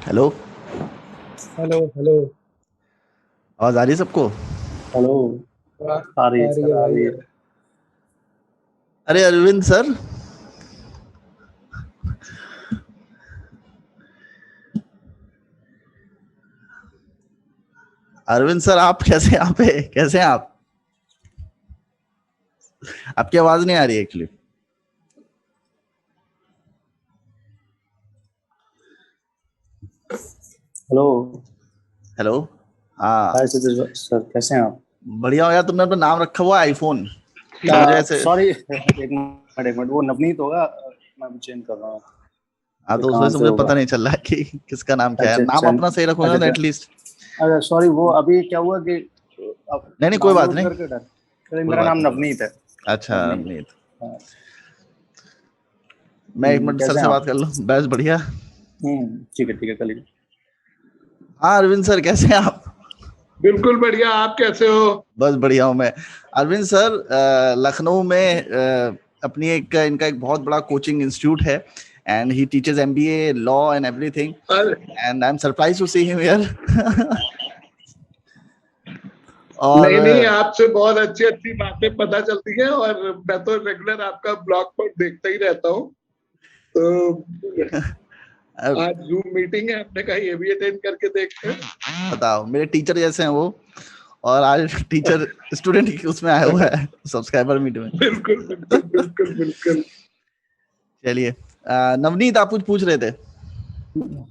Hello. Hello hello. आवाज आ रही है सबको? हेलो। आ आ रही है आ रही है सर, आ भाई। रही है। अरे अरविंद सर। अरविंद सर, आप कैसे यहाँ पे कैसे हैं आप? आपकी आवाज नहीं आ रही है एक्चुअली। हेलो। हेलो। हाँ। हाय सतीश सर, कैसे हैं आप? बढ़िया हो यार, तुमने अपना नाम रखा हुआ आईफोन, तो मुझे ऐसे। सॉरी, एक मिनट वो नवनीत होगा। मैं अभी चेंज कर रहा हूँ। हाँ, ये तो उसमें कहाँ से से मुझे होगा? पता नहीं चल रहा है कि किसका नाम क्या है। अच्छा नाम अच्छा। अपना सही रखोगे अच्छा ना तो अच्छा। एटलीस्ट। अच्छा सॉरी, वो अभी क्या हुआ कि अब नहीं नहीं, कोई बात डाउनलोड नहीं। करके डर। चलिए, कोई मेरा बात नाम नहीं। नवनीत है। अच्छा नवनीत। नहीं तो हाँ। मैं एक मिनट सर कैसे हैं से बात आप? कर लूँ, बस बढ़िया। ठीक है, कल। हाँ अरविंद सर, कैसे हैं आप? बिल्कुल बढ़िया, आप कैसे हो? बस बढ़िया हूँ मैं। अरविंद सर, लखनऊ में अपनी एक इनका एक बहुत बड़ा कोचिंग इंस्टीट्यूट है, and he teaches MBA, law and everything, अरे and I am surprise to see him here. और नहीं नहीं, आपसे बहुत अच्छी अच्छी बातें पता चलती हैं और मैं तो रेगुलर आपका ब्लॉग पर देखता ही रहता हूँ। तो आज जूम मीटिंग है, आपने कहा ये भी अटेंड करके देखते हैं। बताओ, मेरे टीचर जैसे हैं वो, और आज टीचर स्टूडेंट उसमें आया हुआ है, सब्सक्राइबर मीट में। बिल्कुल बिल्कुल बिल्कुल बिल्कुल। चलिए, नवनीत आप कुछ पूछ रहे थे।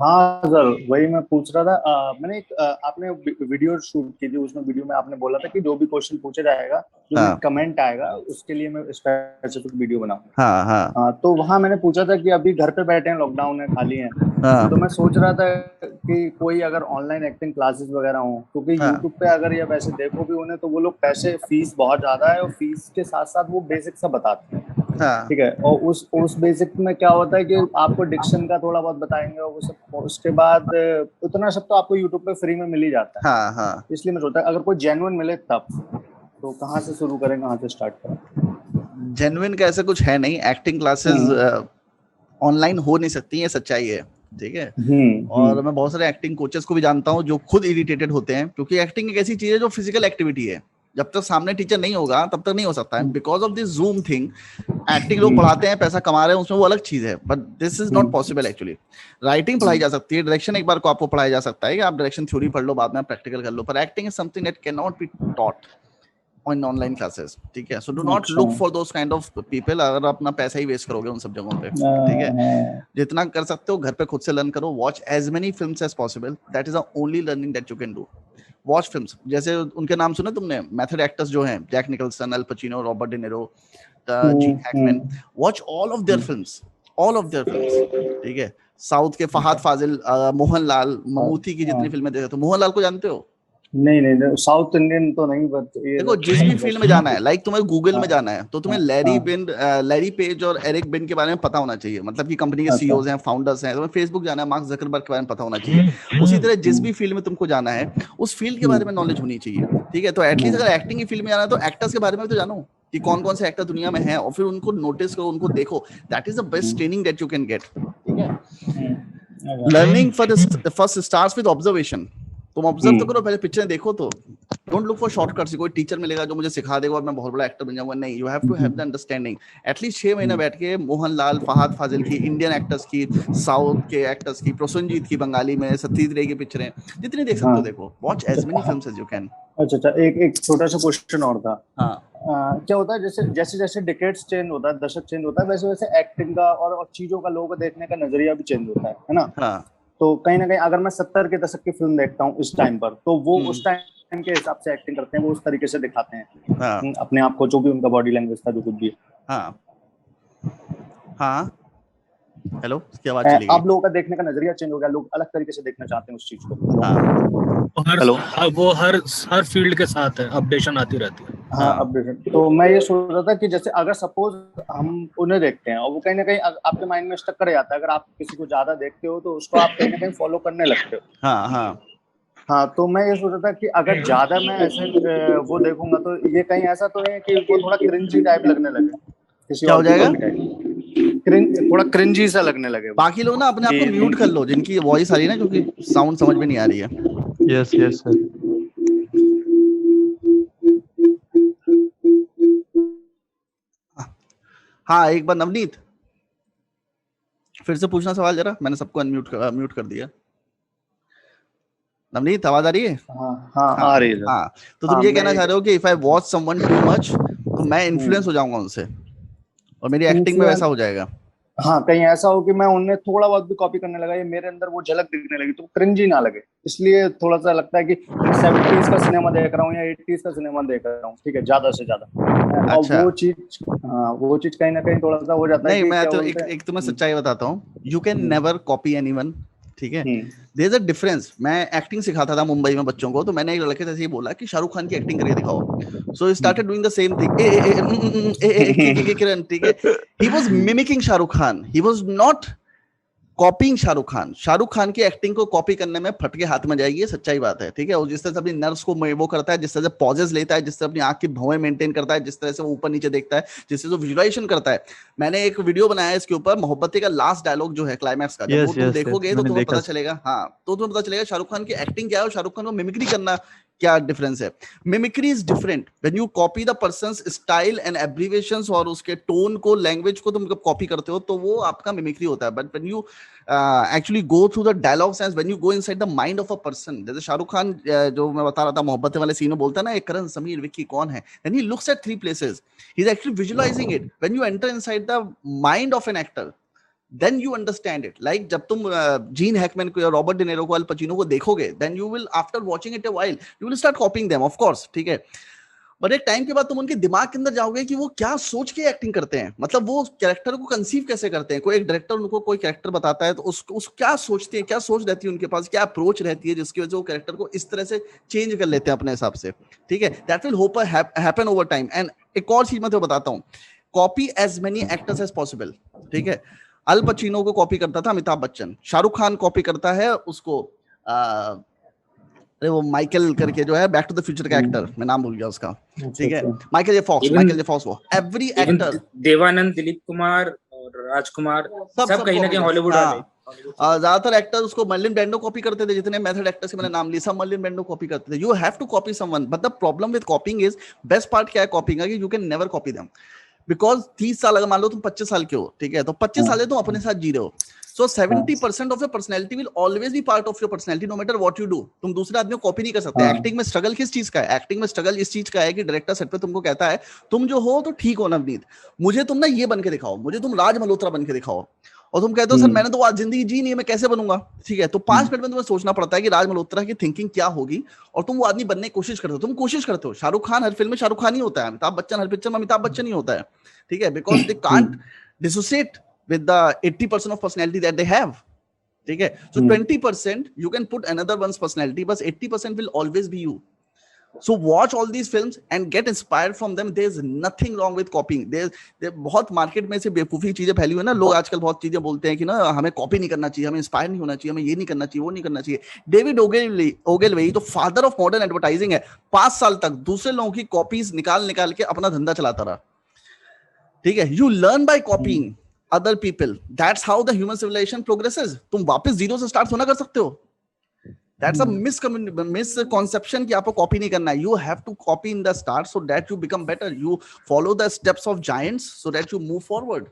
हाँ सर, वही मैं पूछ रहा था। मैंने आपने वीडियो शूट की थी, उसमें वीडियो में आपने बोला था कि जो भी क्वेश्चन पूछा जाएगा, जो भी हाँ कमेंट आएगा, उसके लिए मैं स्पेसिफिक वीडियो बनाऊंगा। हाँ हाँ हाँ, तो वहां मैंने पूछा था कि अभी घर पे बैठे हैं, लॉकडाउन है, खाली हैं। तो मैं हाँ सोच रहा था कि कोई अगर ऑनलाइन एक्टिंग क्लासेस वगैरह हो, क्योंकि हाँ यूट्यूब पे अगर या वैसे देखो भी उन्हें, तो वो लोग पैसे फीस बहुत ज्यादा है, और फीस के साथ साथ वो बेसिक सा बताते हैं। हाँ ठीक है, और उस बेसिक में क्या होता है कि आपको डिक्शन का थोड़ा बहुत बताएंगे, और वो सब उसके बाद उतना सब तो आपको यूट्यूब पे फ्री में मिल ही जाता है। हाँ हाँ। इसलिए मैं सोचता अगर कोई जेन्युइन मिले तब, तो कहाँ से शुरू करें, कहाँ से स्टार्ट करें? जेन्युइन का ऐसा कुछ है नहीं, एक्टिंग क्लासेस हम्म ऑनलाइन हो नहीं सकती, ये सच्चाई है। ठीक है। और हम्म। मैं बहुत सारे एक्टिंग कोचेस को भी जानता हूँ जो खुद इरिटेटेड होते हैं, क्योंकि एक्टिंग एक ऐसी चीज है जो फिजिकल एक्टिविटी है। जब तक सामने टीचर नहीं होगा तब तक नहीं हो सकता है, hmm because of this zoom thing. Acting लोग हम्म पढ़ाते हैं, पैसा कमा रहे हैं, उसमें वो अलग चीज है, but this is not hmm possible actually. Writing पढ़ाई जा सकती है, डायरेक्शन एक बार को आपको पढ़ाया जा सकता है कि आप डायरेक्शन थ्योरी पढ़ लो, बाद में आप प्रैक्टिकल कर लो, पर acting is something that can not be taught on online classes. ठीक है, सो डू नॉट अच्छा। Look for those kind of people, अगर आप अपना पैसा ही वेस्ट करोगे उन सब जगहों पे। ठीक है, हाँ। जितना कर सकते हो घर पे खुद से लर्न करो, watch as many films as possible, that is the only learning that you can do. Watch films, जैसे उनके नाम सुने तुमने, मेथड एक्टर्स जो हैं, Jack Nicholson, Al Pacino, Robert De Niro, Gene Hackman. Hmm watch all of their films, all of their films. ठीक है, south के फहाद फाजिल, मोहनलाल, हाँ, ममूटी की जितनी हाँ। फिल्में देखते हो, मोहनलाल को जानते हो? नहीं नहीं नहीं, साउथ इंडियन तो नहीं, बट ये देखो, सब जिस भी फील्ड में जाना है, बस। लाइक तुम्हें गूगल हाँ में जाना है, तो तुम्हें हाँ लैरी हाँ। बिन, लैरी पेज और एरिक बिन के बारे में पता होना चाहिए, मतलब कि कंपनी के अच्छा। सीईओज हैं, फाउंडर्स हैं। तुम्हें फेसबुक जाना है, मार्क जकरबर्ग के बारे में पता होना चाहिए। उसी तरह जिस हम्म भी फील्ड में तुमको जाना है, उस फील्ड के बारे हम्म में नॉलेज होनी चाहिए। ठीक है, तो एटलीस्ट हम्म अगर एक्टिंग की फील्ड में जाना है, तो एक्टर्स के बारे में भी तो जानो कि कौन कौन से एक्टर दुनिया में हैं, और फिर उनको नोटिस करो, उनको देखो। That is the best hmm training that you can get. ठीक है, अच्छा। Learning for first starts with observation. तुम ऑब्जर्व तो करो, हम्म पहले पिक्चर देखो तो। डोंट लुक फॉर शॉर्टकट्स, कोई टीचर मिलेगा जो मुझे सिखा देगा और मैं बहुत बड़ा एक्टर बन जाऊंगा, नहीं। You have to have the hmm understanding. At least 6 महीने हम्म बैठ के मोहनलाल, फहाद फाजिल की, इंडियन एक्टर्स की, साउथ के एक्टर्स की, प्रोसनजीत की बंगाली में, सत्यजीत रे की पिक्चरें जितनी देख सकते हाँ। हो देखो। वॉच एज मेनी अच्छा। Films as you can. अच्छा अच्छा, एक एक छोटा सा क्वेश्चन और था। हाँ क्या होता है, जैसे जैसे जैसे डिकेड्स चेंज होता है, दशक चेंज होता है, वैसे वैसे एक्टिंग का और चीजों का, लोगों को देखने का नजरिया भी चेंज होता है ना? हाँ। तो कहीं ना कहीं अगर मैं 70 के दशक की फिल्म देखता हूँ इस टाइम पर, तो वो हम्म। उस टाइम के हिसाब से एक्टिंग करते हैं, वो उस तरीके से दिखाते हैं। हाँ अपने आप को, जो भी उनका बॉडी लैंग्वेज था, जो कुछ भी। हाँ हाँ। हेलो, उसकी आवाज चली गई। अब लोगों का देखने का नजरिया चेंज हो गया, लोग अलग तरीके से देखना चाहते हैं उस चीज को। हेलो। हाँ हेलो। वो हर फील्ड के साथ है, अपडेशन आती रहती है। हाँ, हाँ अपडेशन। तो मैं ये सोच रहा था कि जैसे अगर सपोज हम उन्हें देखते हैं, और वो कहीं ना कहीं आपके माइंड में स्टक कर जाता है, अगर आप किसी को ज्यादा देखते हो, तो उसको आप कहीं ना कहीं फॉलो करने लगते हो। हाँ हाँ। हाँ, तो मैं ये सोच रहा था कि अगर ज्यादा मैं ऐसे वो देखूंगा, तो ये कहीं ऐसा तो नहीं है कि वो थोड़ा क्रिंजी टाइप लगने लगे, किसी क्या हो और की जाएगा? Copy type? थोड़ा क्रिंजी सा लगने लगे। बाकी लोग ना अपने आप को म्यूट कर लो, जिनकी वॉइस आ रही है ना, क्योंकि साउंड समझ में नहीं आ रही है। Yes yes sir. हाँ, एक बार नवनीत फिर से पूछना सवाल जरा, मैंने सबको म्यूट कर दिया। नवनीत आवाज आ रही है? हाँ आ रही है। हाँ, तो तुम ये कहना चाह रहे हो कि if I watch someone too much तो मैं इन्फ्लुएंस हो जाऊंगा उनसे और मेरी एक्टिंग में वैसा हो जाएगा। हाँ, कहीं ऐसा हो कि मैं उन्हें थोड़ा बहुत भी कॉपी करने लगा, ये मेरे अंदर वो झलक दिखने लगी तो क्रिंजी ना लगे, इसलिए थोड़ा सा लगता है कि 70s का सिनेमा देख रहा हूँ या 80s का सिनेमा देख रहा हूँ, ठीक है, ज्यादा से ज्यादा। अच्छा। और वो चीज कहीं ना कहीं थोड़ा सा हो जाता है। नहीं, मैं तो एक तुम्हें सच्चाई बताता हूँ, you can never copy anyone, ठीक है। There is a difference. मैं एक्टिंग सिखाता था मुंबई में बच्चों को, तो मैंने एक लड़के से ऐसे ही बोला कि शाहरुख खान की एक्टिंग करके दिखाओ, so he started doing the same thing, Kiran, ठीक है। He was mimicking Shahrukh Khan, he was not copying Shahrukh Khan. Shahrukh Khan की एक्टिंग को कॉपी करने में फटके हाथ में जाएगी, ये सच्चाई बात है, ठीक है। और जिस तरह से अपनी नर्व्स को वो करता है, जिस तरह से पॉजेस लेता है, जिस तरह अपनी आंख की भौएं मेंटेन करता है, जिस तरह से वो ऊपर नीचे देखता है, जिस तरह से विजुअलाइजेशन करता है। मैंने एक वीडियो बनाया है इसके ऊपर, मोहब्बती का लास्ट डायलॉग जो है क्लाइमैक्स का, जब वो तुम देखोगे तो तुम्हें पता चलेगा। हाँ, तो तुम्हें पता चलेगा शाहरुख खान की एक्टिंग क्या है और शाहरुख खान को मिमिक्री करना क्या डिफरेंस है। Mimicry is different when you copy the persons style and abbreviations और उसके टोन को, लैंग्वेज को तुम जब कॉपी करते हो तो वो आपका मिमिक्री होता है। But when you actually go through the dialogue sense, when you go inside the mind of a person, जैसे शाहरुख खान जो मैं बता रहा था मोहब्बत वाले सीन में बोलता है ना, एक करण, समीर, विक्की कौन है, then he looks at 3 places, he is actually visualizing it. When you enter inside the mind of an actor, then you understand it. Like जब तुम जीन हैकमैन को या रॉबर्ट डिनेरो को, अल पचिनो को देखोगे, then you will, after watching it a while, you will start copying them, of course, ठीक है। But एक टाइम के बाद तुम उनके दिमाग के अंदर जाओगे कि वो क्या सोच के एक्टिंग करते हैं, मतलब वो कैरेक्टर को कंसीव कैसे करते हैं। कोई एक डायरेक्टर उनको कोई कैरेक्टर बताता है तो उस क्या सोचते हैं, क्या सोच रहती है उनके पास, क्या अप्रोच रहती है जिसकी वजह से वो कैरेक्टर को इस तरह से चेंज कर लेते हैं अपने हिसाब से, ठीक है। That will hope happen over time. And एक और चीज मैं तो बताता हूँ, copy as many actors as possible, ठीक है। अल पचिनो को कॉपी करता था अमिताभ बच्चन, शाहरुख खान कॉपी करता है उसको, अरे वो माइकल करके जो है बैक टू द फ्यूचर का एक्टर, मैं नाम भूल गया उसका, ठीक है, माइकल जे फॉक्स, वो एवरी एक्टर, देवानंद, दिलीप कुमार और राजकुमार सब कहीं ना कहीं हॉलीवुड वाले, ज्यादातर एक्टर उसको मर्लिन ब्रैंडो कॉपी करते थे। जितने मेथड एक्टर्स के मैंने नाम लिए सब मर्लिन ब्रैंडो कॉपी करते थे। You have to copy someone, but the problem with copying is, best part क्या है कॉपिंग का, कि you can never copy them, because 30 साल अगर मान लो तुम 25 साल के हो, ठीक है, तो 25 साल तुम अपने साथ जी रहे हो, so 70% of your personality will always be part of your personality no matter what you do. तुम दूसरे आदमी को कॉपी नहीं कर सकते। एक्टिंग में स्ट्रगल किस चीज का है? एक्टिंग में स्ट्रगल इस चीज का है कि डायरेक्टर सेट पे तुमको कहता है तुम जो हो तो ठीक हो नवनीत, मुझे तुम ना ये बन के दिखाओ, मुझे तुम राज मल्होत्रा बन के दिखाओ, और तुम कहते हो सर मैंने तो आज जिंदगी जी नहीं है, मैं कैसे बनूंगा, ठीक है। तो 5 मिनट में तुम्हें सोचना पड़ता है कि राज मल्होत्रा की थिंकिंग क्या होगी, और तुम वो आदमी बनने की कोशिश करते हो। तुम कोशिश करते हो, शाहरुख खान हर फिल्म में शाहरुख खान ही होता है, अमिताभ बच्चन हर पिक्चर में अमिताभ बच्चन ही होता है, ठीक है, because they can't dissociate with the 80% of personality that they have, ठीक है। So 20% you can put another one's personality, but 80% will always be you. So watch all these films and get inspired from them. There's nothing wrong with copying. There बहुत market में से बेवकूफी चीजें फैली हुई है ना, लोग आजकल बहुत चीजें बोलते हैं कि ना हमें कॉपी नहीं करना चाहिए, हमें इंस्पायर नहीं होना चाहिए, हमें ये नहीं करना चाहिए, वो नहीं करना चाहिए। डेविड ओगेलवे तो फादर ऑफ मॉडर्न एडवर्टाइजिंग है, 5 साल तक दूसरे लोगों की कॉपीज निकाल के अपना धंधा चलाता रहा, ठीक है। You learn by copying other people. That's how the human civilization progresses. तुम वापस जीरो से स्टार्ट होना कर सकते हो। That's a misconception कि आपको कॉपी नहीं करना है। You have to copy in the start so that you become better. You follow the steps of giants so that you move forward.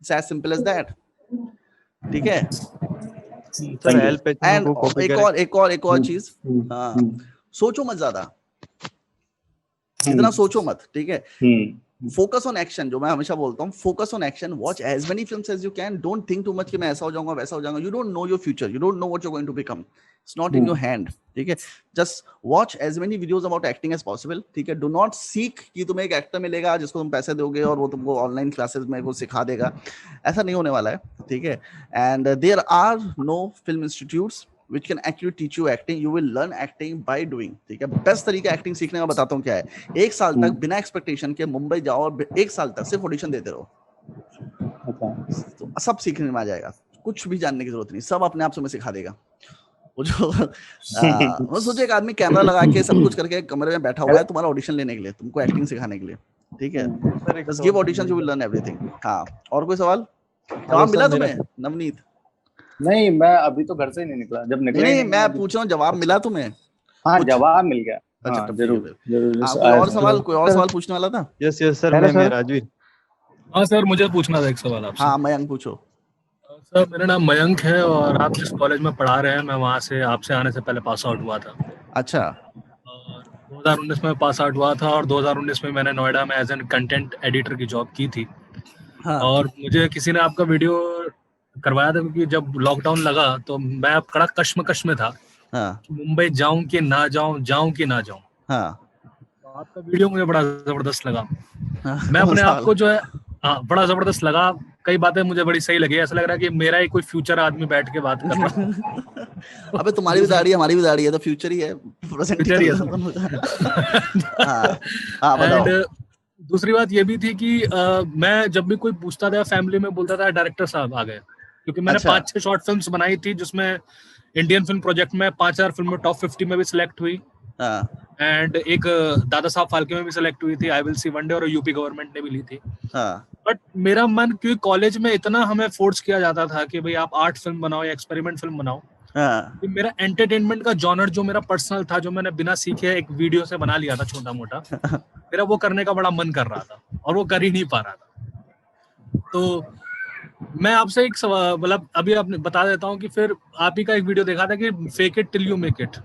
It's as simple as that. ठीक है। And एक और चीज, सोचो मत ज्यादा, इतना सोचो मत, ठीक है। फोकस ऑन एक्शन, जो मैं हमेशा बोलता हूँ, focus on action, watch as many films as you can, don't think too much कि मैं ऐसा हो जाऊंगा वैसा हो जाऊंगा। You don't know your future, you don't know what you are going to become, it's not in your hand, ठीक है। Just watch as many videos about acting as possible, ठीक है। डू नॉट सीक कि तुम्हें एक actor मिलेगा जिसको तुम पैसे दोगे और वो तुमको ऑनलाइन क्लासेस में वो सिखा देगा, ऐसा नहीं होने वाला है, ठीक है। And there are no film institutes which can actually teach you acting. You will learn acting by doing, ठीक है। बेस्ट तरीका एक्टिंग सीखने का बताता हूँ क्या है, 1 साल तक बिना एक्सपेक्टेशन के मुंबई जाओ और 1 साल तक सिर्फ ऑडिशन देते रहो, तो सब सीखने में आ जाएगा, कुछ भी जानने की जरूरत नहीं, सब अपने आप से मैं सिखा देगा। वो जो वो सोचो एक आदमी कैमरा लगा के सब कुछ करके कमरे में बैठा हुआ है तुम्हारा ऑडिशन लेने के लिए, तुमको एक्टिंग सिखाने के लिए, ठीक है। Just give auditions, you will learn everything. हाँ, और कोई सवाल? जवाब मिला तुम्हें नवनीत? नहीं, मैं अभी तो घर से ही नहीं निकला, जब निकला नहीं, मैं पूछ रहा हूँ जवाब मिला तुम्हें? हाँ, जवाब मिल गया। अच्छा, हाँ, तब जरूर जरूर। कोई और सवाल पूछने वाला था? यस सर, मैं राजवीर। हाँ सर, मुझे पूछना था एक सवाल आपसे। हाँ मयंक पूछो। सर मेरा नाम मयंक है और आप जिस कॉलेज में पढ़ा रहे हैं, मैं वहाँ से आपसे आने से पहले पास आउट हुआ था। अच्छा। और 2019 में पास आउट हुआ था और 2019 में मैंने नोएडा में एज एन कंटेंट एडिटर की जॉब की थी। हाँ। और मुझे किसी ने आपका वीडियो करवाया था क्योंकि जब लॉकडाउन लगा तो मैं बड़ा कश्मकश में था। हाँ। मुंबई जाऊं कि ना जाऊं, जाऊं कि ना जाऊं। हाँ। तो आपका वीडियो मुझे बड़ा जबरदस्त लगा। हाँ, मैं अपने आप को जो है बड़ा जबरदस्त लगा। कई बातें मुझे बड़ी सही लगी। ऐसा लग रहा है कि मेरा ही कोई फ्यूचर आदमी बैठ के बात कर रहा है। अबे तुम्हारी भी दाढ़ी है, हमारी भी दाढ़ी है, तो फ्यूचर ही है, प्रेजेंट ही है। हाँ, बताओ। एंड दूसरी बात ये भी थी कि मैं जब भी कोई पूछता था फैमिली में, बोलता था डायरेक्टर साहब आ गए, क्योंकि मैंने 5-6 शॉर्ट फिल्म्स बनाई थी जिसमें इंडियन फिल्म प्रोजेक्ट में 5000 फिल्म में टॉप 50 में भी सिलेक्ट हुई। एंड एक दादा साहब फाल्के में भी सिलेक्ट हुई थी, I will see one day, और यूपी गवर्नमेंट ने भी ली थी। बट मेरा मन, क्योंकि कॉलेज में इतना हमें फोर्स किया जाता था कि भाई आप आर्ट फिल्म बनाओ या एक्सपेरिमेंट फिल्म बनाओ, कि मेरा एंटरटेनमेंट का जॉनर जो मेरा पर्सनल था, जो मैंने बिना सीखे एक वीडियो से बना लिया था छोटा मोटा, मेरा वो करने का बड़ा मन कर रहा था और वो कर ही नहीं पा रहा था। तो मैं आपसे एक सवाल, मतलब अभी आपने बता देता हूँ कि फिर आप ही का एक वीडियो देखा था कि fake it till you make it.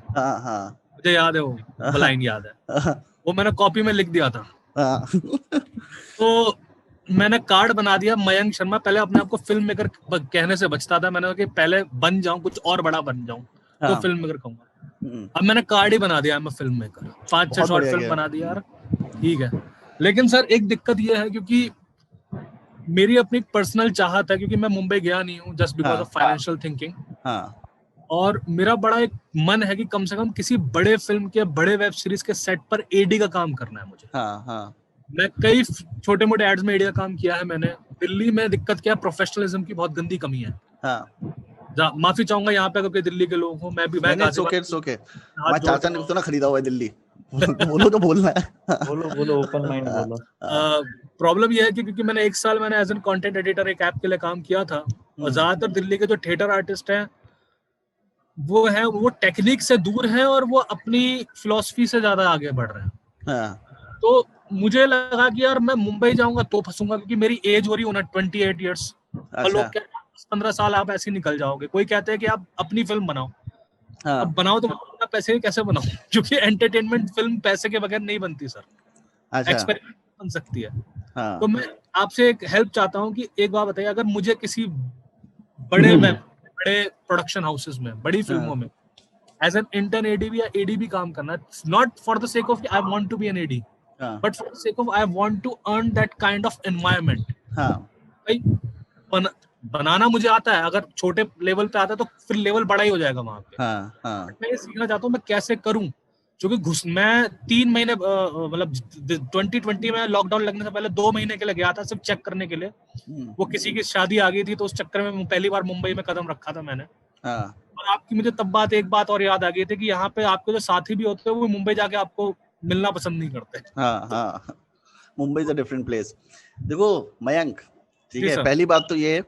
मुझे याद है, वो लाइन याद है, वो मैंने कॉपी में लिख दिया था। तो मैंने कार्ड बना दिया मयंक शर्मा। पहले अपने आप को फिल्म मेकर कहने से बचता था, मैंने कहा कि पहले बन जाऊं, कुछ और बड़ा बन जाऊं तो फिल्म मेकर कहूंगा। अब मैंने कार्ड ही बना दिया, मैं फिल्म मेकर। 5-6 शॉर्ट फिल्म बना दिया यार, ठीक है। लेकिन सर एक दिक्कत ये है, क्योंकि मेरी अपनी पर्सनल चाहत है, क्योंकि मैं मुंबई गया नहीं हूँ just because of financial thinking, और मेरा बड़ा एक मन है कि कम से कम किसी बड़े फिल्म के, बड़े वेब सीरीज के सेट पर एडी का काम करना है मुझे। मैं कई छोटे मोटे एड्स में एडी का काम किया है मैंने। दिल्ली में दिक्कत क्या है, प्रोफेशनलिज्म की बहुत गंदी कमी है। माफी चाहूंगा यहाँ पे अगर दिल्ली के लोग हो, मैं भी चाचा ने तो ना खरीदा हुआ है दिल्ली। बोलो तो बोलना है। बोलो ओपन माइंड बोलो। प्रॉब्लम ये है कि क्योंकि मैंने 1 साल मैंने एज एन कंटेंट एडिटर एक ऐप के लिए काम किया था, और ज्यादातर दिल्ली के जो थिएटर आर्टिस्ट हैं वो टेक्निक से दूर हैं और वो अपनी फिलॉसफी से ज्यादा आगे बढ़ रहे हैं। तो मुझे लगा कि यार मैं मुंबई जाऊंगा तो फंसूंगा, क्योंकि मेरी एज हो रही है 28 ईयर्स। और लोग कहते हैं 15 साल आप ऐसे निकल जाओगे। कोई कहते हैं कि आप अपनी फिल्म बनाओ। अब बनाओ तो पैसे कैसे बनाओ, क्योंकि एंटरटेनमेंट फिल्म पैसे के बगैर नहीं बनती सर। एक्सपेरिमेंट बन सकती है। तो मैं आपसे एक हेल्प चाहता हूँ कि एक बात बताइए, अगर मुझे किसी बड़े प्रोडक्शन हाउसेस में, बड़ी फिल्मों में एज एन इंटर्न एडीबी या एडीबी काम करना, not for the sake of I want to be an AD, but for the sake of I want to earn that kind of environment. भाई बनाना मुझे आता है, अगर छोटे लेवल पे आता है तो फिर लेवल बड़ा ही हो जाएगा वहां पे। मैं ये सीखना चाहता हूँ मैं कैसे करूँ, क्योंकि मैं 3 महीने मतलब 2020 में लॉकडाउन लगने से पहले 2 महीने के लिए गया था सिर्फ चेक करने के लिए। वो किसी की शादी आ गई थी, तो उस चक्कर में पहली बार मुंबई में कदम रखा था मैंने। और आपकी मुझे तब एक बात और याद आ गई थी कि यहाँ पे आपके जो साथी भी होते हैं वो मुंबई जाके आपको मिलना पसंद नहीं करते। Mumbai is a different place. देखो मयंक, ठीक है, पहली बात तो ये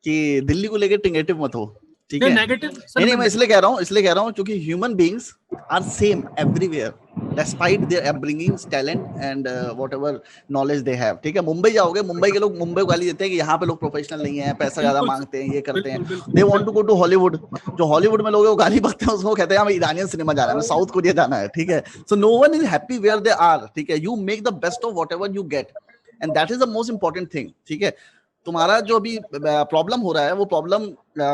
कि दिल्ली को लेकर नेगेटिव मत हो, ठीक है। नहीं, मैं इसलिए कह रहा हूँ क्योंकि human beings are same everywhere despite their upbringing, talent and whatever knowledge they have, ठीक है। मुंबई जाओगे, मुंबई के लोग मुंबई को गाली देते हैं कि यहाँ पे लोग प्रोफेशनल नहीं है, पैसा ज्यादा मांगते हैं, ये करते हैं। They want to go to Hollywood. जो हॉलीवुड में लोग वो गाली बकते हैं, उसको कहते हैं हमें ईरानियन सिनेमा जाना है, हमें साउथ कोरिया जाना है, ठीक है। So no one is happy where they are, ठीक है। You make the best of whatever you get, and that is the most important thing, ठीक है। तुम्हारा जो भी प्रॉब्लम हो रहा है वो प्रॉब्लम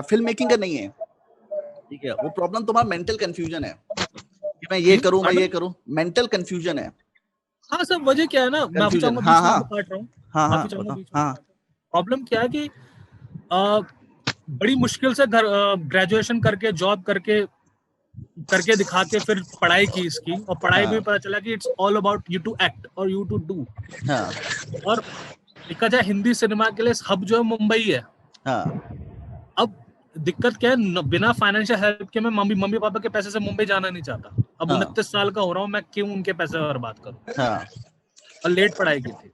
फिल्म मेकिंग का नहीं है, ठीक है। वो प्रॉब्लम तुम्हारा मेंटल कंफ्यूजन है कि मैं ये करूं, मैं ये करूं, मेंटल कंफ्यूजन है। हाँ सर, वजह क्या है ना, मैं आपको चाहूंगा बीच में काट रहा हूँ। प्रॉब्लम क्या है कि बड़ी मुश्किल से ग्रेजुएशन करके जॉब करके दिखा के फिर पढ़ाई की इसकी, और पढ़ाई में पता चला कि it's all about you to act और यू टू डू। और देखा जाए हिंदी सिनेमा के लिए हब जो है मुंबई है। अब दिक्कत क्या है, बिना फाइनेंशियल हेल्प के मैं मम्मी पापा के पैसे से मुंबई जाना नहीं चाहता। अब 29 साल का हो रहा हूँ, मैं क्यों उनके पैसे बर्बाद करूं। और लेट पढ़ाई की थी।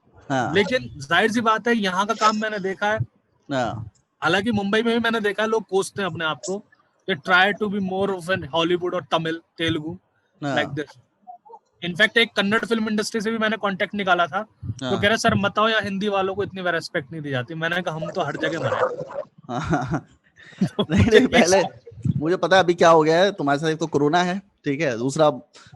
लेकिन जाहिर सी बात है, यहाँ का काम मैंने देखा है, हाँ, हालांकि मुंबई में भी मैंने देखा लोग कोसते हैं अपने आप को, they try to be more of an Hollywood और तमिल तेलुगु लाइक हाँ, दिस। इनफैक्ट एक कन्नड़ फिल्म इंडस्ट्री से भी मैंने कांटेक्ट निकाला था, तो कह हाँ, रहे सर मत आओ, या हिंदी वालों को इतनी रेस्पेक्ट नहीं दी जाती। मैंने कहा हम तो हर जगह मरे हैं। हाँ। तो नहीं मुझे नहीं, ये पहले मुझे पता है अभी क्या हो गया है तुम्हारे साथ। एक तो कोरोना है, ठीक है, दूसरा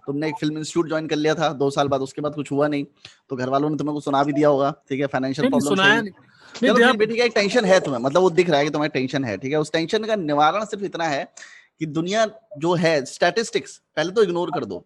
तुमने एक फिल्म इंस्टीट्यूट ज्वाइन कर लिया था 2 साल बाद, उसके बाद कुछ हुआ नहीं, तो घर वालों ने तुम्हें कुछ सुना भी दिया होगा, ठीक है, फाइनेंशियल नहीं प्रॉब्लम सुनाया सही। नहीं, नहीं चलो दिया। फिर भी ठीक है, एक टेंशन है तुम्हें, मतलब वो दिख रहा है कि तुम्हें टेंशन है, ठीक है। उस टेंशन का निवारण सिर्फ इतना है कि दुनिया जो है, स्टैटिस्टिक्स पहले तो इग्नोर कर दो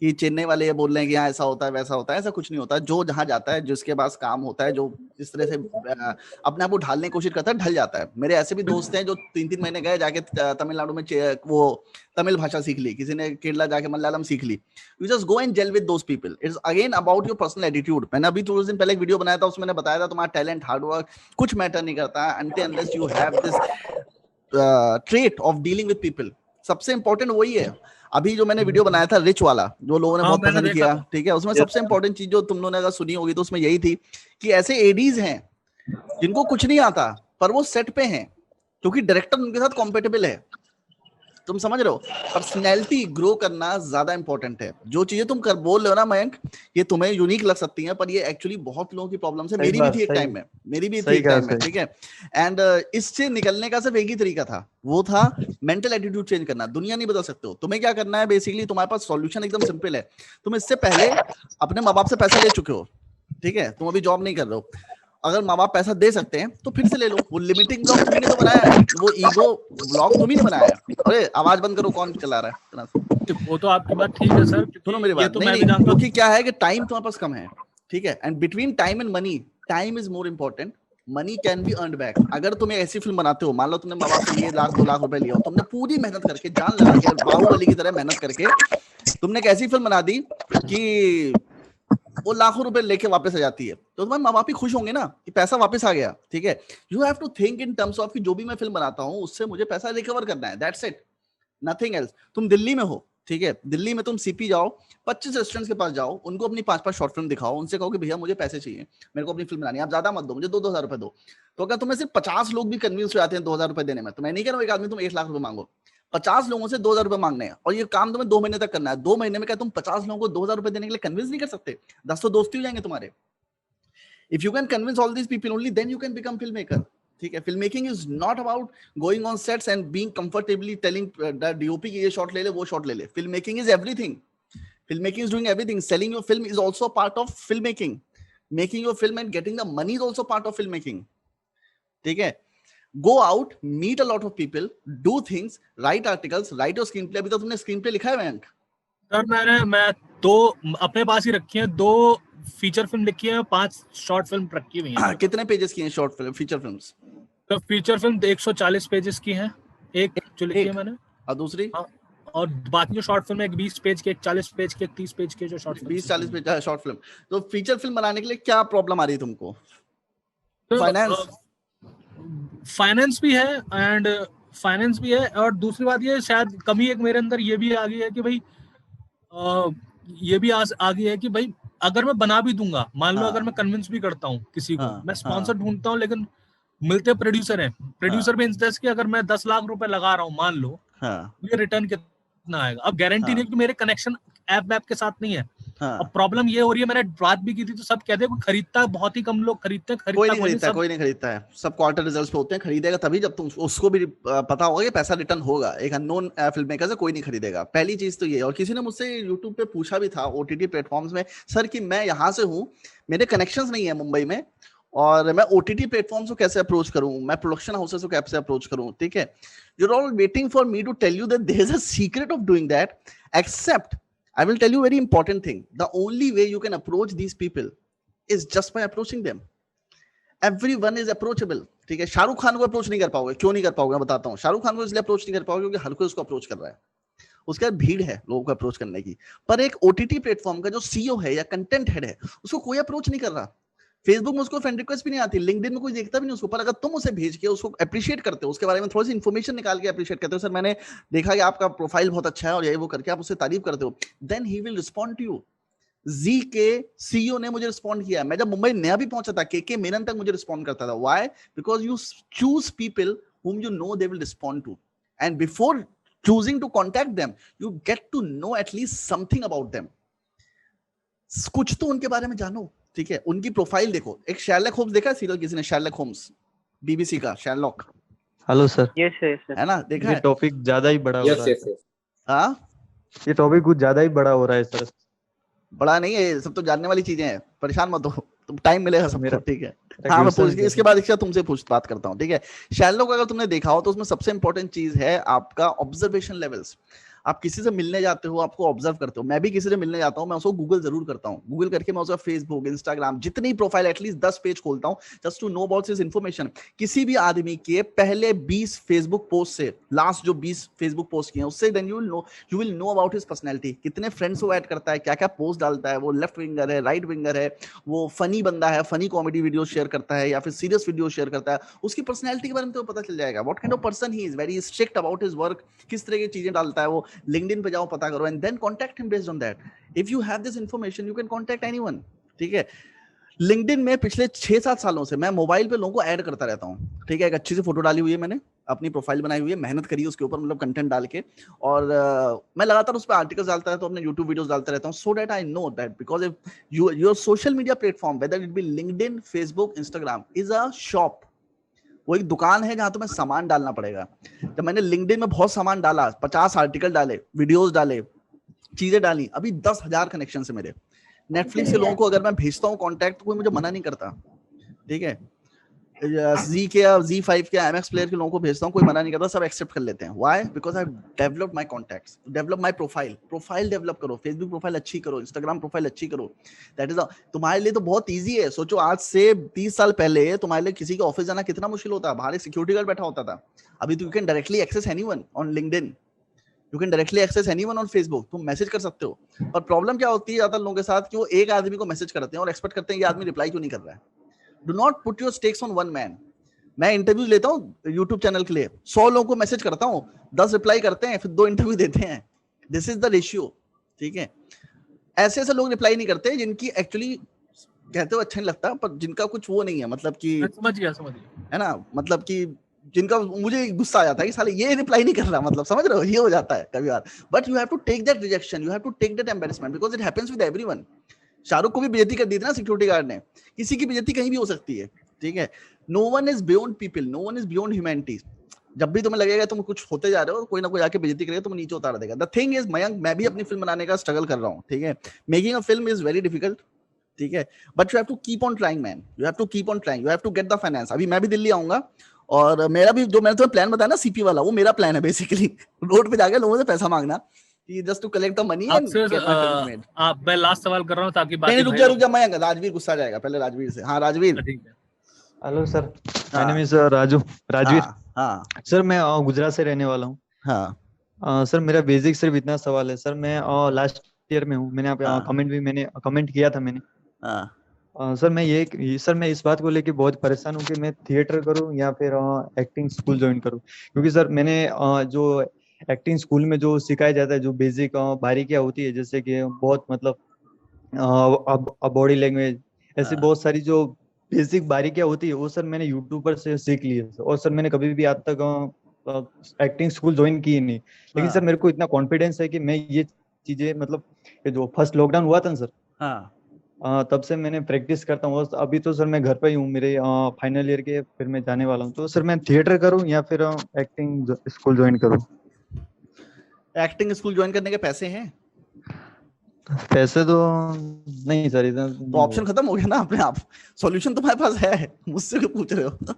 कि चेन्नई वाले ये बोल रहे हैं कि यहाँ ऐसा होता है वैसा होता है, ऐसा कुछ नहीं होता। जो जहां जाता है, जिसके पास काम होता है, जो इस तरह से अपने आप को ढालने की कोशिश करता है, ढल जाता है। मेरे ऐसे भी दोस्त हैं जो 3-3 महीने गए, जाके तमिलनाडु में वो तमिल भाषा सीख ली, किसी ने केरला जाके मलयालम सीख ली। You just go and gel with those people. It's again about your personal attitude. मैंने अभी थोड़े दिन पहले एक वीडियो बनाया था, उसमें मैंने बताया था तुम्हारा टैलेंट, हार्डवर्क कुछ मैटर नहीं करता until unless you have this trait of dealing with people। सबसे इंपॉर्टेंट वही है। अभी जो मैंने वीडियो बनाया था रिच वाला, जो लोगों ने हाँ, बहुत मैंने पसंद देखा किया, था। ठीक है, उसमें सबसे इंपॉर्टेंट चीज जो तुम लोगों ने अगर सुनी होगी तो उसमें यही थी कि ऐसे एडीज हैं जिनको कुछ नहीं आता पर वो सेट पे हैं क्योंकि डायरेक्टर उनके साथ कॉम्पेटेबल है। तुम समझ रहे हो, पर्सनैलिटी ग्रो करना ज्यादा इंपॉर्टेंट है। जो चीजें तुम कर बोल रहे हो ना मयंक, ये तुम्हें यूनिक लग सकती हैं, पर ये एक्चुअली बहुत लोगों की प्रॉब्लम है। सही मेरी भी बात, थी एक सही- टाइम में, मेरी भी थी सही एक कहा, टाइम में, सही। ठीक है। एंड इससे निकलने का सिर्फ एक ही तरीका था, वो था मेंटल एटीट्यूड चेंज करना। दुनिया नहीं बदल सकते हो, तुम्हें क्या करना है बेसिकली, तुम्हारे पास सॉल्यूशन एकदम सिंपल है। तुम इससे पहले अपने माँ बाप से पैसा ले चुके हो, ठीक है, तुम अभी जॉब नहीं कर रहे हो। अगर माँ बाप पैसा दे सकते हैं तो फिर से ले लो। वो लिमिटिंग ब्लॉक तुम्ही ने तो बनाया है, वो ईगो ब्लॉक तुम्ही ने बनाया है। अरे आवाज बंद करो, कौन चला रहा है इतना से? वो तो आपकी बात ठीक है सर, सुनो मेरी क्योंकि ये बात, तो नहीं मैं भी नहीं, जानता हूँ। क्योंकि क्या है कि टाइम तुम्हारे पास कम है, ठीक है, and between time and money, time is more important. Money can be earn back. अगर तुम एक ऐसी फिल्म बनाते हो, मान लो तुमने माँ बाप से लिए 1-2 लाख रुपए लिया, तुमने पूरी मेहनत करके, जान लगा के, बाहुबली की तरह मेहनत करके तुमने एक ऐसी फिल्म बना दी कि वो लाखों रुपए लेके वापस आ जाती है, तो तुम्हारे माँ बाप ही खुश होंगे ना कि पैसा वापस आ गया, ठीक है। You have to think in terms of कि जो भी मैं फिल्म बनाता हूँ उससे मुझे पैसा रिकवर करना है, दैट्स इट, नथिंग एल्स। तुम दिल्ली में हो, ठीक है, दिल्ली में तुम सीपी जाओ, 25 रेस्टोरेंट्स के पास जाओ, उनको अपनी 5-5 शॉर्ट फिल्म दिखाओ, उनसे कहो कि भैया मुझे पैसे चाहिए, मेरे को अपनी फिल्म बनानी है, आप ज्यादा मत दो, मुझे 2-2 हजार रुपए दो। तो अगर तुम्हें सिर्फ 50 लोग भी कन्विंस हो जाते हैं 2 हजार रुपए देने में, तो मैं नहीं कह रहा हूँ एक आदमी तुम 1 लाख रुपए मांगो, 50 लोगों से 2 हजार रुपए मांगने हैं, और ये काम तुम्हें 2 महीने तक करना है। 2 महीने में क्या तुम 50 लोगों को 2 हजार रुपए देने के लिए कन्विंस नहीं कर सकते? 10 तो दोस्ती हो जाएंगे तुम्हारे। If you can convince all these people only then you can become film maker, ठीक है। Film making is not about going on sets and being comfortably telling the DOP की ये शॉट ले ले, वो शॉट ले ले। Film making is everything. Film making is doing everything. Selling your film is also part of film making. Making your film and getting the money is also part of film making, ठीक है। Go out, meet a lot of people, do things, write articles, write your screenplay। अभी तो तुमने screenplay लिखा है Mayank? Sir मैं 2 अपने पास ही रखी हैं, 2 फीचर फिल्म लिखी है, 5 शॉर्ट फिल्म रखी हुई हैं। कितने पेजेस की हैं शॉर्ट फिल्म, फीचर फिल्म्स? तो फीचर फिल्म 140 पेजेस की हैं, एक जो लिखी है मैंने, और दूसरी? हाँ, और बाकी जो शॉर्ट फिल्म है, एक 20 पेज के, एक 40 पेज के, एक 30 पेज के जो शॉर्ट 20-40 पेज शॉर्ट फिल्म। तो फीचर फिल्म बनाने के लिए क्या प्रॉब्लम आ रही है तुमको? फाइनेंस? फाइनेंस भी है, एंड फाइनेंस भी है, और दूसरी बात ये शायद कमी एक मेरे अंदर ये भी आ गई है कि भाई ये भी आ गई है कि भाई अगर मैं बना भी दूंगा, मान लो अगर मैं कन्विंस भी करता हूँ किसी को, मैं स्पॉन्सर ढूंढता हूँ, लेकिन मिलते प्रोड्यूसर हैं, प्रोड्यूसर भी इंटरेस्ट कि अगर मैं 10 लाख रुपए लगा रहा हूँ मान लो, ये रिटर्न कितना आएगा? अब गारंटी नहीं कि मेरे कनेक्शन ऐप के साथ नहीं है। अब प्रॉब्लम ये हो रही है, मैंने बात भी की थी, तो सब कहते हैं खरीदता है, बहुत ही कम लोग खरीदते हैं, कोई नहीं खरीदता है। सब क्वार्टर रिजल्ट्स पे होते हैं। खरीदेगा तभी जब तुम उसको भी पता होगा कि पैसा रिटर्न होगा। एक अननोन फिल्म मेकर से कोई नहीं खरीदेगा, पहली चीज तो ये। और किसी ने मुझसे यूट्यूब पे पूछा भी था ओटीटी प्लेटफॉर्म्स में, सर कि मैं यहाँ से हूँ, मेरे कनेक्शंस नहीं है मुंबई में, और मैं ओटीटी प्लेटफॉर्म्स को कैसे अप्रोच करूँ, मैं प्रोडक्शन हाउसेस को कैसे अप्रोच करूँ, ठीक है। You are all waiting for me to tell you that there is a secret of doing that, except I will tell you very important thing. The only way you can approach these people is just by approaching them. Everyone is approachable, ठीक है। शाहरुख खान को approach नहीं कर पाओगे, क्यों नहीं कर पाओगे मैं बताता हूँ। शाहरुख खान को इसलिए अप्रोच नहीं कर पाओगे क्योंकि हर कोई उसको अप्रोच कर रहा है, उसके बाद भीड़ है लोगों को अप्रोच करने की। पर एक ओटीटी प्लेटफॉर्म का जो सीईओ है या कंटेंट हेड है, उसको कोई अप्रोच नहीं कर रहा। फेसबुक में उसको फ्रेंड रिक्वेस्ट भी नहीं आती, लिंक्डइन में कोई देखता भी नहीं उसको। पर अगर तुम उसे भेज के उसको अप्रिशिएट करते हो, उसके बारे में थोड़ी सी इन्फॉर्मेशन निकाल के अप्रिशिएट करते हो, सर मैंने देखा कि आपका प्रोफाइल बहुत अच्छा है और यही वो करके आप उससे तारीफ करते हो, then he will respond to you. Zee के सीईओ ने मुझे रिस्पॉन्ड किया। मैं जब मुंबई नया भी पहुंचा था, के मेनन तक मुझे रिस्पॉन्ड करता था। Why? Because you choose people whom you know they will respond to, and before choosing to contact them you get to know at least something about them, कुछ तो उनके बारे में जानो, ठीक है? उनकी प्रोफाइल देखो। एक शर्लक होम्स देखा है सीरियल किसी ने? शर्लक होम्स, बीबीसी का Sherlock. Hello sir. Yes yes है ना, देखा ये है? टॉपिक ज्यादा ही बड़ा हो यस रहा है यस सर। यस। हाँ, ये टॉपिक कुछ ज्यादा ही बड़ा हो रहा है सर। बड़ा नहीं है, सब तो जानने वाली चीजें हैं, परेशान मत हो, तुम टाइम मिलेगा सबको, मेरा ठीक है? मेरा हाँ, मैं क्वेश्चन पूछ क्या इसके था? बाद तुमसे बात करता हूँ, ठीक है? शैलोक अगर तुमने देखा हो तो उसमें सबसे इंपॉर्टेंट चीज है आपका ऑब्जर्वेशन लेवल्स। आप किसी से मिलने जाते हो, आपको ऑब्जर्व करते हो। मैं भी किसी से मिलने जाता हूँ, मैं उसको गूगल जरूर करता हूँ। गूगल करके मैं उसका फेसबुक, इंस्टाग्राम, जितनी प्रोफाइल एटलीस्ट 10 पेज खोलता हूँ, just to know about his information. किसी भी आदमी के पहले 20 फेसबुक पोस्ट से लास्ट जो 20 फेसबुक पोस्ट किए हैं उससे then you will know about his personality. कितने फ्रेंड्स वो ऐड करता है, क्या क्या पोस्ट डालता है, वो लेफ्ट विंगर है, राइट विंगर है, वो फनी बंदा है, फनी कॉमेडी वीडियो शेयर करता है या फिर सीरियस वीडियो शेयर करता है। उसकी पर्सनैलिटी के बारे में तो पता चल जाएगा। What kind of person he is, very strict about his work, किस तरह की चीजें डालता है वो। लिंक्डइन पे जाओ, पता करो, and then contact him based on that. If you have this information you can contact anyone, ठीक है? लिंक्डइन में पिछले 6-7 सालों से मैं मोबाइल पे लोगों को ऐड करता रहता हूँ, ठीक है? एक अच्छी सी फोटो डाली हुई है मैंने, अपनी प्रोफाइल बनाई हुई है, मेहनत करी है उसके ऊपर, मतलब कंटेंट डाल के, और मैं लगातार उस पर आर्टिकल्स डालता रहता हूँ, अपने यूट्यूब वीडियोस डालता रहता हूँ, so that I know that because if your social media platform whether it be LinkedIn, Facebook, Instagram is a shop, वो एक दुकान है जहां तुम्हें सामान डालना पड़ेगा। जब मैंने लिंक्डइन में बहुत सामान डाला, 50 आर्टिकल डाले, वीडियोस डाले, चीजें डाली, अभी 10,000 कनेक्शन है मेरे। नेटफ्लिक्स के लोगों को अगर मैं भेजता हूँ कॉन्टैक्ट, कोई मुझे मना नहीं करता, ठीक है? जी के या Z5 के एमएक्स प्लेयर के लोगों को भेजता हूँ, कोई मना नहीं करता, सब एक्सेप्ट कर लेते हैं। Why? Because I develop my contacts, develop my profile develop करो, फेसबुक प्रोफाइल अच्छी करो, इंस्टाग्राम प्रोफाइल अच्छी करो। दैट इज तुम्हारे लिए तो बहुत ईजी है। सोचो आज से 30 साल पहले तुम्हारे लिए किसी के ऑफिस जाना कितना मुश्किल होता, बाहर एक सिक्योरिटी गार्ड बैठा होता था। अभी तो you can directly access anyone on LinkedIn, you can directly access anyone on Facebook, तुम मैसेज कर सकते हो। और प्रॉब्लम क्या होती है ज्यादातर लोगों के साथ कि वो एक आदमी को मैसेज करते हैं और एक्सपेक्ट करते हैं ये आदमी रिप्लाई क्यों नहीं कर रहा है। Do not put your stakes on one man. मैं इंटरव्यू लेता हूँ यूट्यूब चैनल के लिए, 100 लोगों को मैसेज करता हूँ, 10 रिप्लाई करते हैं, फिर 2 इंटरव्यू देते हैं। दिस इज द रेशियो, ठीक है? ऐसे ऐसे लोग रिप्लाई नहीं करते जिनकी एक्चुअली कहते हो अच्छा नहीं लगता, पर जिनका कुछ वो नहीं है, मतलब कि समझ गया है ना, मतलब कि जिनका मुझे गुस्सा आ जाता है कि साले ये रिप्लाई नहीं कर रहा, मतलब समझ रहे हो, ये हो जाता है कभी बार। But you have to take that rejection, you have to take that embarrassment because it happens with everyone. Shahrukh को भी बेइज्जती कर दी थी ना सिक्योरिटी गार्ड ने, किसी की बेइज्जती कहीं भी हो सकती है, ठीक है? No one is beyond people, no one is beyond humanity. जब भी तुम्हें लगेगा तुम कुछ होते जा रहे हो, कोई ना कोई आके बेइज्जती करेगा, तुम्हें नीचे उतार देगा। द थिंग इज मयंक, मैं भी अपनी फिल्म बनाने का स्ट्रगल कर रहा हूँ, ठीक है? Making a film is very difficult, ठीक है? But you have to keep on trying man, you have to keep on trying, you have to get the finance. अभी मैं भी दिल्ली आऊंगा और मेरा भी जो मैंने तुम्हें प्लान बताया ना सीपी वाला, वो मेरा प्लान है बेसिकली। रोड पे जाके लोगों से पैसा मांगना, just to collect the money and आपसे गेट माय फिल्म मेड। आप मैं लास्ट सवाल कर रहा हूँ ताकि नहीं बाकी रुक भाई जा लोग। मैं राजवीर गुस्सा आ जाएगा, पहले राजवीर से। हाँ राजवीर। ठीक है। हेलो सर, माय हाँ नेम इज राजवीर। हाँ हाँ सर मैं गुजरात से रहने वाला हूँ। हाँ सर मेरा बेसिक सिर्फ इतना सवाल है सर, मैं लास्ट ईयर में हूँ, मैंने हाँ मैंने कमेंट किया था मैंने। हाँ सर सर मैं इस बात को लेके बहुत परेशान हूँ कि मैं थिएटर करूँ या फिर एक्टिंग स्कूल ज्वाइन करूँ, क्योंकि सर मैंने जो एक्टिंग स्कूल में जो सिखाया जाता है, जो बेसिक बारीकियाँ होती है, जैसे कि बहुत मतलब बॉडी लैंग्वेज, ऐसी हाँ बहुत सारी जो बेसिक बारीकियाँ होती है, वो सर मैंने यूट्यूब पर से सीख ली है। और सर मैंने कभी भी आज तक एक्टिंग स्कूल ज्वाइन की नहीं, लेकिन सर हाँ मेरे को इतना कॉन्फिडेंस है कि मैं ये चीजें मतलब ये जो फर्स्ट लॉकडाउन हुआ था ना सर, हाँ तब से मैंने प्रैक्टिस करता हूँ। और अभी तो सर मैं घर पे ही हूँ, मेरे फाइनल ईयर के, फिर मैं जाने वाला हूँ। तो सर मैं थिएटर करूँ या फिर एक्टिंग स्कूल ज्वाइन करूँ? एक्टिंग स्कूल ज्वाइन करने के पैसे हैं पैसे तो नहीं सर, इतना तो नहीं ऑप्शन हुआ। खत्म हो गया ना अपने आप। सॉल्यूशन तुम्हारे पास है, मुझसे क्यों पूछ रहे हो?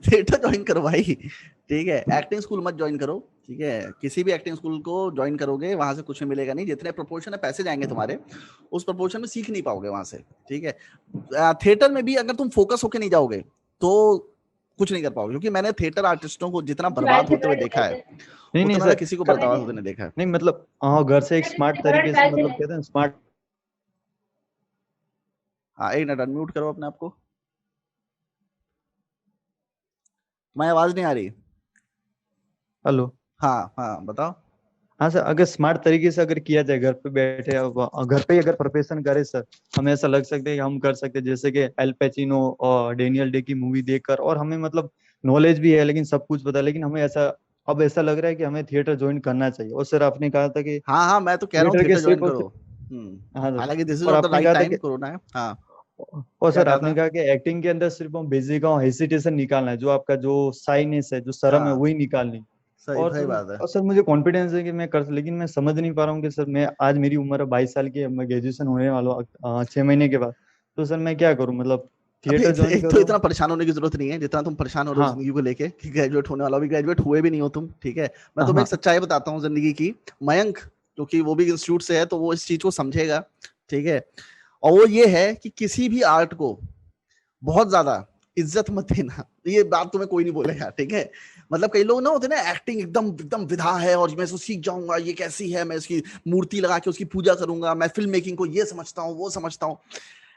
थिएटर ज्वाइन करो भाई, ठीक है? एक्टिंग स्कूल मत ज्वाइन करो, ठीक है? किसी भी एक्टिंग स्कूल को ज्वाइन करोगे वहां से कुछ भी मिलेगा नहीं। जितने प्रोपोर्शन में पैसे जाएंगे तुम्हारे, उस प्रोपोर्शन में सीख नहीं पाओगे वहां से, ठीक है? थिएटर में भी अगर तुम फोकस होके नहीं जाओगे तो कुछ नहीं कर पाओगे, क्योंकि मैंने थिएटर आर्टिस्टों को जितना बर्बाद होते हुए देखा है नहीं नहीं उतना मैं सर, किसी को बर्बाद होते नहीं देखा है। नहीं मतलब घर से एक स्मार्ट तरीके से, मतलब कहते हैं स्मार्ट। हाँ एक मिनट, अनम्यूट करो अपने आप को, मैं आवाज नहीं आ रही। हेलो। हाँ हाँ बताओ। हाँ सर, अगर स्मार्ट तरीके से अगर किया जाए, घर पे बैठे घर पे ही अगर प्रोफेशन करे सर, हमें ऐसा लग सकता है कि हम कर सकते हैं, जैसे कि एल पैचिनो और डेनियल डे की मूवी देखकर, और हमें मतलब नॉलेज भी है लेकिन सब कुछ पता है, लेकिन हमें ऐसा अब ऐसा लग रहा है कि हमें थिएटर ज्वाइन करना चाहिए। और सर आपने कहा था कि हाँ हाँ, मैं तो कह रहा हूँ थिएटर के थिएटर ज्वाइन सिर्फ करो। हाँ सर, हालांकि दिस इज और नॉट द आपने राइट कहा था टाइम, कि कोरोना है। हाँ, और क्या सर कहा आपने था? कहा कि एक्टिंग के अंदर सिर्फ बेसिक हेसिटेशन निकालना है, जो आपका जो साइनेस है, जो शर्म है, हाँ, वही निकालनी। सही और सही बात है। सर मुझे कॉन्फिडेंस है कि मैं कर, लेकिन मैं समझ नहीं पा रहा हूँ कि सर मैं, आज मेरी उम्र 22 साल की है, मैं ग्रेजुएशन होने वाला हूँ 6 महीने के बाद, तो सर मैं क्या करूँ, मतलब अभी थिएटर ज्वाइन एक तो करूँ? इतना परेशान होने की जरूरत नहीं है जितना तुम परेशान हो रहे हो हाँ जिंदगी को लेके, कि ग्रेजुएट होने वाला, अभी ग्रेजुएट हुए भी नहीं हो तुम, ठीक है। मैं तुम्हें हाँ एक सच्चाई बताता हूँ जिंदगी की। मयंक, क्योंकि वो भी इंस्टीट्यूट से है तो वो इस चीज को समझेगा, ठीक है। और वो ये है कि किसी भी आर्ट को बहुत ज्यादा इज्जत मत देना, ये बात तुम्हें कोई नहीं बोलेगा, ठीक है। मतलब कई लोग ना होते हैं ना, एक्टिंग एकदम एकदम विधा है और मैं इसको सीख जाऊंगा, ये कैसी है, मैं इसकी मूर्ति लगा के उसकी पूजा करूंगा, मैं फिल्म मेकिंग को ये समझता हूँ वो समझता हूँ।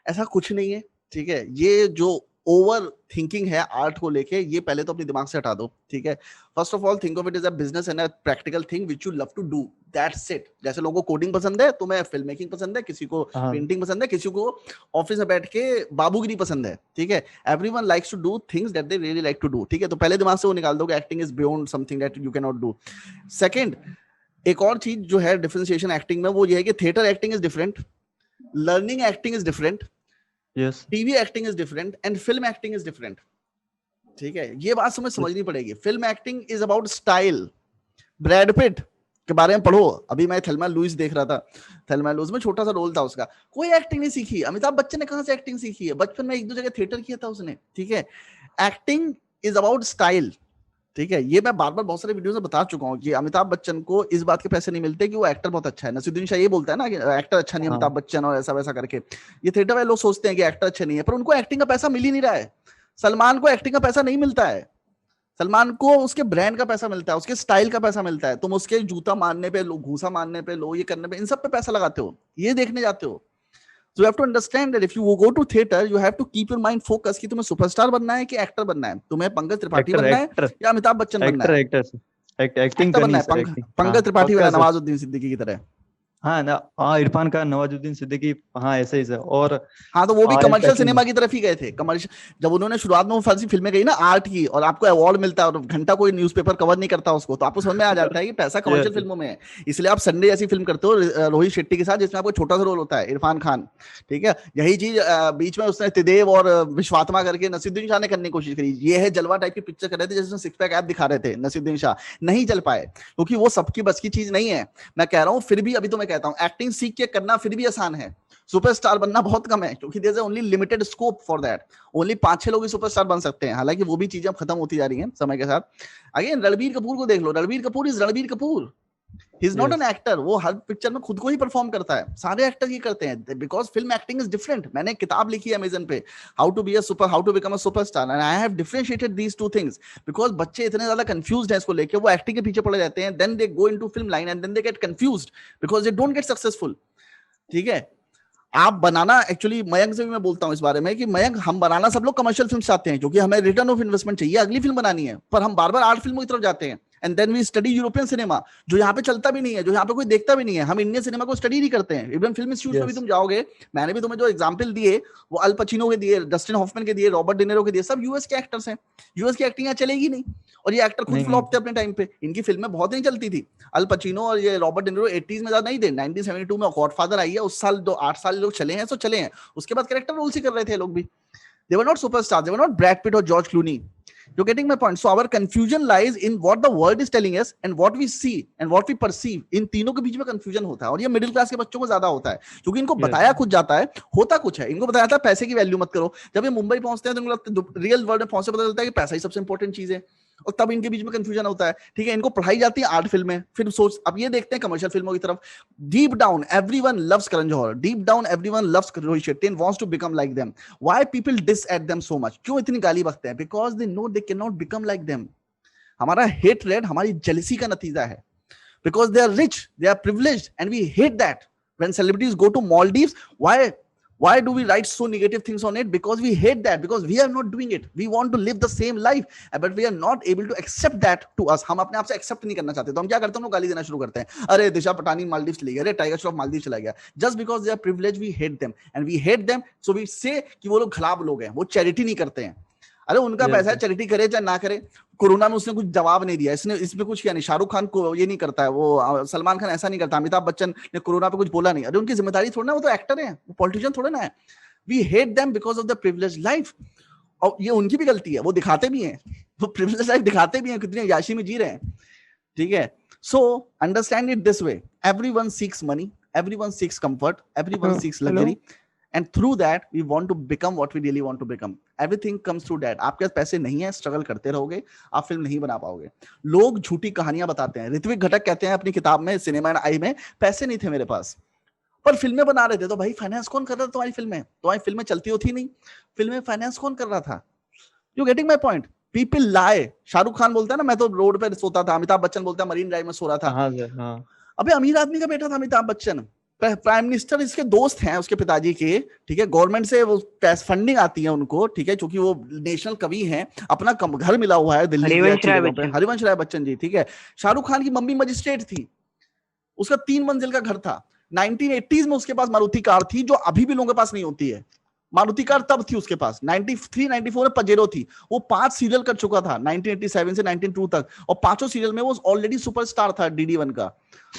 ऐसा कुछ नहीं है, ठीक है। ये जो ओवर थिंकिंग है आर्ट को लेके, ये पहले तो अपने दिमाग से हटा दो, ठीक है। First of all think of it is a business and a practical thing which you love to do, that's it. जैसे लोगों को कोडिंग पसंद है, तुम्हें फिल्म मेकिंग पसंद है, किसी को हाँ पेंटिंग पसंद है, किसी को ऑफिस में बैठ के बाबूगिरी पसंद है, ठीक है। Everyone likes to do things that they really like to do, ठीक है। तो पहले दिमाग से वो निकाल दो कि acting is beyond something that you can not do. Second, एक और चीज जो है डिफरेंशिएशन एक्टिंग में, वो ये है कि theatre acting is different, learning acting is different, yes TV acting is different and film acting is different, ठीक है। ये बात तुम्हें समझनी पड़ेगी। Film acting is about style. Brad Pitt के बारे में पढ़ो, अभी मैं थेल्मा लुइस देख रहा था, थेल्मा लुइस में छोटा सा रोल था उसका, कोई एक्टिंग नहीं सीखी। अमिताभ बच्चन ने कहां से एक्टिंग सीखी है, बचपन में एक दो जगह थिएटर किया था उसने, ठीक है। एक्टिंग इज अबाउट स्टाइल, ठीक है। ये मैं बार बार बहुत सारे वीडियोस में बता चुका हूँ कि अमिताभ बच्चन को इस बात के पैसे नहीं मिलते कि वो एक्टर बहुत अच्छा है। नसीरुद्दीन शाह ये बोलता है ना कि एक्टर अच्छा नहीं हाँ अमिताभ बच्चन, और ऐसा वैसा करके। ये थिएटर वाले लोग सोचते हैं कि एक्टर अच्छा नहीं है, पर उनको एक्टिंग का पैसा मिल ही नहीं रहा है। सलमान को एक्टिंग का पैसा नहीं मिलता है, सलमान को उसके ब्रांड का पैसा मिलता है, उसके स्टाइल का पैसा मिलता है। तुम उसके जूता मारने पे लो, घूसा मारने पे लो, ये करने पे, इन सब पे पैसा लगाते हो, ये देखने जाते हो। So you have to understand that if you go to theater, you have to keep your mind focused कि तुम्हें सुपरस्टार बनना है कि एक्टर बनना है, तुम्हें पंकज त्रिपाठी एक्टर बनना है एक्टर या अमिताभ बच्चन बनना एक्टर है। एक्टर एक्टिंग एक्टर करनी बनना है है, सर, एक्टिंग। हाँ पंकज त्रिपाठी पक्का वाला, सर। नवाजुद्दीन सिद्दीकी की तरह। हाँ ना, हाँ इरफान खान, नवाजुद्दीन सिद्दीकी, हाँ ऐसे ही सर। और हाँ, तो वो भी एल कमर्शियल पैचिनो। सिनेमा की तरफ ही गए थे। कमर्शियल, जब उन्होंने शुरुआत में वो फर्जी फिल्में गई ना आर्ट की, और आपको अवार्ड मिलता है और घंटा कोई न्यूज़पेपर कवर नहीं करता उसको, तो आपको समझ में आ जाता है कि पैसा कमर्शियल यस फिल्मों में है। इसलिए आप संडे ऐसी फिल्म करते हो रोहित शेट्टी के साथ, जिसमें आपको छोटा सा रोल होता है, इरफान खान, ठीक है। यही चीज बीच में उसने तिदेव और विश्वात्मा करके नसीरुद्दीन शाह ने करने की कोशिश करी। ये है जलवा टाइप की पिक्चर कर रहे थे, जिसमें सिक्स पैक ऐप दिखा रहे थे नसीरुद्दीन शाह, नहीं चल पाए क्योंकि वो सबकी बस की चीज नहीं है। मैं कह रहा हूँ फिर भी, अभी तो मैं कहता हूँ एक्टिंग सीख के करना फिर भी आसान है, सुपरस्टार बनना बहुत कम है, क्योंकि there is only limited scope for that. Only 5-6 लोग ही सुपरस्टार बन सकते हैं, हालांकि वो भी चीजें अब खत्म होती जा रही हैं समय के साथ। अगेन रणबीर कपूर को देख लो, Ranbir Kapoor is Ranbir Kapoor, he is not an ace actor. वो हर पिक्चर में खुद को ही परफॉर्म करता है, सारे एक्टर ये करते हैं, because film acting is different. मैंने एक किताब लिखी है अमेजन पे, how to become a superstar, and I have differentiated these two things, because बच्चे इतने ज्यादा कंफ्यूज्ड हैं इसको लेके, वो एक्टिंग के पीछे पड़े रहते हैं, then they go into film line and then they get confused because they don't get successful, ठीक है। आप बनाना, एक्चुअली मयंक से भी मैं बोलता हूं इस बारे में कि मयंक, हम बनाना सब लोग कमर्शियल फिल्म चाहते हैं क्योंकि हमें रिटर्न ऑफ इन्वेस्टमेंट चाहिए, अगली फिल्म बनानी है, पर हम बार बार आर्ट फिल्मों की तरफ जाते हैं and then we study European cinema, जो यहाँ पे चलता भी नहीं है, जो यहाँ पे कोई देखता भी नहीं है। हम इंडियन सिनेमा को स्टडी नहीं करते हैं। इवन फिल्म इंस्टीट्यूट में भी यस तुम जाओगे, मैंने भी तुम्हें जो एग्जांपल दिए वो अल पचिनो के दिए, डस्टिन हॉफमैन के दिए, रॉबर्ट डिनेरो के दिए, सब यूएस के एक्टर्स हैं। यूएस की एक्टिंग यहाँ चलेगी नहीं, और ये एक्टर खुद नहीं फ्लॉप थे अपने टाइम पे, इनकी फिल्में बहुत नहीं चलती थी। अल पचिनो और ये रॉबर्ट डिनेरो 80s में ज्यादा नहीं थे, 1972 में गॉडफादर आई है, उस साल 8 साल लोग चले हैं, तो चले हैं। उसके बाद कैरेक्टर रोल्स ही कर रहे थे लोग भी। They were not superstars, they were not Brad Pitt or George Clooney. You're getting my point. So our confusion lies in what the world is telling us and what we see and what we perceive. इन तीनों के बीच में confusion होता है, और ये middle class के बच्चों को ज्यादा होता है, क्योंकि इनको बताया खुद जाता है, होता कुछ है। इनको बताया जाता है पैसे की वैल्यू मत करो। जब ये मुंबई पहुंचते हैं तो इनको लगता है, रियल वर्ल्ड में पहुंचते पता चलता है कि पैसा ही सबसे इंपॉर्टेंट चीज है, और तब इनके बीच में कंफ्यूजन होता है, ठीक है। इनको पढ़ाई जाती है आर्ट फिल्में, फिर सोच, अब ये देखते हैं कमर्शियल फिल्मों की तरफ। Deep down everyone loves Karan Johar, deep down everyone loves Rohit Shetty and wants to become like them. Why people diss at them so much? क्यों इतनी गाली बकते हैं? Because they know they can not become like them. हमारा hatred हमारी jealousy का नतीजा है, because they are rich, they are privileged and we hate that. When celebrities go to Maldives, why Why do we write so negative things on it? Because we hate that, because we are not doing it. We want to live the same life, but we are not able to accept that to us. हम अपने आप से accept नहीं करना चाहते, तो हम क्या करते हैं, हम लोग गाली देना शुरू करते हैं, अरे दिशा पटानी मालदीव चली गई, अरे टाइगर श्रॉफ मालदीव चला गया. Just because they are privileged, we hate them, and we hate them, so we say कि वो लोग खराब लोग हैं, वो चैरिटी नहीं करते हैं. अरे उनका पैसा है, चैरिटी करे चाहे ना करे. कोरोना में उसने कुछ जवाब नहीं दिया, इसने इसमें कुछ किया नहीं. शाहरुख खान को ये नहीं करता है, वो सलमान खान ऐसा नहीं करता, अमिताभ बच्चन ने कोरोना पे कुछ बोला नहीं. अरे उनकी जिम्मेदारी थोड़ा ना, वो तो एक्टर है, वो पॉलिटिशियन थोड़ा ना है. We hate them because of the privileged life. और ये उनकी भी गलती है, वो दिखाते भी हैं, वो privileged life दिखाते भी हैं, कितनी याशी में जी रहे हैं. ठीक है. So understand it this way. Everyone seeks money, everyone seeks comfort, everyone seeks luxury. And through that we want to become what we really want to become. Everything comes through that. आपके पास पैसे नहीं है, struggle करते रहोगे, आप film नहीं बना पाओगे. लोग झूठी कहानियां बताते हैं. ऋत्विक घटक कहते हैं अपनी किताब में सिनेमा एंड आई में, पैसे नहीं थे मेरे पास पर फिल्में बना रहे थे. तो भाई फाइनेंस कौन कर रहा था तुम्हारी फिल्में? तुम्हारी फिल्में चलती होती नहीं, फिल्में फाइनेंस कौन कर रहा था? You getting my point? People lie. Shahrukh Khan बोलता है ना, मैं तो रोड पे सोता था. अमिताभ बच्चन बोलता है मरीन ड्राइव में सो रहा था. हाँ. अबे अमीर आदमी का बेटा था अमिताभ बच्चन, प्राइम मिनिस्टर इसके दोस्त हैं उसके पिताजी के. ठीक है. गवर्नमेंट से वो फंडिंग आती है उनको. ठीक है. क्योंकि वो नेशनल कवि हैं, अपना घर मिला हुआ है दिल्ली में, हरिवंश राय बच्चन जी. ठीक है. शाहरुख खान की मम्मी मजिस्ट्रेट थी, उसका 3 मंजिल का घर था. 1980s में उसके पास मारुति कार थी, जो अभी भी लोगों के पास नहीं होती है. मारुति कार तब थी उसके पास. 93-94 में पजेरो थी. वो 5 सीरियल कर चुका था 1987 से 1992 तक, और 5 सीरियल में वो ऑलरेडी सुपरस्टार था DD1 का.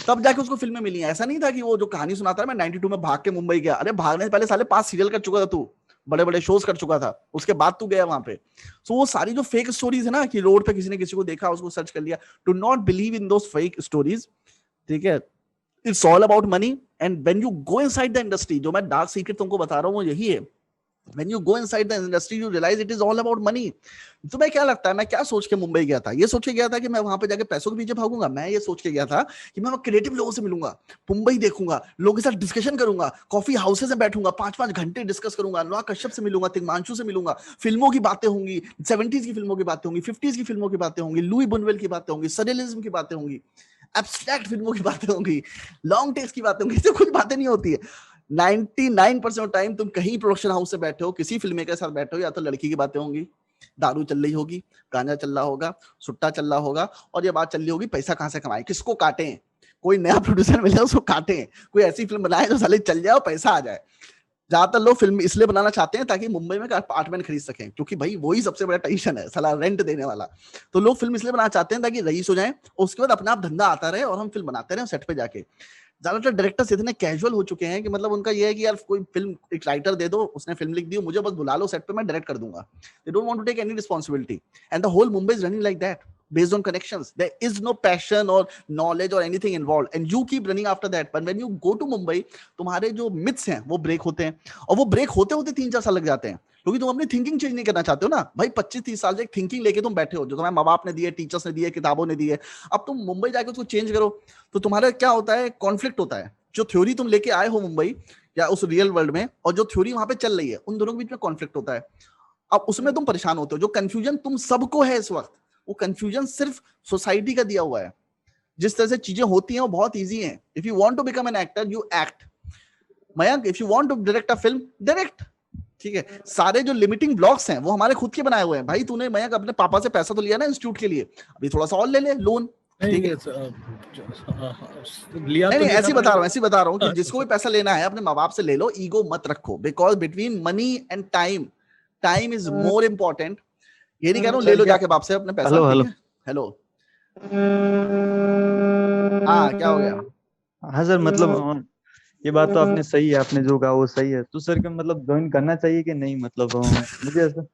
तब जाके उसको फिल्में मिली हैं. ऐसा नहीं था कि वो जो कहानी सुनाता है मैं 92 में भाग के मुंबई गया. अरे भागने से पहले साले 5 सीरियल कर चुका था तू, बड़े बड़े शोज कर चुका था, उसके बाद तू गया वहां पे. सो वो सारी जो फेक स्टोरीज है ना, कि रोड पे किसी ने किसी को देखा, उसको सर्च कर लिया, do not believe in those fake stories. ठीक है. It's all about money, and when you go inside the industry, जो मैं डार्क सीक्रेट तुमको बता रहा हूँ वो यही है. When you go inside the industry, you realize it is all about money. तुम्हें क्या लगता है मैं क्या सोच के मुंबई गया था? ये सोच के गया था कि मैं वहां पे जाके पैसों के पीछे भागूंगा? मैं ये सोच के गया था कि मैं क्रिएटिव लोगों से मिलूंगा, मुंबई देखूंगा, लोगों के साथ डिस्कशन करूंगा, कॉफी हाउसेस में बैठूंगा, 5-5 घंटे डिस्कस करूंगा, अनुराग कश्यप से मिलूंगा, तिग्मांशु से मिलूंगा, फिल्मों की बातें होंगी, 70s की फिल्मों की बातें होंगी, 50s की फिल्मों की बातें होंगी, लुई बुनवेल की बातें होंगी, सरेलिज्म की बातें होंगी, एब्स्ट्रैक्ट फिल्मों की बातें होंगी, लॉन्ग टेक्स की बातें होंगी. इससे कुछ बातें नहीं होती है. 99% ऑफ टाइम तुम कहीं प्रोडक्शन हाउस से बैठे हो, किसी फिल्म के साथ बैठे हो, या तो लड़की की बातें होंगी, दारू चल रही होगी, गांजा चल रहा होगा, सुट्टा चल रहा होगा, और ये बात चल रही होगी पैसा कहां से कमाए, किसको काटे, कोई नया प्रोड्यूसर मिले उसको काटे, कोई ऐसी फिल्म बनाए जो साले चल जाए और पैसा आ जाए. ज्यादातर लोग फिल्म इसलिए बनाना चाहते हैं ताकि मुंबई में अपार्टमेंट खरीद सकें, क्योंकि भाई वही सबसे बड़ा टेंशन है, साला रेंट देने वाला. तो लोग फिल्म इसलिए बनाना चाहते हैं ताकि रईस हो जाएं, और उसके बाद अपना आप धंधा आता रहे और हम फिल्म बनाते रहे सेट पे जाके. ज्यादातर डायरेक्टर्स इतने कैजुअल हो चुके हैं कि मतलब उनका ये है कि यार कोई फिल्म, एक राइटर दे दो, उसने फिल्म लिख दी, मुझे बस बुला लो सेट पे, मैं डायरेक्ट कर दूंगा. They don't want to take any responsibility, and the whole Mumbai is running like that, based on connections. There is no passion or knowledge or anything involved, and you keep running after that. But when you go to Mumbai, तुम्हारे जो myths हैं वो break होते हैं, और वो break होते होते 3-4 साल लग जाते हैं, क्योंकि तुम अपनी थिंकिंग चेंज नहीं करना चाहते हो ना भाई. 25-30 साल से एक थिंकिंग लेके तुम बैठे हो, जो तुम्हारे माँ बाप ने दी है, टीचर्स ने दी है, किताबों ने दी है. अब तुम मुंबई जाके उसको चेंज करो, तो तुम्हारा क्या होता है, कॉन्फ्लिक्ट होता है. जो थ्योरी तुम लेके आए हो मुंबई या उस रियल वर्ल्ड में, और जो थ्योरी वहां पे चल रही है, उन दोनों के बीच में कॉन्फ्लिक्ट होता है. अब उसमें तुम परेशान होते हो. जो कंफ्यूजन तुम सबको है इस वक्त, वो कंफ्यूजन सिर्फ सोसाइटी का दिया हुआ है. जिस तरह से चीजें होती हैं वो बहुत इजी हैं. If you want to become an actor, you act. Mayank, if you want to direct a film, direct. ठीक है. सारे जो लिमिटिंग ब्लॉक्स हैं वो हमारे खुद के बनाए हुए हैं. भाई तूने मयंक अपने पापा से पैसा तो लिया ना इंस्टीट्यूट के लिए, अभी थोड़ा सा और ले ले लोन. ठीक है. नहीं ऐसी बता रहा हूँ कि जिसको भी पैसा लेना है अपने माँ बाप से ले लो, ईगो मत रखो. Because between money and time is more important. ये नहीं कह रहा हूँ ले लो जाके बाप से अपने पैसा. हेलो हाँ क्या हो गया? हाँ सर, मतलब ये बात तो आपने सही है, आपने जो कहा वो सही है. तो सर क्या मतलब ज्वाइन करना चाहिए कि नहीं? मतलब मुझे ऐसा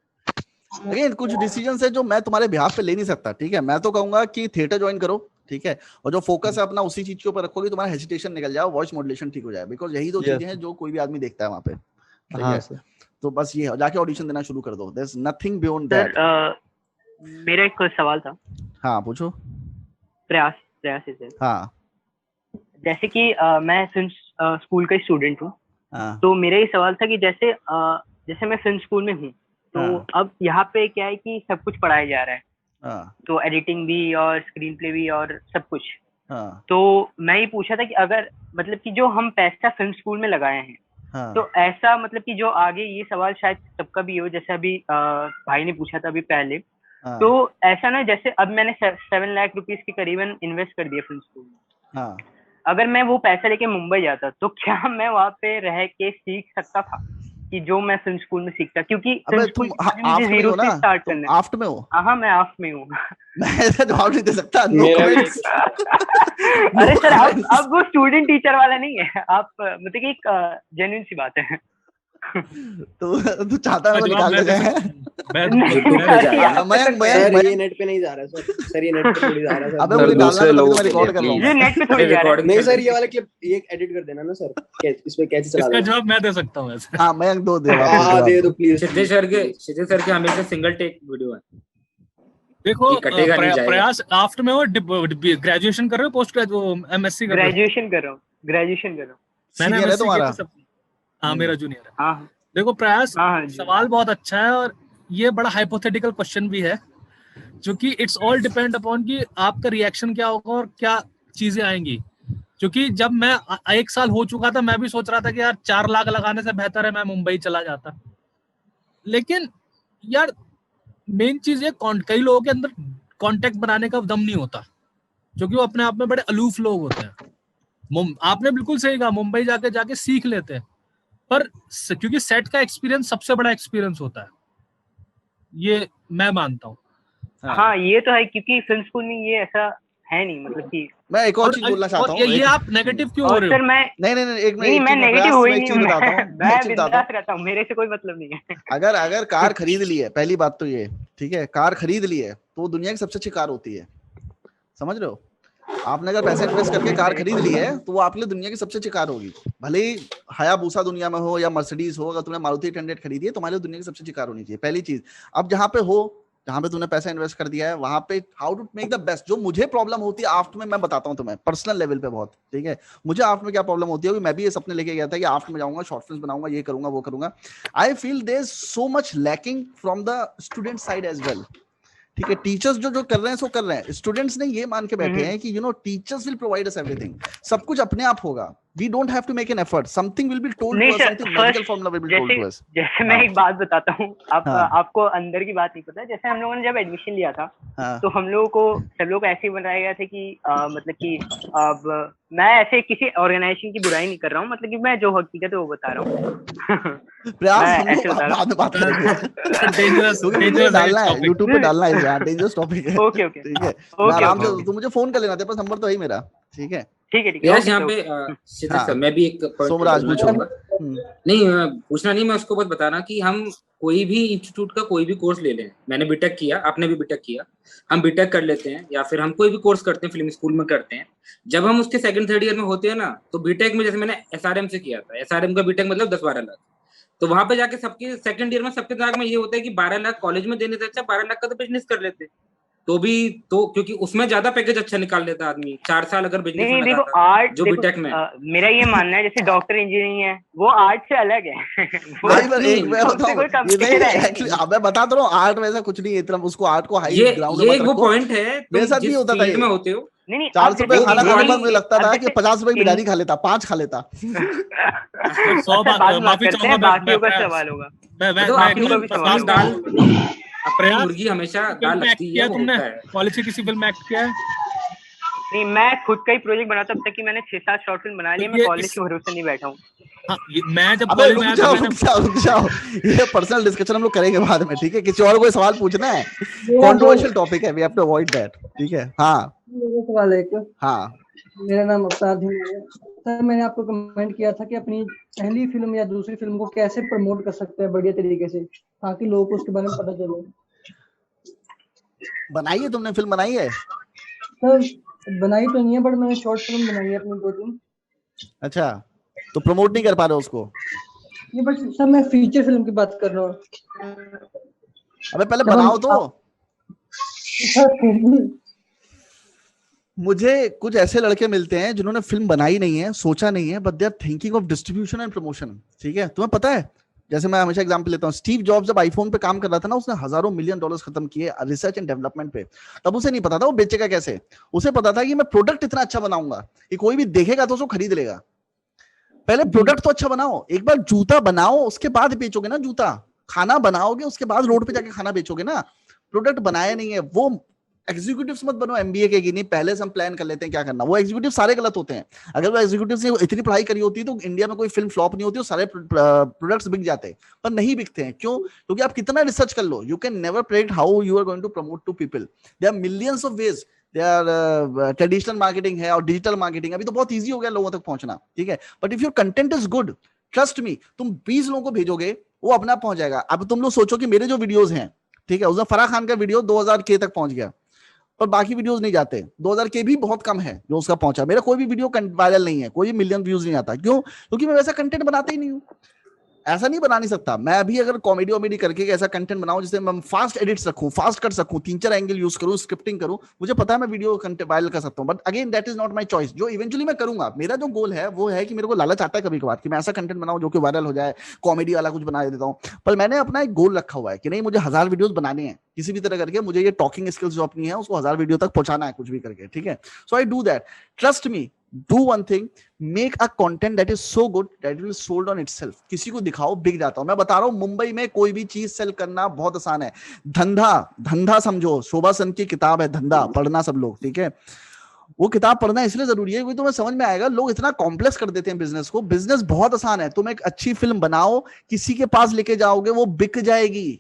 अगेन कुछ डिसीजन है जो मैं तुम्हारे बिहाफ पे ले नहीं सकता. ठीक है. मैं तो कहूंगा कि थिएटर ज्वाइन करो. ठीक है. और जो फोकस है अपना उसी चीज के ऊपर रखोगे, तुम्हारा हेजिटेशन निकल जाए, वॉइस मॉड्यूलेशन ठीक हो जाए. बिकॉज यही दो चीजें हैं जो कोई भी आदमी देखता है वहां पे. ठीक है. तो बस ये जाके ऑडिशन देना शुरू कर दो. There is nothing beyond that. मेरा एक सवाल था. हाँ पूछो. प्रयास से. हाँ. जैसे कि मैं फिल्म स्कूल का स्टूडेंट हूँ. तो मेरा ये सवाल था कि जैसे मैं फिल्म स्कूल में हूँ, तो अब यहाँ पे क्या है कि सब कुछ पढ़ाया जा रहा है. तो एडिटिंग भी और स्क्रीन प्ले भी और सब कुछ. तो मैं ये पूछा था कि अगर मतलब कि जो हम पैसा फिल्म स्कूल में लगाए हैं, हाँ। तो ऐसा मतलब कि जो आगे ये सवाल शायद सबका भी हो, जैसे अभी भाई ने पूछा था अभी पहले, हाँ। तो ऐसा ना, जैसे अब मैंने 7 लाख रुपीस के करीबन इन्वेस्ट कर दिया फिल्म स्कूल में। हाँ। अगर मैं वो पैसा लेके मुंबई जाता तो क्या मैं वहाँ पे रह के सीख सकता था कि जो मैं फिल्म स्कूल में सीखता? क्योंकि फिल्म अबे स्कूल तुम मुझे आफ्ट में जीरो हो से ना, स्टार्ट तुम करना है। आफ्ट में हो। हाँ मैं आफ्ट में हूँ। मैं ऐसा जवाब नहीं दे सकता, नो मेरा भी कमेंट्स। अरे सर आप वो स्टूडेंट टीचर वाला नहीं है, आप मतलब कि एक जेन्युइन सी बात है। तू चाहता है इसका वो जवाब निकाल मैं दे दे जाए। सकता हूँ। नहीं, यूट्यूब पे अरे जाएगा। आप मयंक तो सर मयंक ये नेट पे नहीं जा रहा सर ये नेट पे थोड़ी जा रहा है अबे सर। मुझे सर डालना दूसरे है, तभी तो लोगों मैं के रिकॉर्ड लिए कर रहा हूँ। प्लीज। ये नेट पे थोड़ी जा रहा है। नहीं सर, ये वाला क्लिप ये एडिट कर देना ना सर, इसमें कैसे चला इसका दो। जवाब मैं दे सकता हूँ ऐसे। हाँ मयंक दो दे हाँ दे दो प्लीज। क्षितिज सर के हमेशा सिंगल टेक वीडियो है, देखो ये कटेगा नहीं जाएगा। प्रयास आफ्ट में हो, ग्रेजुएशन कर रहे हो, पोस्ट ग्रेजुएशन, एमएससी कर रहे हो? ग्रेजुएशन कर रहा हूँ, ग्रेजुएशन कर रहा हूँ। मैंने सीनियर है एमएससी की तुम्हारा? थी सब। हाँ मेरा जूनियर है। हाँ देखो प्रयास, हाँ जी। सवाल बहुत अच्छा है और ये बड़ा हाइपोथेटिकल क्वेश्चन भी है, जो कि इट्स ऑल डिपेंड अपॉन कि आपका रिएक्शन क्या होगा और क्या चीजें आएंगी। क्योंकि जब मैं 1 साल हो चुका था, मैं भी सोच रहा था कि यार 4 लाख लगाने से बेहतर है मैं मुंबई चला जाता। लेकिन यार मेन चीज ये, कई लोगों के अंदर कांटेक्ट बनाने का दम नहीं होता, क्योंकि वो अपने आप में बड़े अलूफ लोग होते हैं। आपने बिल्कुल सही कहा, मुंबई जाके सीख लेते हैं, पर क्योंकि सेट का एक्सपीरियंस सबसे बड़ा एक्सपीरियंस होता है, ये मैं मानता हूँ। हाँ ये तो है, क्योंकि फिल्म स्कूल में ये ऐसा है नहीं, मतलब कि मैं एक और चीज बोलना चाहता हूँ। ये आप नेगेटिव क्यों हो और रहे सर हो? मैं नहीं एक नहीं, मैं चीज नेगेटिव प्रयास हुई में एक नहीं चीज हूँ, बताता हूँ, मैं एक चीज बताता बिंदास हूँ। रहता हूँ, मेरे से कोई मतलब नहीं है। अगर कार खरीद ली है, पहली बात तो ये, ठीक है, कार खरीद ली है तो वो दुनिया की सबसे अच्छी कार होती है, समझ रहे हो? आपने अगर पैसे इन्वेस्ट करके कार खरीद ली है तो वो आपके लिए दुनिया की सबसे अच्छी कार होगी। भले ही हायाबुसा दुनिया में हो या मर्सिडीज हो, अगर तुमने मारुति 800 खरीदी है, तुम्हारे लिए दुनिया की सबसे अच्छी कार होनी चाहिए, पहली चीज। अब जहाँ पे हो, जहाँ पे तूने पैसा इन्वेस्ट कर दिया है, वहां पे how to make the best. जो मुझे प्रॉब्लम होती है आफ्ट में, मैं बताता हूँ तुम्हें पर्सनल लेवल पे बहुत, ठीक है, मुझे आफ्ट में क्या प्रॉब्लम होती है। मैं भी ये सपने लेके गया था कि आफ्ट में जाऊंगा, शॉर्ट फिल्म बनाऊंगा, ये करूंगा वो करूंगा। I feel there is so much lacking from the student side as well, ठीक है। टीचर्स जो कर रहे हैं सो कर रहे हैं, स्टूडेंट्स ने ये मान के बैठे हैं कि teachers will provide us everything, सब कुछ अपने आप होगा, we don't have to make an effort, something will be told to us, something magical formula will be told to us. जैसे मैं एक बात बताता हूँ, आपको अंदर की बात नहीं पता। जैसे हम लोगों ने जब एडमिशन लिया था, तो हम लोगों को सब लोग ऐसे ही बनाया गया था कि मतलब कि अब मैं ऐसे किसी ऑर्गेनाइजेशन की बुराई नहीं कर रहा हूँ, मतलब कि मैं जो हकीकत है वो बता रहा हूँ। प्रयास हम लोग बाद में बात करेंगे, मुझे डालना है YouTube पे, डालना है यार, डेंजरस टॉपिक है। ओके ठीक है, मैं आराम से, तू मुझे फोन कर लेना, तेरे पास नंबर तो है ही मेरा, ठीक है। ठीक है यार यहाँ पे सर मैं भी एक सोमराज पूछूंगा। नहीं पूछना नहीं, मैं उसको बस बताना कि हम कोई भी इंस्टीट्यूट का कोई भी कोर्स ले लें, मैंने बीटेक किया, आपने भी बीटेक किया, हम बीटेक कर लेते हैं या फिर हम कोई भी कोर्स करते हैं, फिल्म स्कूल में करते हैं, जब हम उसके सेकंड थर्ड ईयर में होते हैं ना, तो बीटेक में, जैसे मैंने एसआरएम से किया था, एसआरएम का बीटेक मतलब 10-12 लाख, तो वहां पे जाके सबके सेकंड ईयर में सबके दिमाग में ये होता है कि 12 लाख कॉलेज में देने से अच्छा 12 लाख का तो बिजनेस कर लेते, तो भी तो क्योंकि उसमें ज्यादा पैकेज अच्छा निकाल लेता आदमी, 4 साल अगर बिजनेस में देखो लगाता, आर्ट जो बीटेक में मेरा ये मानना है, जैसे डॉक्टर इंजीनियरिंग है वो आर्ट से अलग है। मैं बता तो रहा हूँ, आर्ट वैसा कुछ नहीं है इतना, उसको आर्ट को हाई ग्राउंड ये वो पॉइंट है, मेरे साथ भी होता था, में होते हो नहीं 400 रुपए खाना खाने के बाद मुझे लगता था कि 50 रुपए बिरयानी खा लेता, 5 खा लेता। माफी चाहूंगा, बाकियों का सवाल होगा, मुर्गी हमेशा दाल लगती है, वो तुमने होता है। कॉलेज की किसी फिल्म में एक्ट किया है? नहीं, मैं खुद का ही प्रोजेक्ट बनाता, अब तक कि मैंने 6-7 शॉर्ट फिल्म बना लिए, मैं कॉलेज के भरोसे नहीं बैठा हूँ। मैं जब अबे रुक जाओ, ये पर्सनल डिस्कशन हम लोग करेंगे बाद में, ठीक है। किसी और को सवाल पूछना है, कंट्रोवर्शियल टॉपिक है, we have to avoid that, ठीक है। हाँ सवाल है एक। हाँ, मेरा नाम अवतार है सर, मैंने आपको कमेंट किया था कि अपनी पहली फिल्म या दूसरी फिल्म को कैसे प्रमोट कर सकते हैं बढ़िया तरीके से, ताकि लोगों को उसके बारे में पता चले। बनाई है तुमने, फिल्म बनाई है? सर बनाई तो नहीं है, बट मैंने शॉर्ट फिल्म बनाई है अपनी 2-3। अच्छा, तो प्रमोट नहीं कर पा रहे हो उसको? ये बट सर मैं फीचर फिल्म की बात कर रहा हूँ। अबे पहले बनाओ तो। मुझे कुछ ऐसे लड़के मिलते हैं जिन्होंने फिल्म बनाई नहीं है, सोचा नहीं है, but they are thinking of distribution and promotion, ठीक है। तुम्हें पता है, जैसे मैं हमेशा एग्जांपल लेता हूँ, स्टीव जॉब्स जब आईफोन पे काम कर रहा था ना, उसने हजारों मिलियन डॉलर्स खत्म किए रिसर्च एंड डेवलपमेंट पे। तब उसे नहीं पता था वो बेचेगा कैसे, उसे पता था कि मैं प्रोडक्ट इतना अच्छा बनाऊंगा कि कोई भी देखेगा तो उसको खरीद लेगा। पहले प्रोडक्ट तो अच्छा बनाओ, एक बार जूता बनाओ उसके बाद बेचोगे ना जूता, खाना बनाओगे उसके बाद रोड पे जाके खाना बेचोगे ना। प्रोडक्ट बनाया नहीं है, वो एग्जीक्यूटिव्स मत बनो एमबीए के, नहीं पहले से हम प्लान कर लेते हैं क्या करना। वो एग्जीक्यूटिव सारे गलत होते हैं। अगर वो एग्जीक्यूटिव ने इतनी पढ़ाई करी होती तो इंडिया में कोई फिल्म फ्लॉप नहीं होती और सारे प्रोडक्ट्स बिक जाते, पर नहीं बिकते हैं। क्यों? क्योंकि आप कितना रिसर्च कर लो, you can never predict how you are going to promote to people. There are millions of ways, traditional marketing है और डिजिटल मार्केटिंग, अभी तो बहुत ईजी हो गया लोगों तक पहुंचना, ठीक है। But if your content is good, trust me, तुम 20 लोगों को भेजोगे वो अपने आप पहुंच जाएगा। अब तुम लोग सोचो कि मेरे जो वीडियोस हैं, ठीक है, उसमें फराह खान का वीडियो 2000 के तक पहुंच गया, पर बाकी वीडियोस नहीं जाते। 2000 के भी बहुत कम है जो उसका पहुंचा। मेरा कोई भी वीडियो वायरल नहीं है, कोई मिलियन व्यूज नहीं आता। क्यों? क्योंकि मैं वैसा कंटेंट बनाता ही नहीं हूं। ऐसा नहीं बना नहीं सकता मैं। अभी अगर कॉमेडी वॉमेडी करके ऐसा कंटेंट बनाऊं जिससे मैं फास्ट एडिट्स रखूं, फास्ट कर सकूं, 3-4 एंगल यूज करूं, स्क्रिप्टिंग करूं, मुझे पता है मैं वीडियो कंटेंट वायरल कर सकता हूं। But again that is not my choice. जो इवेंचुअली मैं करूंगा, मेरा जो गोल है वो है कि मेरे को लालच आता है कभी कभार कि मैं ऐसा कंटेंट बनाऊं जो कि वायरल हो जाए, कॉमेडी वाला कुछ बना देता हूं। पर मैंने अपना एक गोल रखा हुआ है कि नहीं, मुझे 1000 वीडियोस बनाने हैं किसी भी तरह करके। मुझे ये टॉकिंग स्किल्स जो अपनी है उसको 1000 वीडियो तक पहुंचाना है, कुछ भी करके, ठीक है। So I do that. Trust me, do one thing, make a content that is so good that it will sold on itself। किसी को दिखाओ, बिक जाता हूं। मैं बता रहा हूं, मुंबई में कोई भी चीज सेल करना बहुत आसान है। धंधा समझो, शोभा सन की किताब है धंधा, पढ़ना सब लोग, ठीक है। वो किताब पढ़ना इसलिए जरूरी है क्योंकि तुम्हें समझ में आएगा। लोग इतना कॉम्प्लेक्स कर देते हैं बिजनेस को। बिजनेस बहुत आसान है। तुम एक अच्छी फिल्म बनाओ, किसी के पास लेके जाओगे, वो बिक जाएगी।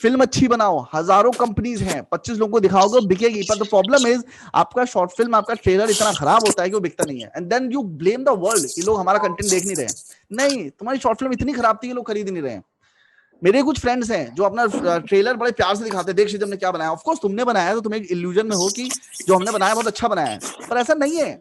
फिल्म अच्छी बनाओ, हजारों कंपनीज हैं, 25 लोगों को दिखाओगे, बिकेगी। पर द प्रॉब्लम इज आपका शॉर्ट फिल्म, आपका ट्रेलर इतना खराब होता है कि वो बिकता नहीं है। And then you blame the world कि लोग हमारा कंटेंट देख नहीं रहे। नहीं, तुम्हारी शॉर्ट फिल्म इतनी खराब थी कि लोग खरीद नहीं रहे। मेरे कुछ फ्रेंड्स हैं जो अपना ट्रेलर बड़े प्यार से दिखाते हैं, देख शीत हमने क्या बनाया। ऑफ कोर्स तुमने बनाया तो तुम्हें एक इल्यूजन में हो कि जो हमने बनाया बहुत अच्छा बनाया है, पर ऐसा नहीं है।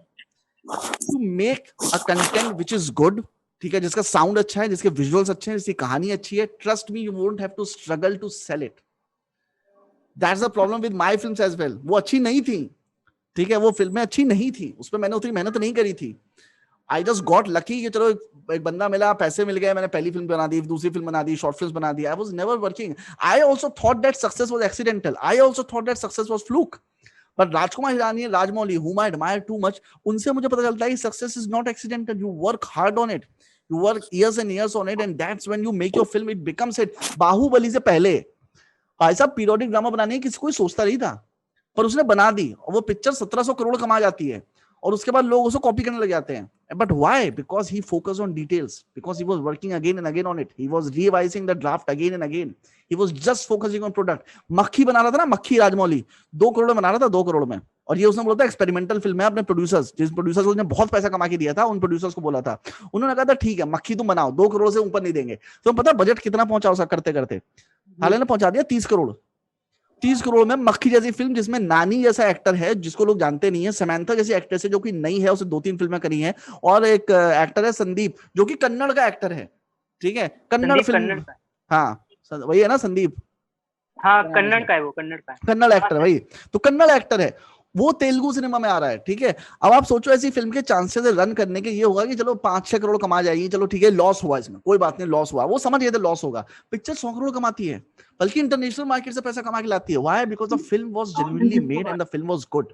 To make a content which is good, ठीक है, जिसका साउंड अच्छा है, जिसके विजुअल्स अच्छे हैं, जिसकी कहानी अच्छी है, trust me, you won't have to struggle to sell it. That's the problem with my films as well. वो अच्छी नहीं थी, ठीक है, वो फिल्में अच्छी नहीं थी, उसमें मैंने उतनी मेहनत नहीं करी थी। आई जस्ट गॉट लकी कि चलो एक बंदा मिला, पैसे मिल गए, मैंने पहली फिल्म बना दी, दूसरी फिल्म बना दी, शॉर्ट फिल्म बना दी। I was never working. I also thought that success was accidental. I also thought that success was fluke. But Rajkumar Hirani, Rajamouli, whom I admire too much, उनसे मुझे पता चलता है success is not accidental. You work hard on it, you work years and years on it, and that's when you make your film, it becomes it। Baahubali से पहले भाई साहब periodic drama बनाने की किसी कोई सोचता नहीं था, पर उसने बना दी और वो पिक्चर 1700 करोड़ कमा जाती है और उसके बाद लोग उसको कॉपी करने लग जाते हैं। But why? Because he focused on details, because he was working again and again on it, he was revising the draft again and again, he was just focusing on product. मक्खी बना रहा था ना, मक्खी राजमौली 2 करोड़ में बना रहा था, 2 करोड़ में। और ये उसने बोला था एक्सपेरिमेंटल फिल्म है। अपने प्रोड्यूसर्स, जिस प्रोड्यूसर्स को उसने बहुत पैसा कमा के दिया था, उन प्रोड्यूसर्स को बोला था, उन्होंने कहा था ठीक है मक्खी तुम बनाओ, 2 करोड़ से ऊपर नहीं देंगे। तो पता बजट कितना पहुंचा उसका करते करते? हाल ने पहुंचा दिया 30 करोड़। 30 करोड़ में मक्खी जैसी फिल्म, जिसमें नानी जैसा एक्टर है जिसको लोग जानते नहीं है, समंथा जैसी एक्ट्रेस है जो कि नई है, उसे 2-3 फिल्में करी हैं, और एक एक्टर है संदीप जो कि कन्नड़ का एक्टर है, ठीक है, कन्नड़ फिल्म, हाँ वही है ना संदीप, हाँ कन्नड़ का है वो, कन्नड़ एक्टर वही, तो कन्नड़ एक्टर है वो, तेलुगु सिनेमा में आ रहा है, ठीक है। अब आप सोचो ऐसी फिल्म के चांसेस रन करने के ये होगा कि चलो 5-6 करोड़ कमा जाएगी, चलो ठीक है, लॉस हुआ इसमें कोई बात नहीं, लॉस हुआ, वो समझ गए थे लॉस होगा। पिक्चर 100 करोड़ कमाती है, बल्कि इंटरनेशनल मार्केट से पैसा कमा के लाती है। Why? Because the film was genuinely made and the film was good.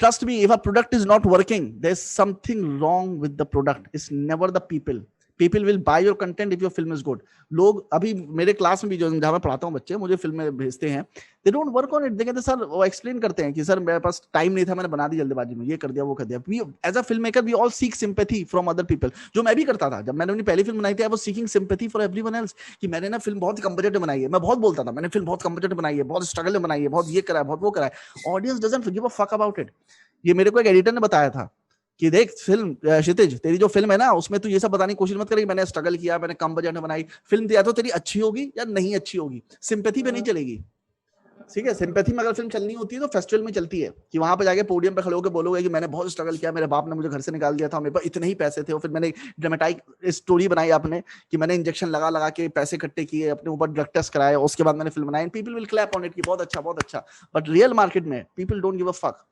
Trust me, if a product is not working, there's something wrong with the product. It's never the people. People will buy your content if your film is good. लोग अभी मेरे class में भी जो जहाँ मैं पढ़ाता हूँ बच्चे मुझे फिल्में भेजते हैं, they don't work on it। they कहते सर, वो एक्सप्लेन करते हैं कि सर मेरे पास टाइम नहीं था, मैंने बना दी जल्दबाजी में, ये कर दिया वो कर दिया। We as a filmmaker we all seek sympathy from other people, जो मैं भी करता था। जब मैंने अपनी पहली फिल्म बनाई थी, I was seeking sympathy for everyone else, कि मैंने ना फिल्म बहुत ही कम बजट में बनाई है। मैं बहुत बोलता था मैंने फिल्म बहुत कम बजट में बनाई है, बहुत स्ट्रगल में बनाई है, बहुत ये करा है, बहुत वो करा है। Audience doesn't give a fuck about it। ये मेरे को एक एडिटर ने बताया था कि देख फिल्म, क्षितिज तेरी जो फिल्म है ना, उसमें तू ये सब बताने की कोशिश मत कर कि मैंने स्ट्रगल किया, मैंने कम बजट में बनाई फिल्म। या तो तेरी अच्छी होगी या नहीं अच्छी होगी, सिंपैथी पे नहीं चलेगी, ठीक है। सिंपैथी में अगर फिल्म चलनी होती है तो फेस्टिवल में चलती है, कि वहां पे जाके पोडियम पे खड़े होकर बोलोगे कि मैंने बहुत स्ट्रगल किया, मेरे बाप ने मुझे घर से निकाल दिया था, मेरे पास इतने ही पैसे थे, और फिर मैंने ड्रामेटाइक स्टोरी बनाई आपने कि मैंने इंजेक्शन लगा लगा के पैसे इकट्ठे किए, अपने ऊपर ड्रग टेस्ट कराए, उसके बाद मैंने फिल्म बनाई। People will clap on it कि बहुत अच्छा बहुत अच्छा। बट रियल मार्केट में people don't give a fuck.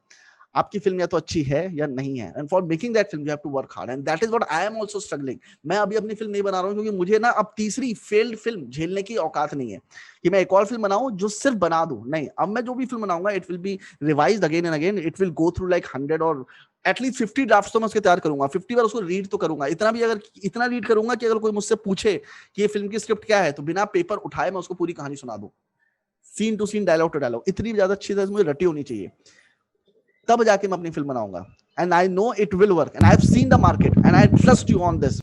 आपकी फिल्म या तो अच्छी है या नहीं है, and for making that film you have to work hard, and that is what I am also struggling. मैं अभी अपनी फिल्म नहीं बना रहा हूँ क्योंकि मुझे ना अब तीसरी फेल्ड फिल्म झेलने की औकात नहीं है कि मैं एक और फिल्म बनाऊं जो सिर्फ बना दूं। नहीं, अब मैं जो भी फिल्म बनाऊंगा it will B revised again and again, it will go through like 100 और एटलीस्ट 50 ड्राफ्ट्स तो मैं उसके तैयार करूंगा, 50 बार उसको रीड तो करूंगा। इतना रीड करूंगा कि अगर कोई मुझसे पूछे कि ये फिल्म की स्क्रिप्ट क्या है तो बिना पेपर उठाए मैं उसको पूरी कहानी सुना दूं, scene to scene, dialogue to dialogue. इतनी ज्यादा अच्छी तरह मुझे रटी होनी चाहिए, तब जाके मैं अपनी फिल्म बनाऊंगा। And I know it will work and I have seen the market and I trust you on this.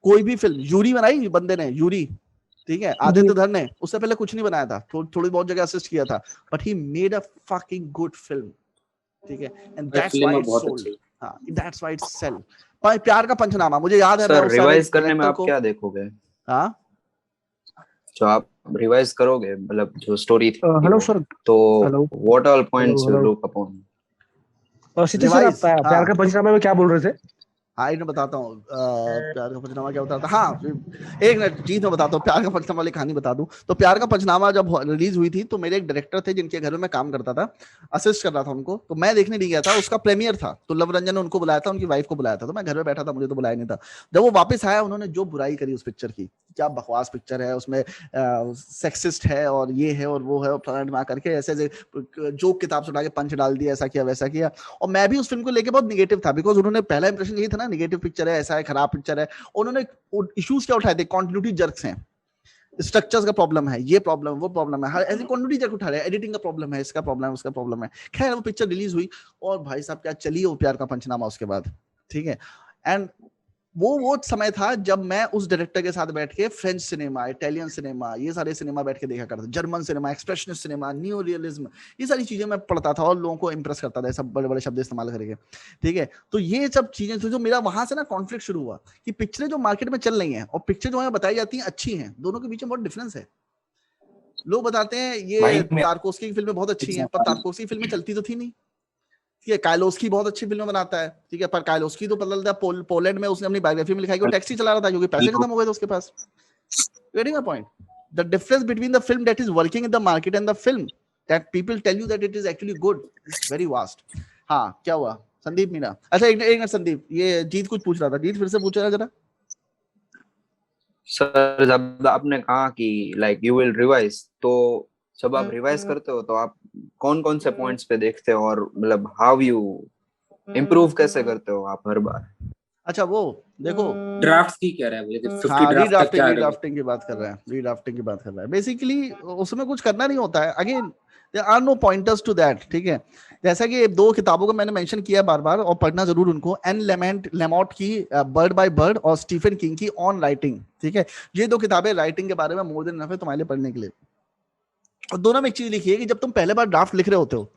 कोई भी फिल्म, यूरी बनाई बंदे ने, यूरी, ठीक है, आदित्य धर ने, उससे पहले कुछ नहीं बनाया था, थोड़ी बहुत जगह असिस्ट किया था, but he made a fucking good film, ठीक है, and that's why it sold. हां, दैट्स व्हाई इट सेल। प्यार का पंचनामा, मुझे याद है सर रिवाइज करने में आप क्या देखोगे? हां, जो आप रिवाइज करोगे, मतलब जो स्टोरी थी, हेलो सर, तो what all points you look upon? सीधे सर, आप प्यार का पंचनामा में क्या बोल रहे थे? हाँ, मैं बताता हूँ प्यार का पंचनामा क्या होता था। हाँ, एक मिनट चीज मैं बताता हूँ, प्यार का पंचनामा वाली कहानी बता दूं। तो प्यार का पंचनामा जब रिलीज हुई थी तो मेरे एक डायरेक्टर थे जिनके घर में मैं काम करता था, असिस्ट कर रहा था उनको, तो मैं देखने नहीं गया था, उसका प्रीमियर था, तो लव रंजन ने उनको बुलाया था, उनकी वाइफ को बुलाया था, तो मैं घर में बैठा था, मुझे तो बुलाया नहीं था। जब वो वापस आया, उन्होंने जो बुराई करी उस पिक्चर की, क्या बकवास पिक्चर है, उसमें सेक्सिस्ट है और ये है और वो है और फलाना करके ऐसे जो किताब से उठा के पंच डाल दिया, ऐसा किया वैसा किया। और मैं भी उस फिल्म को लेके बहुत निगेटिव था, बिकॉज उन्होंने पहला इंप्रेशन यही था ना, निगेटिव पिक्चर है, ऐसा है, खराब पिक्चर है। उन्होंने इश्यूज क्या उठाए थे, कॉन्टिन्यूटी जर्क्स हैं, स्ट्रक्चर्स का प्रॉब्लम है, ये प्रॉब्लम, वो प्रॉब्लम है, हर ऐसी कॉन्टिन्यूटी जर्क उठा रहे हैं, एडिटिंग का प्रॉब्लम है, इसका प्रॉब्लम है, उसका प्रॉब्लम है। खैर वो पिक्चर रिलीज हुई और भाई साहब क्या चली वो प्यार का पंचनामा उसके बाद, ठीक है। एंड वो समय था जब मैं उस डायरेक्टर के साथ बैठ के फ्रेंच सिनेमा, इटालियन सिनेमा, ये सारे सिनेमा बैठ के देखा करता था, German cinema, expressionist cinema, new realism, ये सारी चीजें मैं पढ़ता था और लोगों को इंप्रेस करता था, सब बड़े बड़े शब्द इस्तेमाल करके, ठीक है। तो ये सब चीजें थी जो मेरा वहां से ना कॉन्फ्लिक्ट शुरू हुआ कि पिक्चरें जो मार्केट में चल रही हैं और पिक्चर जो हमें बताई जाती हैं अच्छी हैं, दोनों के बीच में बहुत डिफरेंस है। लोग बताते हैं ये तारकोस्की की फिल्में बहुत अच्छी हैं, पर तारकोस्की की फिल्में चलती तो थी नहीं, ठीक है। कायलोस्की बहुत अच्छी फिल्में बनाता है, ठीक है, पर कायलोस्की तो पता चलता है पोलैंड में उसने अपनी बायोग्राफी में लिखा है कि वो टैक्सी चला रहा था क्योंकि पैसे खत्म हो गए थे उसके पास। Getting my point? The difference between the film that is working in the market and the film that people tell you that it is actually good is very vast. हाँ, क्या हुआ संदीप मीना? अच्छा एक मिनट संदीप, ये जीत कुछ पूछ रहा था, जीत फिर से पूछ रहा जरा। सर जब आपने कहा कि लाइक यू विल रिवाइज, तो जब आप रिवाइज करते हो तो आप कौन कौन से पॉइंट्स पे देखते हो और मतलब हाउ यू इम्प्रूव कैसे करते हो आप हर बार? अच्छा वो देखो ड्राफ्ट्स की कह रहा है, 50 हाँ, ड्राफ्ट तक रीड्राफ्टिंग की बात कर रहे हैं, रीड्राफ्टिंग की बात कर रहा है। बेसिकली उसमें कुछ करना नहीं होता है, again there are no pointers to that, ठीक है। जैसा कि 2 किताबों को मैंने मेंशन किया बार बार और पढ़ना जरूर उनको, एन लेमॉट की बर्ड बाय बर्ड और स्टीफन किंग की ऑन राइटिंग, ठीक है। ये 2 किताबें राइटिंग के बारे में मोर देन इनफ है तुम्हारे लिए पढ़ने के लिए। और दोनों में एक चीज लिखी है कि जब तुम पहले बार ड्राफ्ट लिख रहे होते हो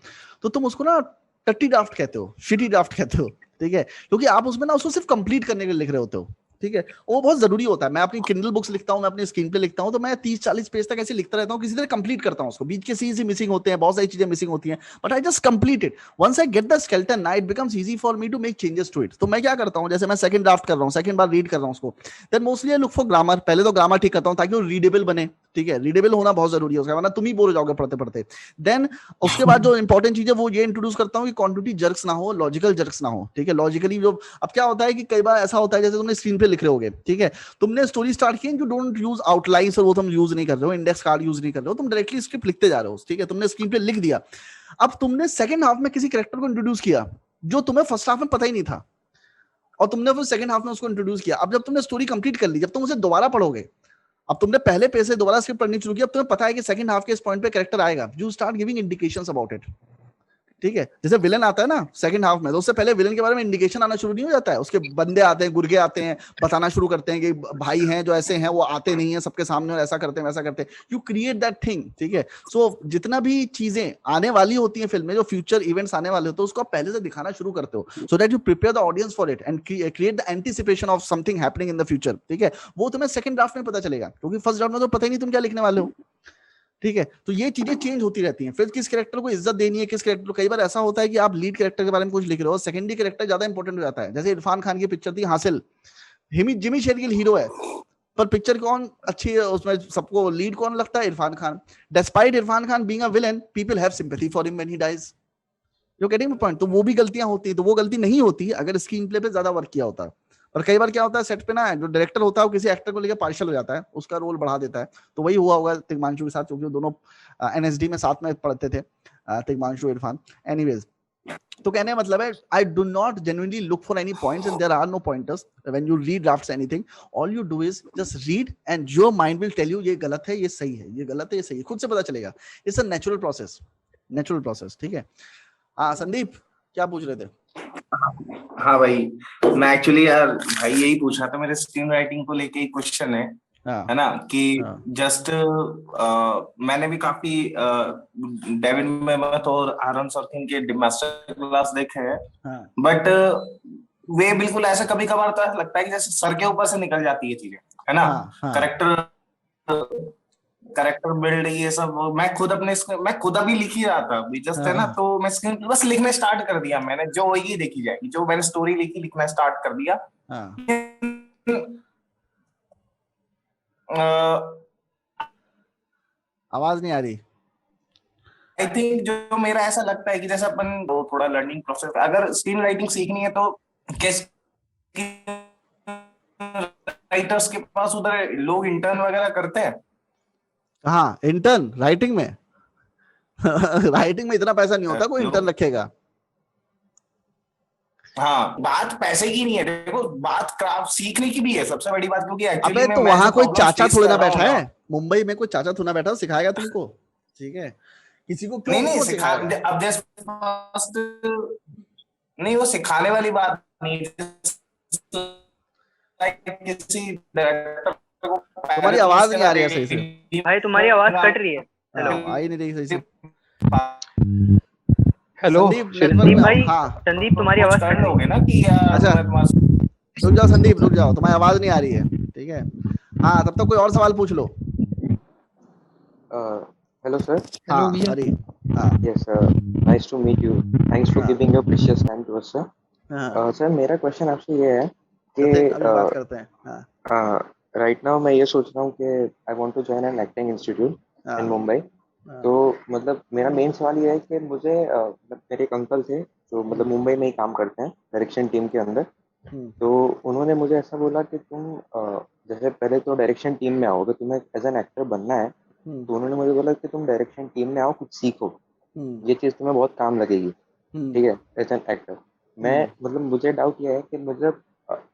तो तुम उसको ना टट्टी ड्राफ्ट कहते हो, शिटी ड्राफ्ट कहते हो, ठीक है, क्योंकि आप उसमें ना उसको सिर्फ कंप्लीट करने के लिए लिख रहे होते हो, ठीक है। वो बहुत जरूरी होता है। मैं अपनी किंडल बुक्स लिखता हूँ, मैं अपनी स्क्रीन पे लिखता हूँ, तो मैं 30-40 पेज तक ऐसे लिखता रहता हूँ, किसी तरह कंप्लीट करता हूँ उसको, बीच के सीन्स मिसिंग होते हैं, बहुत सारी चीजें मिसिंग होती हैं, but I just complete it. Once I get the skeleton now it becomes easy for me to make changes to it. तो मैं क्या करता हूँ, जैसे मैं सेकंड ड्राफ्ट कर रहा हूँ, सेकंड बार रीड कर रहा हूँ उसको, then mostly I look for grammar. पहले तो ग्रामर ठीक करता हूँ ताकि वो रीडेबल बने, ठीक है, रीडेबल होना बहुत जरूरी है उसका, वरना तुम ही बोर हो जाओगे पढ़ते पढ़ते। देन उसके बाद जो इंपॉर्टेंट चीज है वो ये इंट्रोड्यूस करता हूँ कि क्वांटिटी जर्क्स ना हो, लॉजिकल जर्क्स ना हो, ठीक है। लॉजिकली जो अब क्या होता है कि कई बार ऐसा होता है जैसे तुमने स्क्रीन पे लिख रहे होगे, ठीक है, तुमने स्टोरी स्टार्ट की, यू डोंट यूज आउटलाइंस और वो तुम यूज नहीं कर रहे हो, इंडेक्स कार्ड यूज नहीं कर रहे हो, तुम डायरेक्टली स्क्रिप्ट लिखते जा रहे हो, ठीक है, तुमने स्क्रीन पे लिख दिया। अब तुमने सेकंड हाफ में किसी कैरेक्टर को इंट्रोड्यूस किया जो तुम्हें फर्स्ट हाफ में पता ही नहीं था, और तुमने फिर सेकंड हाफ में उसको इंट्रोड्यूस किया। अब जब तुमने स्टोरी कंप्लीट कर ली, जब तुम उसे दोबारा पढ़ोगे, अब तुमने पहले पेज से दोबारा स्क्रिप्ट पढ़नी शुरू की, अब तुम्हें पता है कि सेकंड हाफ के इस पॉइंट पे कैरेक्टर आएगा, you start giving indications about it, ठीक है। जैसे विलन आता है ना सेकंड हाफ में, तो उससे पहले विलन के बारे में इंडिकेशन आना शुरू नहीं हो जाता है, उसके बंदे आते हैं, गुर्गे आते हैं, बताना शुरू करते हैं कि भाई हैं जो ऐसे हैं, वो आते नहीं है सबके सामने और ऐसा करते हैं वैसा करते हैं, यू क्रिएट दैट थिंग, ठीक है। सो जितना भी चीजें आने वाली होती हैं फिल्म में, जो फ्यूचर इवेंट्स आने वाले होते हैं, उसको आप पहले से दिखाना शुरू करते हो, so that you prepare the audience for it and create the anticipation of something happening in the future, ठीक है। वो तुम्हें सेकंड ड्राफ्ट में पता चलेगा, क्योंकि फर्स्ट ड्राफ्ट में तो पता ही नहीं तुम क्या लिखने वाले हो, ठीक है। तो ये चीजें चेंज होती रहती हैं। फिर किस कैरेक्टर को इज्जत देनी है, किस कैरेक्टर को, कई बार ऐसा होता है कि आप लीड कैरेक्टर के बारे में कुछ लिख रहे हो, सेकेंडरी कैरेक्टर ज्यादा इंपॉर्टेंट हो जाता है। जैसे इरफान खान की पिक्चर थी हासिल, जिमी शेरगिल हीरो है, पर पिक्चर कौन अच्छी है उसमें, सबको लीड कौन लगता है, Irfan Khan. Despite Irfan Khan being a villain, people have sympathy for him when he dies, you getting my point? तो वो भी गलतियां होती है, तो वो गलती नहीं होती अगर स्क्रीन प्ले पे ज्यादा वर्क किया होता है। और कई बार क्या होता है सेट पे ना, जो डायरेक्टर होता है वो किसी एक्टर को लेकर पार्शियल हो जाता है, उसका रोल बढ़ा देता है। तो वही हुआ होगा तिग्मांशु के साथ, क्योंकि वो दोनों एनएसडी में साथ में पढ़ते थे, तिग्मांशु इरफान। एनीवेज, तो कहने का मतलब है I do not genuinely look for any points and there are no pointers when you read drafts anything. All you do is just read and your mind will tell you ये गलत है, ये सही है, ये गलत है, ये सही है, खुद से पता चलेगा। It's a natural process, natural process. ठीक है। हाँ संदीप, क्या पूछ रहे थे? हाँ भाई, मैं एक्चुअली यार भाई यही पूछ रहा था, मेरे स्क्रीन राइटिंग को लेके एक क्वेश्चन है ना, कि जस्ट मैंने भी काफी डेविड मेमथ और आरन सॉर्किन के मास्टर क्लास देखे हैं, बट वे बिल्कुल ऐसे कभी कभार तो ऐसा लगता है कि जैसे सर के ऊपर से निकल जाती है चीजें, है ना। कैरेक्टर बिल्ड ये सब मैं खुद अभी लिख ही रहा था अभी जस्ट, है ना। तो मैं स्क्रीन पे बस लिखने स्टार्ट कर दिया मैंने, जो होगी देखी जाएगी, जो मैंने स्टोरी लिखी लिखना स्टार्ट कर दिया। आवाज नहीं आ रही। आई थिंक जो मेरा ऐसा लगता है कि जैसे अपन थोड़ा लर्निंग प्रोसेस, अगर स्क्रीन राइटिंग सीखनी है तो कैसे राइटर्स के पास उधर लोग इंटर्न वगैरह करते हैं। हाँ, इंटर्न राइटिंग में राइटिंग में इतना पैसा नहीं होता कोई इंटर्न रखेगा। हाँ, बात पैसे की नहीं है, देखो बात क्राफ्ट सीखने की भी है सबसे बड़ी बात, क्योंकि अबे तो वहां कोई चाचा थोड़ी ना बैठा है, मुंबई में कोई चाचा थोड़ी ना बैठा सिखाएगा तुमको, ठीक है। किसी को क्यों नहीं सिखा, अब जैसे नहीं वो सिखाने वाली बात नहीं, किसी तुम्हारी आवाज नहीं आ रही है सही से भाई, तुम्हारी आवाज कट रही है। हेलो, आई नहीं रही सही से। हेलो संदीप भाई, संदीप तुम्हारी आवाज कट रही है ना कि अच्छा रुक जाओ संदीप, रुक जाओ, तुम्हारी आवाज नहीं आ रही है, ठीक है। हाँ, तब तक कोई और सवाल पूछ लो। Hello sir. हाँ sorry. Yes sir, nice to meet you, thanks for giving your precious time to us sir. Sir मेरा क्वेश्चन आपसे ये है कि बात करते हैं। राइट नाउ मैं ये सोच रहा हूँ कि I want to join an acting institute in Mumbai. तो मतलब मेरा मेन सवाल ये है कि मुझे मेरे एक अंकल थे जो मतलब मुंबई में ही काम करते हैं डायरेक्शन टीम के अंदर। तो उन्होंने मुझे ऐसा बोला कि तुम जैसे पहले तो डायरेक्शन टीम में आओगे, तुम्हें एज एन एक्टर बनना है, तो उन्होंने मुझे बोला कि तुम डायरेक्शन टीम में आओ, कुछ सीखो, ये चीज़ तुम्हें बहुत काम लगेगी, ठीक है, एज एन एक्टर। मैं मतलब मुझे डाउट ये है कि मुझे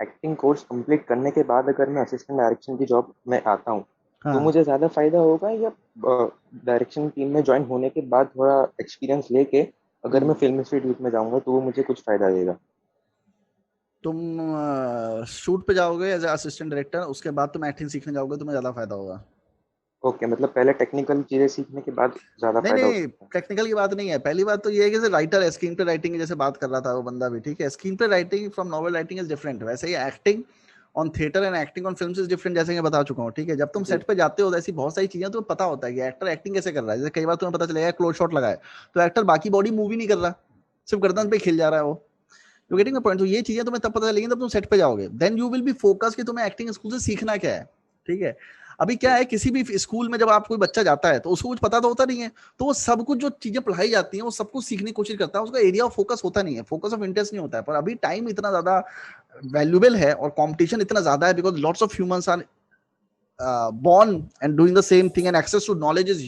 एक्टिंग कोर्स कंप्लीट करने के बाद अगर मैं असिस्टेंट डायरेक्शन की जॉब में आता हूँ तो मुझे ज्यादा फायदा होगा, या डायरेक्शन टीम में ज्वाइन होने के बाद थोड़ा एक्सपीरियंस लेके अगर मैं फिल्म इंस्टीट्यूट में जाऊंगा तो वो मुझे कुछ फायदा देगा? तुम शूट पे जाओगे एज असिस्टेंट डायरेक्टर, उसके बाद तुम एक्टिंग सीखने जाओगे, तुम्हें ज्यादा फायदा होगा। ओके, मतलब पहले टेक्निकल चीजें सीखने के बाद ज्यादा फायदा होगा? नहीं, टेक्निकल की बात नहीं है। पहली बात तो ये है कि राइटर है, स्क्रीन पे राइटिंग जैसे बात कर रहा था वो बंदा भी, ठीक है। स्क्रीन पे writing from novel writing is different. वैसे ही acting on theatre and acting on films is different, जैसे मैं बता चुका हूँ, ठीक है। जब तुम सेट पे जाते हो ऐसी बहुत सारी चीजें तुम्हें पता होता है कि एक्टर एक्टिंग कैसे कर रहा है। जैसे कई बार तुम्हें पता चलेगा क्लोज शॉट लगाए तो एक्टर बाकी बॉडी मूवी नहीं कर रहा, सिर्फ गर्दन पे खिल जा रहा है वो। You getting the point? तो ये चीजें तुम्हें तब पता चलेगी जब तुम सेट पे जाओगे, then you will be focus कि तुम्हें एक्टिंग स्कूल से सीखना क्या है, ठीक है। अभी क्या है, किसी भी स्कूल में जब आप कोई बच्चा जाता है तो उसको कुछ पता तो होता नहीं है, तो वो सब कुछ जो चीजें पढ़ाई जाती हैं वो सब कुछ सीखने की कोशिश करता है, उसका एरिया ऑफ फोकस होता नहीं है, फोकस ऑफ इंटरेस्ट नहीं होता है। पर अभी टाइम इतना ज्यादा वैल्यूएबल है और कंपटीशन इतना ज्यादा है, because lots of humans are born and doing the same thing and access to knowledge is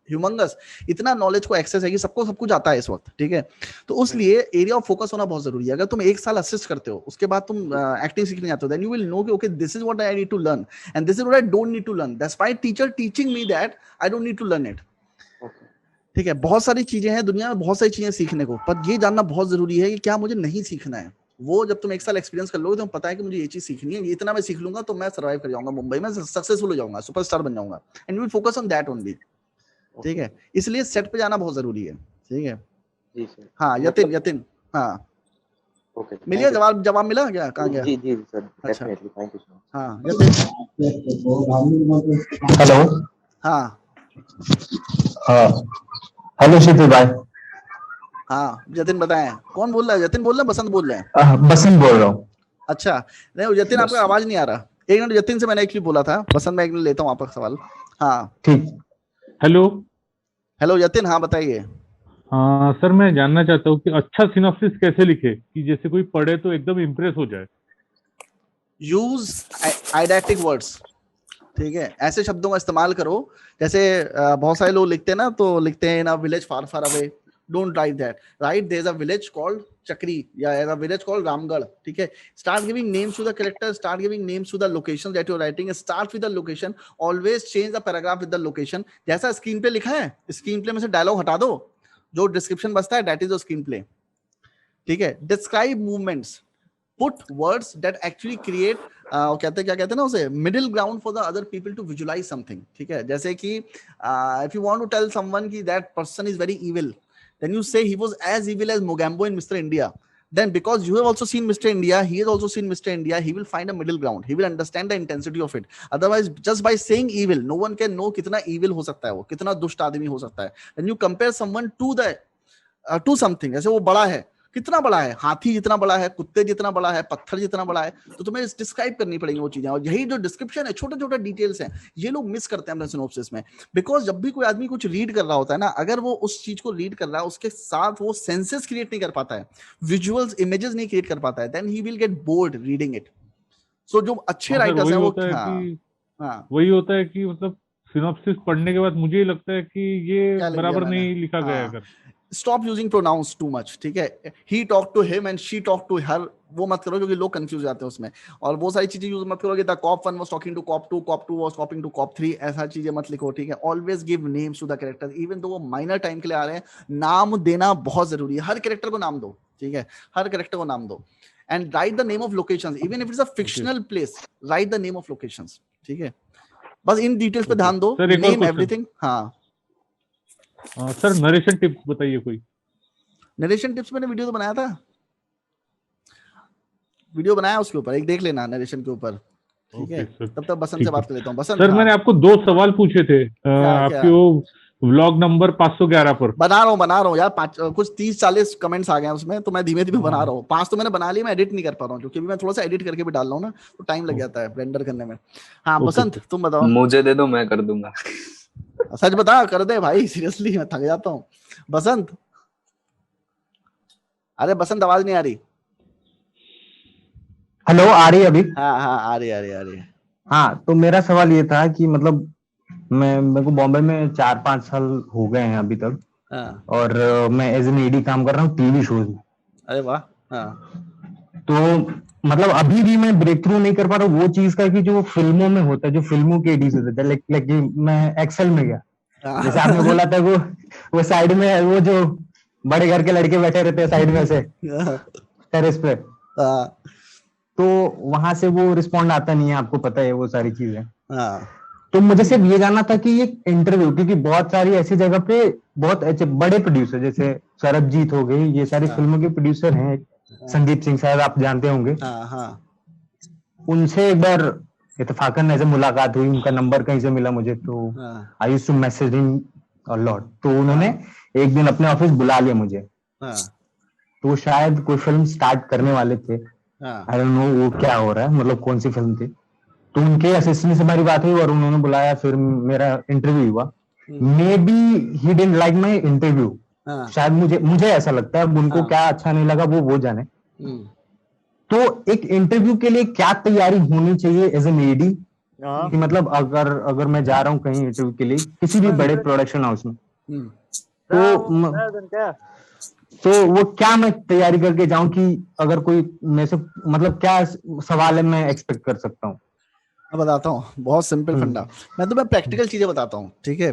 humongous. इतना नॉलेज को एक्सेस है कि सबको सब कुछ आता है इस वक्त, ठीक है। तो उसलिए एरिया ऑफ फोकस होना बहुत जरूरी है। अगर तुम एक साल असिस्ट करते हो, उसके बाद तुम एक्टिंग सीखने जाते हो, देन यू विल नो कि okay this is what I need to learn and this is what I don't need to learn, despite teacher teaching me that I don't need to learn it, ठीक है। बहुत सारी चीजें हैं दुनिया में, बहुत सारी चीजें सीखने को, पर ये जानना बहुत जरूरी है कि क्या मुझे नहीं सीखना है। वो जब तुम एक साल एक्सपीरियंस कर लोगे तो पता है कि मुझे ये चीज सीखनी है, इतना मैं सीख लूंगा तो मैं सर्वाइव कर जाऊंगा मुंबई में, सक्सेसफुल हो जाऊंगा, सुपरस्टार बन जाऊंगा, and you will focus on that only, ठीक है। इसलिए सेट पे जाना बहुत जरूरी है, ठीक है जी सर। हाँ यतिन हाँ ओके, मिल गया जवाब मिला क्या? कहाँ गया? जी जी सर, अच्छा डेफिनेटली, थैंक यू सर। हाँ यतिन। हेलो। हाँ हेलो शिव भाई। हाँ जतिन बताएं, कौन बोल रहा है? जतिन बोल रहा है, बसंत बोल रहे हैं? बसंत बोल रहा हूँ। अच्छा नहीं जतिन आपका आवाज नहीं आ रहा, एक मिनट। जतिन से मैंने एक्चुअली बोला था, बसंत मैं एक मिनट लेता हूँ आपका सवाल। हाँ ठीक। हेलो हेलो जतिन, हाँ बताइए। हाँ सर, मैं जानना चाहता हूँ कि अच्छा सिनॉप्सिस कैसे लिखे कि जैसे कोई पढ़े तो एकदम इम्प्रेस हो जाए। यूज आइडेक्टिक वर्ड्स, ठीक है, ऐसे शब्दों का इस्तेमाल करो। जैसे बहुत सारे लोग लिखते हैं ना, तो लिखते हैं in a village far far away, don't write that, right there is a village called Chakri या there is a village called Ramgarh, ठीक है। Start giving names to the character, start giving names to the location that you are writing, start with the location, always change the paragraph with the location. जैसा screen पे लिखा है, screen play में से dialogue हटा दो, जो description बचता है that is the screen play, ठीक है। Describe movements, put words that actually create कहते हैं, क्या कहते हैं ना उसे, middle ground for the other people to visualize something, ठीक है। जैसे कि if you want to tell someone कि that person is very evil, then you say he was as evil as Mogambo in Mr. India, then because you have also seen Mr. India, he has also seen Mr. India, he will find a middle ground, he will understand the intensity of it. Otherwise just by saying evil no one can know कितना evil हो सकता है, वो कितना दुष्ट आदमी हो सकता है। When you compare someone to the to something, जैसे वो बड़ा है, कितना बड़ा है, हाथी जितना बड़ा है, कुत्ते जितना बड़ा है, पत्थर जितना बड़ा है, तो तुम्हें डिस्क्राइब करनी पड़ेगी वो चीजें। और यही जो डिस्क्रिप्शन है, छोटे छोटे डिटेल्स हैं, ये लोग मिस करते हैं अपने सिनॉप्सिस में। बिकॉज जब भी कोई आदमी कुछ रीड कर रहा होता है ना, अगर वो उस चीज को रीड कर रहा है, उसके साथ वो सेंसेस क्रिएट नहीं कर पाता है, विजुअल्स इमेजेस नहीं क्रिएट कर पाता है, then he will get bored reading it. So जो अच्छे राइटर्स हैं वो वही होता है कि मतलब सिनॉप्सिस पढ़ने के बाद मुझे लगता है कि ये बराबर नहीं लिखा गया है। Stop using pronouns too much, ठीक है। He talked to him and she talked to her, वो मत करो क्योंकि लोग कंफ्यूज जाते हैं उसमें। और वो सारी चीजें यूज मत करो कि the cop 1 was talking to cop 2, cop 2 was talking to cop 3, ऐसा चीजें मत लिखो, ठीक है। Always give names to the characters, even though वो minor time के लिए आ रहे हैं, नाम देना बहुत जरूरी है। हर कैरेक्टर को नाम दो, ठीक है, हर कैरेक्टर को नाम दो। And write the name of locations, even if it's a fictional place, write the name of locations, ठीक है। बस इन डिटेल्स पे ध्यान दो, name everything। हाँ सर, नरेशन टिप्स बताइए कोई। नरेशन टिप्स मैंने वीडियो तो बनाया था, वीडियो बनाया उसके ऊपर, एक देख लेना नरेशन के ऊपर, ठीक है। तब तक बसंत से बात कर लेता हूँ। बसंत सर, मैंने आपको 2 सवाल पूछे थे आपके वो व्लॉग नंबर 511 पर। बना रहा हूँ यार, कुछ 30-40 कमेंट्स आ गए उसमें, तो मैं धीमे धीमे बना रहा हूँ। 5 तो मैंने बना लिए, मैं एडिट नहीं कर पा रहा हूँ क्योंकि मैं थोड़ा सा एडिट करके भी डाल रहा हूँ ना, तो टाइम लग जाता है रेंडर करने में। हाँ बसंत, तुम बताओ। मुझे दे दो, मैं कर दूंगा। सच बता, कर दे भाई, सीरियसली मैं थक जाता हूँ। बसंत, अरे बसंत आवाज नहीं आ रही। हेलो, आ रही अभी? हाँ आ रही। हाँ, तो मेरा सवाल ये था कि मतलब मेरे को बॉम्बे में 4-5 साल हो गए हैं अभी तक, और मैं एज एन एडी काम कर रहा हूँ टीवी शोज में। अरे वाह। तो मतलब अभी भी मैं ब्रेक थ्रू नहीं कर पा रहा वो चीज का कि जो फिल्मों में होता है, जो फिल्मों के एडीज होते हैं, लाइक मैं एक्सेल में गया, जैसे आपने बोला था, वो साइड में वो जो बड़े घर के लड़के बैठे रहते हैं साइड में से टेरेस पे, तो वहां से वो रिस्पॉन्ड आता नहीं है, आपको पता है वो सारी चीजें। तो मुझे सिर्फ ये जानना था कि ये इंटरव्यू, क्योंकि बहुत सारी ऐसी जगह पे बहुत अच्छे बड़े प्रोड्यूसर जैसे सरबजीत हो गई, ये सारी फिल्मों के प्रोड्यूसर हैं, संदीप सिंह शायद आप जानते होंगे, उनसे एक बार इत्तेफाकन ऐसे मुलाकात हुई, उनका नंबर कहीं से मिला मुझे, तो I used to message him a lot. तो उन्होंने एक दिन अपने ऑफिस बुला लिया मुझे, तो शायद कोई फिल्म स्टार्ट करने वाले थे, आई डोंट नो वो क्या हो रहा है, मतलब कौन सी फिल्म थी। तो उनके असिस्टेंट से हमारी बात हुई और उन्होंने बुलाया, फिर मेरा इंटरव्यू हुआ। May be he didn't like my interview, शायद मुझे ऐसा लगता है, उनको क्या अच्छा नहीं लगा वो जाने। तो एक इंटरव्यू के लिए क्या तैयारी होनी चाहिए एज एन एडी, कि मतलब अगर मैं जा रहा हूँ कहीं इंटरव्यू के लिए किसी भी बड़े प्रोडक्शन हाउस में, तो वो क्या मैं तैयारी करके जाऊं कि अगर कोई मेरे से मतलब क्या सवाल है मैं एक्सपेक्ट कर सकता हूँ। मैं बताता हूँ, बहुत सिंपल फंडा, मैं तुम्हें प्रैक्टिकल चीजें बताता हूँ, ठीक है।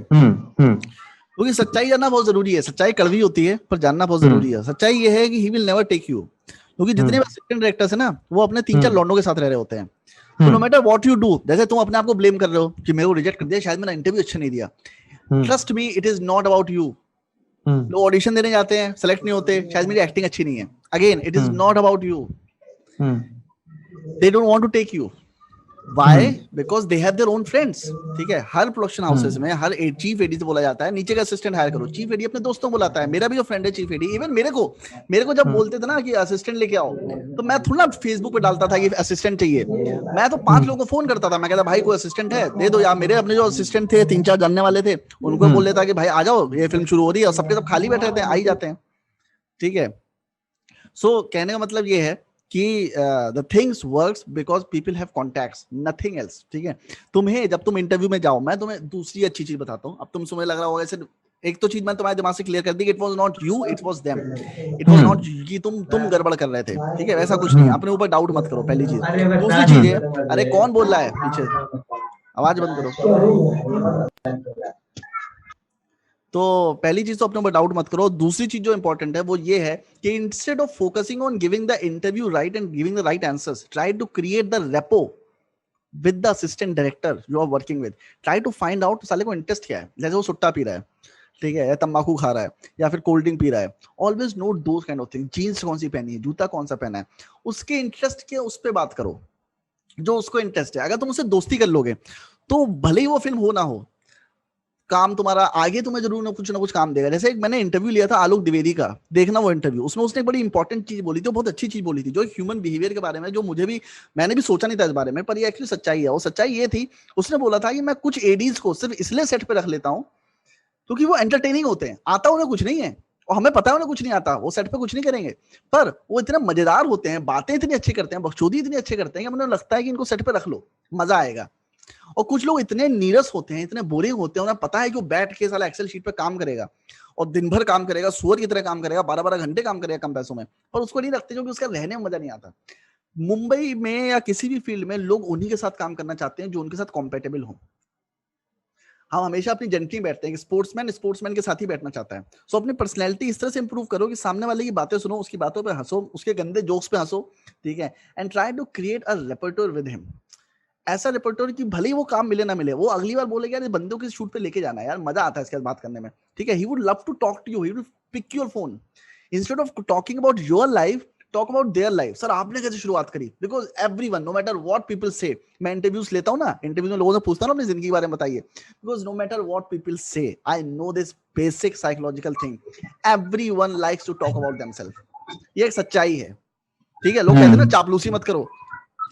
क्योंकि सच्चाई जानना बहुत जरूरी है, सच्चाई कड़वी होती है पर जानना बहुत जरूरी है। सच्चाई ये है कि he will never take you, क्योंकि जितने भी असिस्टेंट डायरेक्टर्स है ना, वो अपने 3-4 लौंडों के साथ रह रहे होते हैं। तो no matter what you do, जैसे तुम अपने आप को ब्लेम कर रहे हो कि मेरे को रिजेक्ट कर दिया, शायद मेरा इंटरव्यू अच्छा नहीं दिया, trust me it is not about you. लोग ऑडिशन देने जाते हैं, सेलेक्ट नहीं होते, शायद मेरी एक्टिंग अच्छी नहीं है, again it is not about you, they don't want to take you, Why? Because they have their own friends. ठीक है, हर प्रोडक्शन हाउसेस में हर चीफ एडी से बोला जाता है नीचे का असिस्टेंट हायर करो। चीफ एडी अपने दोस्तों को बुलाता है। मेरा भी जो फ्रेंड है चीफ एडी, इवन मेरे को जब बोलते थे ना कि असिस्टेंट लेके आओ, तो मैं थोड़ा फेसबुक पे डालता था कि असिस्टेंट चाहिए। मैं तो 5 लोगों को फोन करता था, मैं कहता भाई कोई असिस्टेंट है दे दो यार। मेरे अपने जो असिस्टेंट थे 3-4 जानने वाले थे, उनको बोल लेता कि भाई आ जाओ, ये फिल्म शुरू हो रही है, और सबके सब खाली बैठे रहते हैं, आ ही जाते हैं। ठीक है, सो कहने का मतलब ये है कि the things works because people have contacts, nothing else। ठीक है, तुम्हें जब तुम इंटरव्यू में जाओ, मैं तुम्हें दूसरी अच्छी चीज बताता हूँ। अब तुम समझ लग रहा होगा ऐसे, एक तो चीज मैं तुम्हारे दिमाग से क्लियर कर दी कि it was not you, it was them. It was not कि तुम गड़बड़ कर रहे थे। ठीक है, वैसा कुछ नहीं, अपने ऊपर डाउट मत करो, पहली चीज। दूसरी चीज है, अरे कौन बोल रहा है पीछे, आवाज बंद करो। तो पहली चीज तो अपने ऊपर डाउट मत करो। दूसरी चीज जो इंपॉर्टेंट है वो ये है कि instead of focusing on giving the interview right and giving the right answers, try to create the rapport with the assistant director you are working with. Try to find out साले को interest क्या है। जैसे वो सुट्टा P रहा है, ठीक है, या तंबाकू खा रहा है, या फिर कोल्ड ड्रिंक पी रहा है, always note those kind of thing. Jeans कौन सी पहनी है, जूता कौन सा पहना है, उसके इंटरेस्ट के उस पर बात करो जो उसको इंटरेस्ट है। अगर तुम उससे दोस्ती कर लोगे तो भले ही वो फिल्म हो ना हो, काम तुम्हारा आगे तुम्हें जरूर ना कुछ काम देगा। जैसे मैंने इंटरव्यू लिया था आलोक द्विवेदी का, देखना वो इंटरव्यू, उसमें उसने एक बड़ी इंपॉर्टेंट चीज बोली थी, बहुत अच्छी चीज बोली थी, जो ह्यूमन बिहेवियर के बारे में, जो मैंने भी सोचा नहीं था इस बारे में, पर ये एक्चुअली सच्चाई है। वो सच्चाई ये थी, उसने बोला था कि मैं कुछ एडीज को सिर्फ इसलिए सेट पे रख लेता हूँ क्योंकि वो एंटरटेनिंग होते हैं, आता उन्हें कुछ नहीं है, और हमें पता है उन्हें कुछ नहीं आता, वो सेट पे कुछ नहीं करेंगे, पर वो इतने मजेदार होते हैं, बातें इतनी अच्छी करते हैं, बकचोदी इतनी अच्छी करते हैं कि मुझे लगता है कि इनको सेट पे रख लो, मजा आएगा। और कुछ लोग इतने नीरस होते हैं, इतने बोरिंग होते हैं, उन्हें पता है कि वो बैठ के साला एक्सेल शीट पे काम करेगा और दिन भर काम करेगा, सुअर की तरह काम करेगा, 12-12 घंटे काम करेगा कम पैसों में, पर उसको नहीं रखते क्योंकि उसका रहने में मजा नहीं आता। मुंबई में या किसी भी फील्ड में लोग उन्हीं के साथ काम करना चाहते हैं जो उनके साथ कॉम्पेटेबल हो। हम हमेशा अपनी जेंटली बैठते हैं कि स्पोर्ट्समैन के साथ ही बैठना चाहता है। सो अपनी पर्सनैलिटी इस तरह से इंप्रूव करो कि सामने वाले की बातें सुनो, उसकी बातों पे हंसो, उसके गंदे जोक्स पे हंसो, ठीक है, and try to create a repertoire with him. ऐसा रेपर्टोर कि भले ही वो काम मिले ना मिले, वो अगली बार बोलेगा यार बंदों के शूट पे लेके जाना है यार, मजा आता है इसके साथ बात करने में, ठीक है। He would love to talk to you, he would pick your phone instead of talking about your life, talk about their life. Sir आपने कैसे शुरुआत करी? Because everyone, no matter what people say, मैं इंटरव्यूज लेता हूं ना, interviews में लोगों से पूछता हूं अपनी जिंदगी के बारे में बताइए, because no matter what people say, I know this basic psychological thing, everyone likes to talk about themselves. ये एक सच्चाई है, ठीक है। लोग कहते हैं ना चापलूसी मत करो,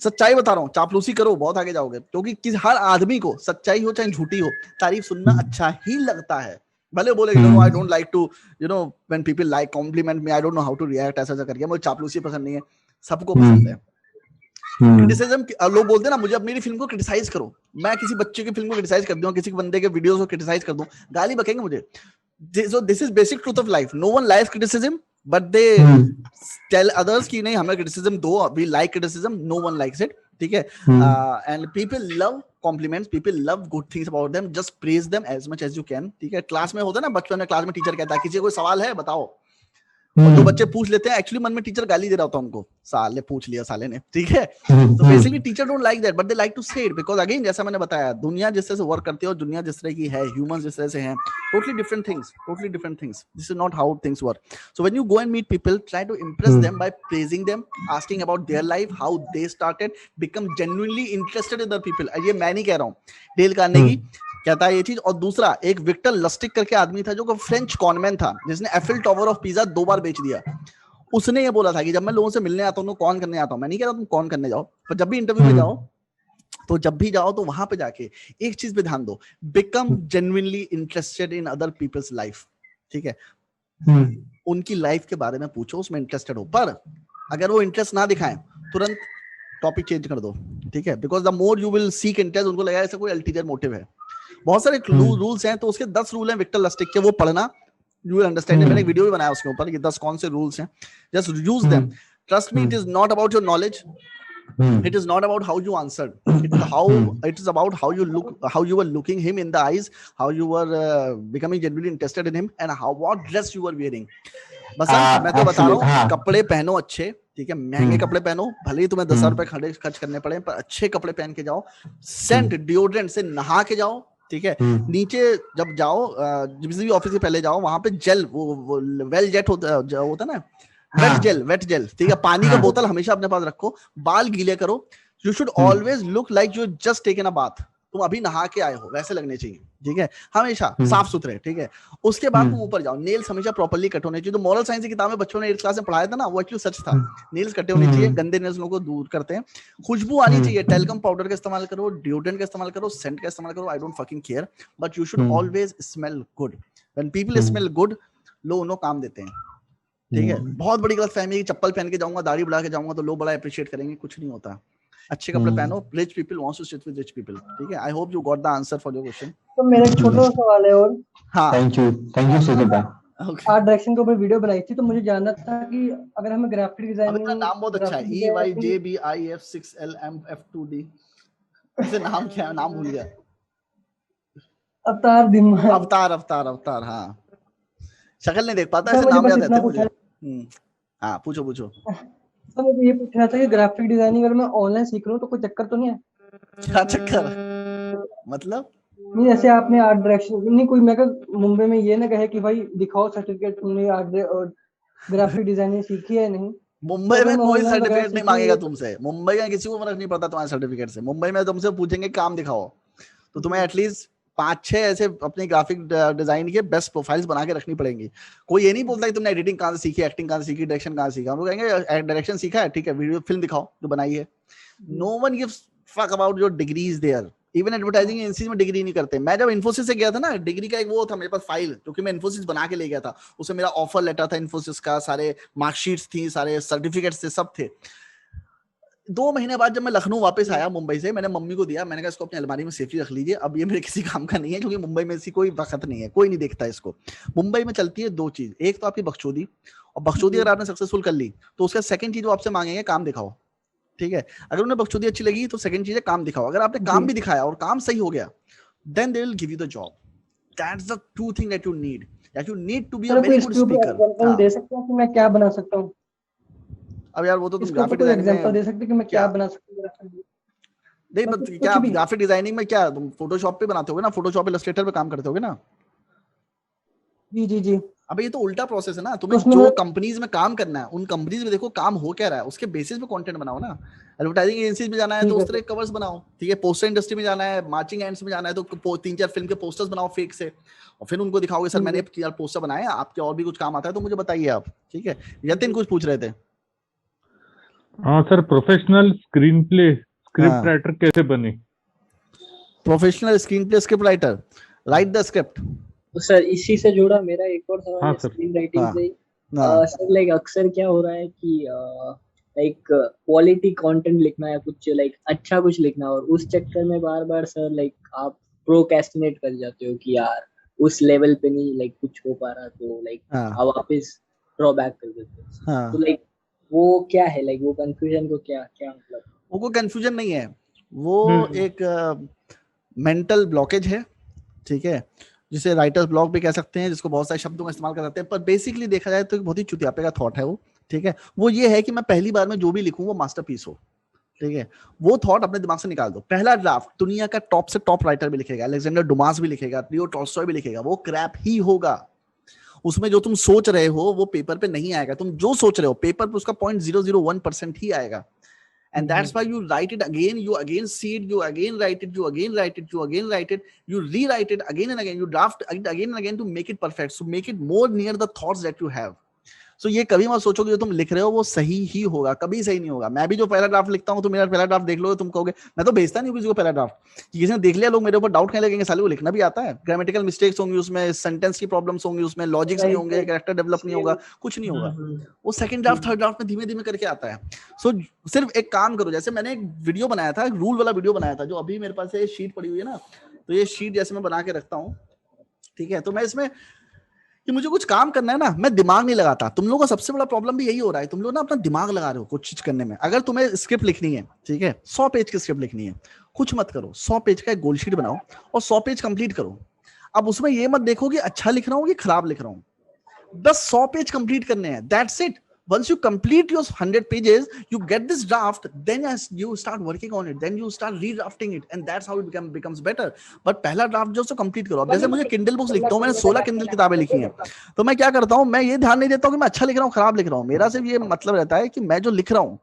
सच्चाई बता रहा हूँ, चापलूसी करो बहुत आगे जाओगे, क्योंकि हर आदमी को सच्चाई हो चाहे झूठी हो, तारीफ सुनना अच्छा ही लगता है। भले बोले I don't like to when people like compliment me, I don't know how to react, ऐसा करके। मुझे चापलूसी पसंद नहीं है, सबको पसंद है क्रिटिसिज्म। लोग बोलते हैं ना मुझे अपनी फिल्म को क्रिटिसाइज करो, मैं किसी बच्चे की फिल्म को क्रिटिसाइज कर दूं, किसी बंदे के वीडियोस को क्रिटिसाइज कर दूं, गाली बकेंगे मुझे। So this is basic truth of life. No one likes criticism, but they tell others कि नहीं हमें criticism दो, we like criticism, no one likes it, ठीक है। And people love compliments, people love good things about them, just praise them as much as you can, ठीक है। Class में होता है ना, बचपन में क्लास में टीचर कहता है किसी को कोई सवाल है बताओ, और जो बच्चे पूछ लेते हैं एक्चुअली मन में टीचर गाली दे रहा होता है उनको, साले पूछ लिया साले ने, ठीक है। तो basically teacher don't like that, but they like to say it, because again जैसा मैंने बताया, दुनिया जिस तरह से वर्क करती है और दुनिया जिस तरह की है, ह्यूमंस जिस तरह से हैं, totally different things. This is not how things work. So when you go and meet people, try to impress them by praising them, asking about their life, how they started, become genuinely interested in the people. ये मैं नहीं कह रहा हूँ, Dale Carnegie कहता है ये चीज। और दूसरा, एक विक्टर लस्टिक करके आदमी था जो कि फ्रेंच कॉनमैन था, जिसने एफिल टावर ऑफ पिज़ा 2 बार बेच दिया। उसने ये बोला था कि जब मैं लोगों से मिलने आता हूँ, कौन करने आता हूँ, मैं नहीं कह रहा तुम कौन करने जाओ, पर जब भी इंटरव्यू में जाओ, तो जब भी जाओ तो वहां पे जाके एक चीज पे ध्यान दो, become genuinely interested in other people's life, ठीक है। उनकी लाइफ के बारे में पूछो, उसमें इंटरेस्टेड हो, पर अगर वो इंटरेस्ट ना दिखाएं तुरंत टॉपिक चेंज कर दो, ठीक है। Because the more you will seek interest, उनको लगेगा ऐसा कोई अल्टीरियर मोटिव है। बहुत सारे रूल्स हैं, तो उसके 10 रूल हैं विक्टर लस्टिक के, वो पढ़ना, यू विल अंडरस्टैंड। मैंने एक वीडियो भी बनाया उसके ऊपर, ये 10 कौन से रूल्स हैं, just use them. Trust me, it is not about your knowledge, it is not about how you answered, it is about how you look, how you were looking him in the eyes, how you were becoming genuinely interested in him, and what dress you were wearing. बस मैं तो बता रहा हूँ, कपड़े पहनो अच्छे, ठीक है, महंगे कपड़े पहनो, भले ही तुम्हें 10,000 रुपए खर्च करने पड़े, पर अच्छे कपड़े पहन के जाओ, सेंट डिओड्रेंट से नहा के जाओ, ठीक है। नीचे जब जाओ, जिस भी ऑफिस के पहले जाओ, वहां पे जेल, वो वेल जेट होता ना, वेट जेल, ठीक है, पानी का बोतल हमेशा अपने पास रखो, बाल गीले करो, you should always look like you just taken a bath, तुम अभी नहा के आए हो वैसे लगने चाहिए, ठीक है, हमेशा साफ सुथरे, ठीक है। उसके बाद तुम ऊपर जाओ, नेल्स हमेशा प्रॉपर्ली कट होने चाहिए। तो मॉरल साइंस की किताब में बच्चों ने 8th क्लास में पढ़ाया था ना, वो एक्चुअली सच था। नेल्स कटे होने चाहिए, गंदे नेल्स लोगों को दूर करते हैं। खुशबू आनी चाहिए, टेल्कम पाउडर का इस्तेमाल करो, डिओड्रेंट का इस्तेमाल करो, सेंट का इस्तेमाल करो, I don't fucking care, but you should always smell good. When people smell good, लोग उन्हें काम देते हैं, ठीक है। बहुत बड़ी गलतफहमी है कि चप्पल पहन के जाऊंगा, दाढ़ी बढ़ा के जाऊंगा तो लोग बड़ा अप्रिशिएट करेंगे, कुछ नहीं होता। अच्छे कपड़े पहनो, rich people wants to sit with rich people, ठीक है। I hope you got the answer for your question. तो मेरा एक छोटा सा सवाल है और हाँ, थैंक यू सुजीत भाई। आर्ट डायरेक्शन के ऊपर वीडियो बनाई थी, तो मुझे जानना था कि अगर हमें ग्राफिक डिजाइनिंग, अपना नाम बहुत अच्छा है, EYJBIF6LMF2D, ऐसे नाम क्या है, नाम भूल गया। अवतार, हाँ, शक्ल नहीं देख पाता, ऐसे नाम याद रहते हैं मुझे। हाँ, पूछो। तो मुझे ये पूछना था कि ग्राफिक डिजाइनिंग अगर मैं ऑनलाइन सीख रहा हूँ तो कोई चक्कर तो नहीं है? क्या चक्कर मतलब? नहीं, जैसे आपने आर्ट डायरेक्शन नहीं, कोई मैं मुंबई में ये ना कहे कि भाई दिखाओ सर्टिफिकेट, तुमने आर्ट ग्राफिक डिजाइनिंग सीखी है नहीं। मुंबई में कोई सर्टिफिकेट नहीं मांगेगा तुमसे, मुंबई में किसी को फर्क नहीं पड़ता तुम्हारे सर्टिफिकेट से। मुंबई में तुमसे पूछेंगे काम दिखाओ, तो तुम्हें एटलीस्ट 5-6 ऐसे अपने ग्राफिक डिजाइन के बेस्ट प्रोफाइल्स बना के रखनी पड़ेंगी। कोई ये नहीं बोलता कि तुमने एडिटिंग कहाँ से सीखी, एक्टिंग कहाँ से सीखी, डायरेक्शन कहाँ से सीखा। हम लोग कहेंगे डायरेक्शन सीखा है, ठीक है, वीडियो फिल्म दिखाओ जो बनाई है। No one gives fuck about your degrees there. Even advertising agencies में डिग्री नहीं करते। मैं जब इन्फोसिस से गया था ना, डिग्री का एक वो था मेरे पास फाइल, क्योंकि मैं इन्फोसिस बना के ले गया था। उसमें मेरा ऑफर लेटर था इन्फोसिस का, सारे मार्कशीट्स थी, सारे सर्टिफिकेट्स थे, सब थे। 2 महीने बाद जब मैं लखनऊ वापस आया मुंबई से, मैंने मम्मी को दिया, मैंने कहा इसको अपनी अलमारी में सेफली रख लीजिए, अब ये मेरे किसी काम का नहीं है, क्योंकि मुंबई में ऐसी कोई वक्त नहीं है, कोई नहीं देखता इसको। मुंबई में चलती है 2 चीज, एक तो आपकी बख्शोदी, और बख्शोदी अगर आपने सक्सेसफुल कर ली तो उसका सेकंड चीज वो आपसे मांगेंगे काम दिखाओ, ठीक है। अगर उन्हें बख्शोदी अच्छी लगी तो सेकंड चीज है काम दिखाओ। अगर आपने काम भी दिखाया और काम सही हो गया, then they will give you the job. That's the 2 thing that you need, that you need to be a very good speaker. दे सकते हैं कि मैं क्या बना सकता हूँ? अब यार वो तो तुम ग्राफिक डिजाइनिंग में एग्जांपल दे सकते कि मैं क्या बना सकता हूँ? नहीं, क्या ग्राफिक डिजाइनिंग में क्या तुम फोटोशॉप पे बनाते होगे ना, फोटोशॉप इलस्ट्रेटर पे काम करते होगे ना? जी। अब ये तो उल्टा प्रोसेस है ना। तुम्हें जो कंपनीज में काम करना है, उन कंपनीज में देखो काम हो क्या रहा है, उसके बेसिस पे कंटेंट बनाओ ना। एडवर्टाइजिंग एजेंसीज में जाना है तो उस तरह कवर्स बनाओ, ठीक है। पोस्टर इंडस्ट्री में जाना है, मार्चिंग एंड्स में जाना है तो 3-4 फिल्म के पोस्टर्स बनाओ फेक से, और फिर उनको दिखाओगे सर मैंने यार पोस्टर बनाया, आपके और भी कुछ काम आता है तो मुझे बताइए आप, ठीक है। यतिन कुछ पूछ रहे थे। हाँ sir, professional screen play script writer कैसे बने? Professional screen play script writer, right the script. तो सर इसी से जुड़ा मेरा एक और सवाल है स्क्रीन राइटिंग से। सर लाइक अक्सर क्या हो रहा है कि लाइक क्वालिटी कंटेंट लिखना है, कुछ लाइक अच्छा कुछ लिखना, और उस चक्कर में बार बार सर लाइक आप प्रोक्रेस्टिनेट कर जाते हो कि यार उस लेवल पे नहीं लाइक कुछ हो पा रहा, तो लाइक आप वापस ड्रॉ बैक कर देते हो। तो लाइक वो क्या है, लाइक वो कंफ्यूजन को क्या मतलब? वो कंफ्यूजन नहीं है, वो एक मेंटल ब्लॉकेज है, ठीक है, जिसे राइटर्स ब्लॉक भी कह सकते हैं, जिसको बहुत सारे शब्दों का इस्तेमाल कर सकते हैं, पर बेसिकली देखा जाए तो एक बहुत ही चुतियापे का थॉट है वो, ठीक है। वो ये है कि मैं पहली बार में जो भी लिखूं वो मास्टरपीस हो, ठीक है। वो थॉट अपने दिमाग से निकाल दो। पहला ड्राफ्ट दुनिया का टॉप से टॉप राइटर भी लिखेगा, अलेक्जेंडर डुमास भी लिखेगा, लियो टॉल्स्टॉय भी लिखेगा, वो क्रैप ही होगा। उसमें जो तुम सोच रहे हो वो पेपर पे नहीं आएगा। तुम जो सोच रहे हो पेपर पे उसका 0.001% ही आएगा। And that's why you write it again, you again see it, you again write it, you again write it, you again write it, you rewrite it again and again, you draft it again and again to make it perfect, so make it more near the thoughts that you have. So ये कभी मत सोचो कि जो तुम लिख रहे हो वो सही ही होगा, कभी सही नहीं होगा। मैं भी जो पहला ड्राफ्ट लिखता हूँ तो मेरा पहला ड्राफ्ट देख लो, तुम कहोगे मैं तो भेजता नहीं किसी को पहला ड्राफ्ट, किसी ने देख लिया लोग मेरे ऊपर डाउट करने लगेंगे, साले वो लिखना भी आता है, ग्रामेटिकल मिस्टेक्स होंगी उसमें, सेंटेंस की प्रॉब्लम्स होंगी उसमें, लॉजिक्स नहीं होंगे, कैरेक्टर डेवलप नहीं होगा, कुछ नहीं होगा। वो सेकंड ड्राफ्ट थर्ड ड्राफ्ट में धीमे धीमे करके आता है। सो सिर्फ एक काम करो, जैसे मैंने एक वीडियो बनाया था, एक रूल वाला वीडियो बनाया था, जो अभी मेरे पास ये शीट पड़ी हुई है ना, तो ये शीट जैसे मैं बना के रखता हूँ, ठीक है। तो मैं इसमें कि मुझे कुछ काम करना है ना, मैं दिमाग नहीं लगाता। तुम लोगों का सबसे बड़ा प्रॉब्लम भी यही हो रहा है, तुम लोग ना अपना दिमाग लगा रहे हो कुछ चीज करने में। अगर तुम्हें स्क्रिप्ट लिखनी है, ठीक है, 100 पेज की स्क्रिप्ट लिखनी है, कुछ मत करो, 100 पेज का एक गोल शीट बनाओ और 100 पेज कंप्लीट करो। अब उसमें ये मत देखो कि अच्छा लिख रहा हूँ कि खराब लिख रहा हूँ, बस 100 पेज कंप्लीट करने हैं, that's it. Once you complete your 100 pages, you get this draft, then as you start working on it, then you start redrafting it, and that's how it becomes better. But पहला draft जो complete करो। अब जैसे मुझे Kindle books लिखता हूँ, मैंने 16 Kindle किताबें लिखी हैं, तो मैं क्या करता हूँ, मैं ये ध्यान नहीं देता हूँ कि मैं अच्छा लिख रहा हूँ खराब लिख रहा हूँ। मेरा सिर्फ ये मतलब रहता है कि मैं जो लिख रहा हूँ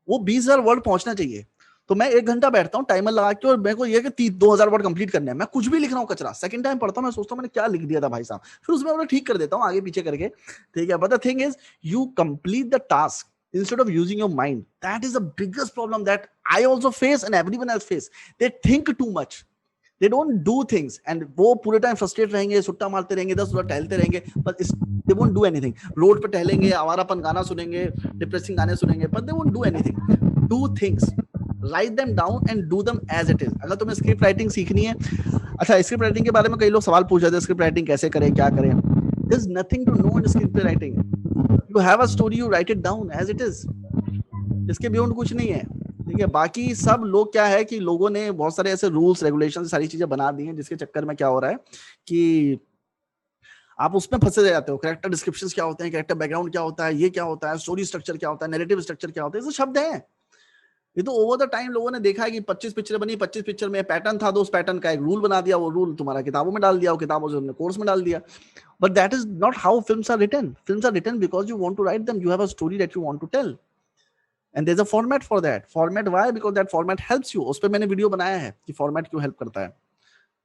वो 20,000 वर्ड पहुंचना चाहिए। तो मैं 1 घंटा बैठता हूँ टाइमर लगा के, और मेरे को ये कि 2000 वर्ड कंप्लीट करने हैं, मैं कुछ भी लिख रहा हूँ कचरा, सेकंड टाइम पढ़ता हूँ मैं सोचता हूँ मैंने क्या लिख दिया था भाई साहब, फिर उसमें मैं ठीक कर देता हूँ आगे पीछे करके, ठीक है। But the thing is you complete the task instead of using your mind. That is the biggest problem that I also face and everyone else face. They think too much. They don't do things, and वो पूरे time frustrate रहेंगे, सुट्टा मारते रहेंगे, 10 minute टहलते रहेंगे, but they won't do anything. Road पे टहलेंगे, आवारापन गाना सुनेंगे, डिप्रेसिंग गाने सुनेंगे, but they won't do anything. Do things, write them down and do them as it is. अगर तुम्हें स्क्रिप्ट राइटिंग सीखनी है, अच्छा स्क्रिप्ट राइटिंग के बारे में कई लोग सवाल पूछ रहे थे, स्क्रिप्ट राइटिंग कैसे करें, क्या करें? There's nothing to know in script writing. You have a story, you write it down as it is. इसके बियॉन्ड कुछ नहीं है, ठीक है। बाकी सब लोग क्या है कि लोगों ने बहुत सारे ऐसे रूल्स रेगुलेशन सारी चीजें बना दी हैं, जिसके चक्कर में क्या हो रहा है कि आप उसमें फंसे जाते हो। कैरेक्टर डिस्क्रिप्शंस क्या होते हैं, कैरेक्टर बैकग्राउंड क्या होता है, ये क्या होता है, स्टोरी स्ट्रक्चर क्या होता है, नैरेटिव स्ट्रक्चर क्या होता है, ये सब शब्द हैं। ये तो ओवर द टाइम लोगों ने देखा है कि 25 पिक्चर बनी, 25 पिक्चर में पैटर्न था, तो उस पैटर्न का एक रूल बना दिया, वो रूल तुम्हारा किताबों में डाल दिया, वो किताबों से कोर्स में डाल दिया। But that is not how films are written. Films are written because you want to write them, you have a story that you want to tell, and there is a format for that. Format why? Because that format helps you. उस पे मैंने video बनाया है कि format क्यों help करता है,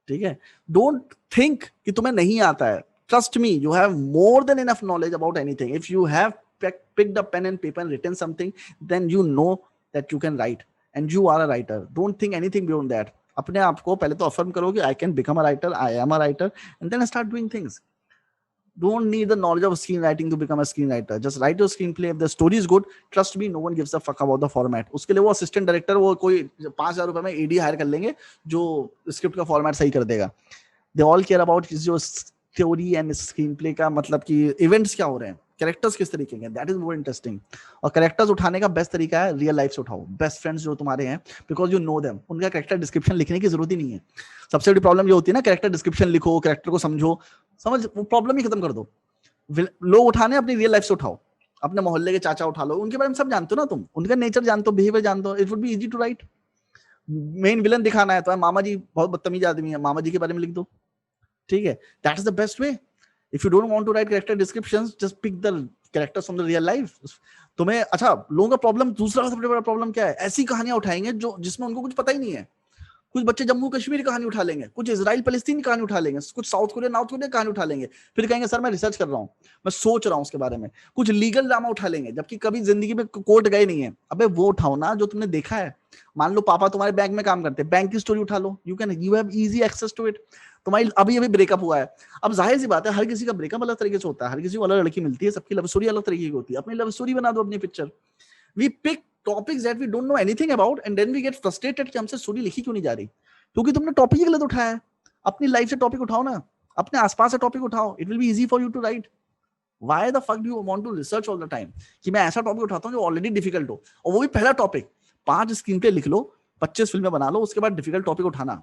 ठीक है। डोंट थिंक कि तुम्हें नहीं आता है। Trust me, you have more than enough knowledge about anything. If you have picked up pen and paper and written something, then you know that you can write and you are a writer. Don't think anything beyond that. अपने आप को पहले तो affirm करो कि I can become a writer, I am a writer, and then start doing things. Don't need the knowledge of screenwriting to become a screenwriter. Just write your screenplay. If the story is good, trust me, no one gives a fuck about the format. उसके लिए वो assistant director, वो कोई 5,000 रुपए में AD higher कर लेंगे जो स्क्रिप्ट का फॉर्मेट सही कर देगा। They all care about जो स्टोरी एंड स्क्रीनप्ले का, मतलब कि इवेंट्स क्या हो रहे हैं, कैरेक्टर्स किस तरीके के, दैट इज मोर इंटरेस्टिंग। और कैरेक्टर्स उठाने का बेस्ट तरीका है रियल लाइफ से उठाओ। बेस्ट फ्रेंड्स जो तुम्हारे हैं, बिकॉज यू नो देम, उनका कैरेक्टर डिस्क्रिप्शन लिखने की जरूरत ही नहीं है। सबसे बड़ी प्रॉब्लम ये होती है ना, कैरेक्टर डिस्क्रिप्शन लिखो, कैरेक्टर को समझो, वो प्रॉब्लम ही खत्म कर दो। लोग उठाने अपनी रियल लाइफ से उठाओ, अपने मोहल्ले के चाचा उठा लो, उनके बारे में सब जानते हो ना तुम, उनका नेचर जानते हो, बिहेवियर जानते हो, it would be easy to write. Main villain दिखाना है तो मामा जी बहुत बदतमीज आदमी है, मामा जी के बारे में लिख दो, ठीक है। That is the best way. If you don't want to write character descriptions, just pick the characters from the real life. तुम्हें अच्छा, लोगों का प्रॉब्लम, दूसरा सबसे बड़ा प्रॉब्लम क्या है, ऐसी कहानियां उठाएंगे जो जिसमें उनको कुछ पता ही नहीं है। कुछ बच्चे जम्मू कश्मीर की कहानी उठा लेंगे, कुछ इजराइल फलस्तीन की कहानी उठा लेंगे, कुछ साउथ कोरिया नॉर्थ कोरिया की कहानी उठा लेंगे, फिर कहेंगे सर मैं रिसर्च कर रहा हूँ, मैं सोच रहा हूँ उसके बारे में। कुछ लीगल ड्रामा उठा लेंगे, जबकि कभी जिंदगी में कोर्ट गए नहीं है। अबे वो उठाओ ना जो तुमने देखा है। मान लो पापा तुम्हारे बैंक में काम करते हैं, बैंक की स्टोरी उठा लो, you have easy access to it. तुम्हारी अभी ब्रेकअप हुआ है, अब जाहिर सी बात है हर किसी का ब्रेकअप अलग तरीके से होता है, हर किसी को अलग लड़की मिलती है, सबकी लव स्टोरी अलग तरीके की होती है। अपनी लव स्टोरी बना दो अपनी picture. We pick topics that we don't know anything about and then we get frustrated कि हमसे स्टोरी लिखी क्यों नहीं जा रही, क्योंकि तुमने टॉपिक ही गलत उठाया है। अपनी लाइफ से टॉपिक उठाओ ना, अपने आसपास से टॉपिक उठाओ, it will be easy for you to write. Why the fuck do you want to research all the time कि मैं ऐसा टॉपिक उठाता हूं जो ऑलरेडी डिफिकल्ट हो, और वो भी पहला टॉपिक। 5 स्क्रीन पे लिख लो, 25 फिल्में बना लो, उसके बाद डिफिकल्ट टॉपिक उठाना,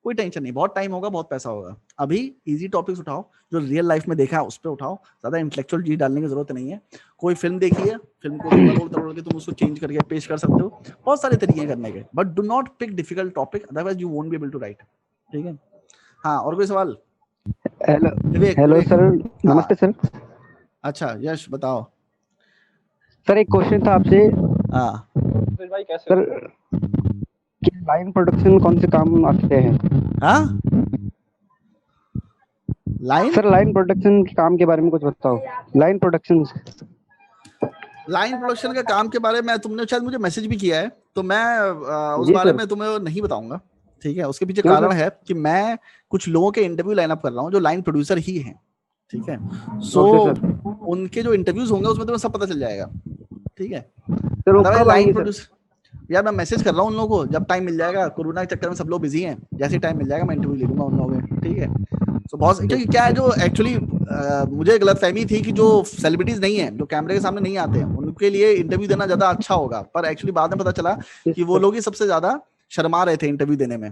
कोई टेंशन नहीं। बहुत टाइम होगा, बहुत पैसा होगा। अभी इजी टॉपिक्स उठाओ, जो रियल लाइफ में देखा है उस पे उठाओ। ज्यादा इंटेलेक्चुअल चीज डालने की जरूरत नहीं है। कोई फिल्म देखी है, फिल्म को तोड़ के तुम उसको चेंज करके पेश कर सकते हो, बहुत सारे तरीके करने के। But do not pick difficult topic, otherwise you won't be able to write, ठीक है। हाँ, और कोई सवाल? हेलो सर, नमस्ते सर। अच्छा यश बताओ सर, एक क्वेश्चन था आपसे। हाँ सर, कि लाइन प्रोडक्शन कौन से काम आते हैं? हाँ लाइन प्रोडक्शन के काम के बारे में कुछ बताओ। लाइन प्रोडक्शन का काम के बारे में तुमने शायद मुझे मैसेज भी किया है, तो मैं उस बारे में तुम्हें नहीं बताऊंगा, ठीक है। उसके पीछे कारण है कि मैं कुछ लोगों के इंटरव्यू लाइन अप कर रहा हूँ जो लाइन प्रोड्यूसर ही हैं, ठीक है। सो उनके जो इंटरव्यूज होंगे उसमें तुम्हें सब पता चल जाएगा, ठीक है। लाइन प्रोड्यूसर यार मैं मैसेज कर रहा हूँ उन लोगों को, जब टाइम मिल जाएगा। कोरोना के चक्कर में सब लोग बिजी हैं, जैसे टाइम मिल जाएगा मैं इंटरव्यू ले लूंगा उन लोगों के, ठीक है। तो बहुत, क्योंकि क्या है, जो एक्चुअली मुझे गलतफहमी थी कि जो सेलिब्रिटीज नहीं है, जो कैमरे के सामने नहीं आते हैं, उनके लिए इंटरव्यू देना ज्यादा अच्छा होगा। पर एक्चुअली बाद में पता चला कि वो लोग ही सबसे ज्यादा शर्मा रहे थे इंटरव्यू देने में,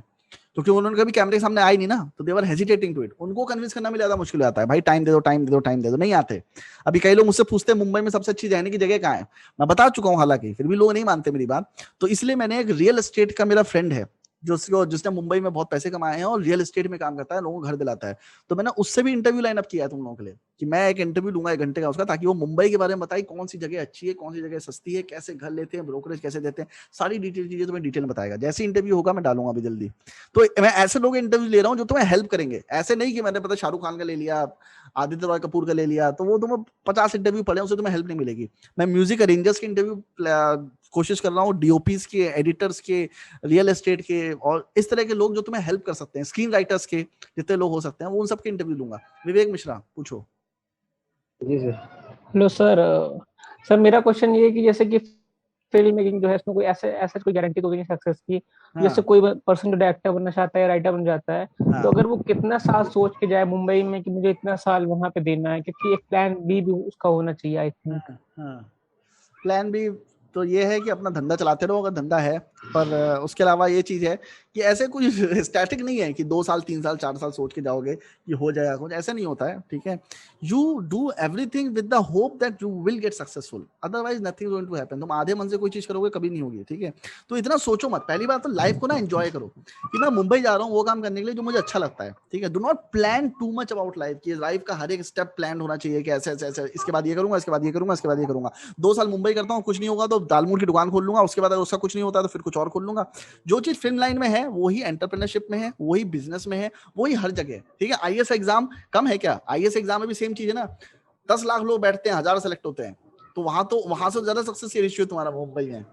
क्योंकि उन्होंने कभी कैमरे के सामने आए नहीं ना, तो दे वर हेजिटेटिंग टू इट। उनको कन्विंस करना भी ज्यादा मुश्किल आता है, भाई टाइम दे दो, टाइम दे दो, टाइम दे दो, नहीं आते। अभी कई लोग मुझसे पूछते हैं मुंबई में सबसे अच्छी रहने की जगह कहाँ है, मैं बता चुका हूँ हालांकि, फिर भी लोग नहीं मानते मेरी बात। तो इसलिए मैंने एक रियल एस्टेट का मेरा फ्रेंड है, जिसने मुंबई में बहुत पैसे कमाए हैं और रियल एस्टेट में काम करता है, लोगों को घर दिलाता है। तो मैंने उससे भी इंटरव्यू लाइन अप किया है तुम लोगों के लिए कि मैं एक इंटरव्यू लूंगा 1 घंटे का उसका, ताकि वो मुंबई के बारे में बताए कौन सी जगह अच्छी है, कौन सी जगह सस्ती है, कैसे घर लेते हैं, ब्रोकरेज कैसे देते हैं, सारी डिटेल चीजें तुम्हें डिटेल में बताएगा। जैसे इंटरव्यू होगा मैं डालूंगा अभी जल्दी। तो मैं ऐसे लोग इंटरव्यू ले रहा हूँ जो तुम्हें हेल्प करेंगे। ऐसे नहीं कि मैंने पता शाहरुख खान का ले लिया, आदित्य रॉय कपूर का ले लिया, तो वो तुम्हें 50 इंटरव्यू पढ़े उससे तुम्हें हेल्प नहीं मिलेगी। मैं म्यूजिक अरेंजर्स के इंटरव्यू कोशिश कर रहा हूँ, डीओपीज के, एडिटर्स के, रियल एस्टेट के, और इस तरह के लोग जो तुम्हें हेल्प कर सकते हैं, स्क्रीन राइटर्स के जितने लोग हो सकते हैं, वो उन सबके इंटरव्यू लूंगा। विवेक मिश्रा पूछो। जी सर। Hello sir. सर मेरा क्वेश्चन ये है कि जैसे कि फिल्म मेकिंग जो है इसमें कोई ऐसे कोई गारंटी तो नहीं सक्सेस की। जैसे कोई पर्सन जो डायरेक्टर बनना चाहता है, राइटर बन जाता है, तो अगर वो कितना साल सोच के जाए मुंबई में कि मुझे इतना साल वहां पे देना है, क्योंकि एक प्लान बी भी उसका होना चाहिए आई थिंक। प्लान बी तो ये है कि अपना धंधा चलाते रहो अगर धंधा है, पर उसके अलावा ये चीज है कि ऐसे कुछ स्टैटिक नहीं है कि 2 साल 3 साल 4 साल सोच के जाओगे कि हो जाएगा कुछ, ऐसा नहीं होता है। ठीक है, you do everything with the hope that you will get successful, otherwise nothing going to happen. तुम आधे मन से कोई चीज करोगे कभी नहीं होगी। ठीक है, तो इतना सोचो मत। पहली बात तो लाइफ को ना एंजॉय करो कि मैं मुंबई जा रहा हूँ वो काम करने के लिए जो मुझे अच्छा लगता है। ठीक है, do not plan too much about life कि लाइफ का हर एक स्टेप प्लान होना चाहिए कि ऐसे ऐसे ऐसे, इसके बाद ये करूंगा, इसके बाद ये करूंगा, इसके बाद ये करूंगा। 2 साल मुंबई करता हूँ, कुछ नहीं होगा तो दालमूट की दुकान खोल लूंगा, उसके बाद अगर उसका कुछ नहीं होता तो फिर कुछ और खोल लूंगा। जो चीज फिल्म लाइन में है वही एंटरप्रेन्योरशिप में है, वही बिजनेस में है, वही हर जगह। ठीक है, आईएएस एग्जाम कम है क्या? आईएएस एग्जाम में भी सेम चीज है ना, 10 लाख लोग बैठते हैं, 1000 सेलेक्ट होते हैं, तो वहां से ज्यादा सक्सेस की रेशियो तुम्हारा मुंबई में,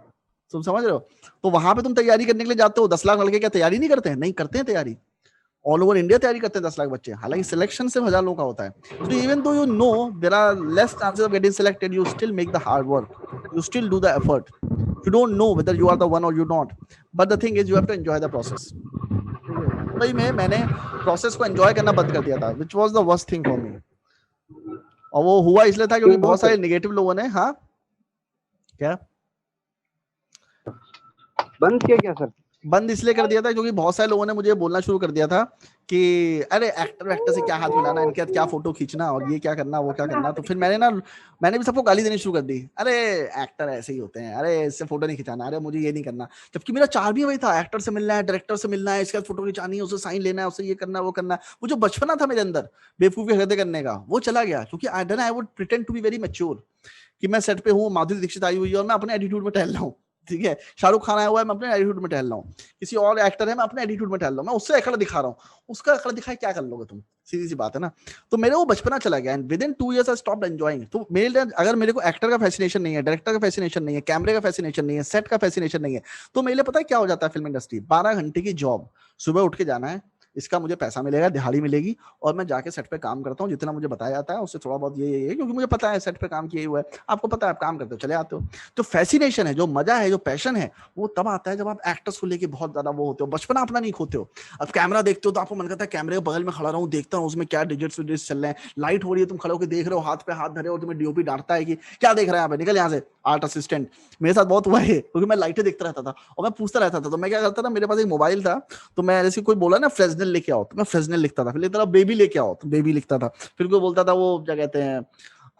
तुम समझ रहे हो? तो वहां पे तुम तैयारी करने के लिए जाते हो, 10 लाख लड़के क्या तैयारी नहीं करते हैं? नहीं करते हैं तैयारी, ऑल ओवर इंडिया तैयारी करते हैं 10 लाख बच्चे, हालांकि सिलेक्शन सिर्फ 1000 लोगों का होता है। So even though you know there are less chances of getting selected, you still make the hard work, you still do the effort. You don't know whether you are the one or you not, but the thing is you have to enjoy the process. भाई मैंने process को enjoy करना बंद कर दिया था, which was the worst thing for me. और वो हुआ इसलिए था क्योंकि बहुत सारे नेगेटिव लोगों ने क्या बंद किया क्या सर? बंद इसलिए कर दिया था क्योंकि बहुत सारे लोगों ने मुझे बोलना शुरू कर दिया था कि अरे एक्टर से क्या हाथ मिलाना, इनके क्या फोटो खींचना और ये क्या करना वो क्या करना। तो फिर मैंने भी सबको गाली देनी शुरू कर दी, अरे एक्टर ऐसे ही होते हैं, अरे इससे फोटो नहीं खिंचाना, अरे मुझे ये नहीं करना। जबकि मेरा चार भी वही था, एक्टर से मिलना है, डायरेक्टर से मिलना है, इसके बाद फोटो खिंचानी है, उससे साइन लेना है, उससे ये करना वो करना। वो जो बचपना था मेरे अंदर बेवकूफी हरकतें करने का, वो चला गया क्योंकि I would pretend to be very mature कि मैं सेट पे हूँ, माधुरी दीक्षित आई हुई है और मैं अपने एटीट्यूड में टहल रहा हूँ। ठीक है, शाहरुख खान आया हुआ है, मैं अपने एटीट्यूड में टहल रहा हूँ, किसी और एक्टर है मैं अपने एटीट्यूड में टहल रहा हूँ, मैं उससे अकड़ दिखा रहा हूँ, उसका अकड़ दिखाए क्या कर लोगे तुम, सीधी सी बात है ना। तो मेरे वो बचपना चला गया and with in 2 years I stopped enjoying. तो मेरे लिए अगर मेरे को एक्टर का फैसिनेशन नहीं है, डायरेक्टर का फैसिनेशन नहीं है, कैमरे का फैसिनेशन नहीं है, सेट का फैसिनेशन नहीं है, तो मेरे लिए पता है क्या हो जाता है फिल्म इंडस्ट्री, 12 घंटे की जॉब, सुबह उठ के जाना है, इसका मुझे पैसा मिलेगा, दिहाड़ी मिलेगी, और मैं जाके सेट पे काम करता हूँ, जितना मुझे बताया जाता है उससे थोड़ा बहुत ये क्योंकि मुझे पता है सेट पे काम किया हुआ है, आपको पता है आप काम करते हो चले आते हो। तो फैसिनेशन है, जो मजा है, जो पैशन है, वो तब आता है जब आप एक्टर्स को लेके बहुत ज्यादा वो होते हो, बचपना अपना नहीं खोते हो। अब कैमरा देखते हो तो आपको मन करता है कैमरे के बगल में खड़ा रहूं, देखता हूँ उसमें क्या डिजिट्स चल रहे हैं, लाइट हो रही है, तुम खड़े होकर देख रहे हो, हाथ पे हाथ धरे और तुम्हें डीओपी डांटता है कि क्या देख रहा है यहाँ पे, निकल यहाँ से आर्ट असिस्टेंट। मेरे साथ बहुत हुआ है क्योंकि मैं लाइटें देखता रहता था और मैं पूछता रहता था। तो मैं क्या करता था, मेरे पास एक मोबाइल था, तो मैं जैसे कोई बोला ना फ्रेजनेल लेके आओ, तो मैं फ्रेजनेल लिखता था, फिर लिखता था बेबी लेके आओ, तो बेबी लिखता था, फिर कोई बोलता था वो क्या कहते हैं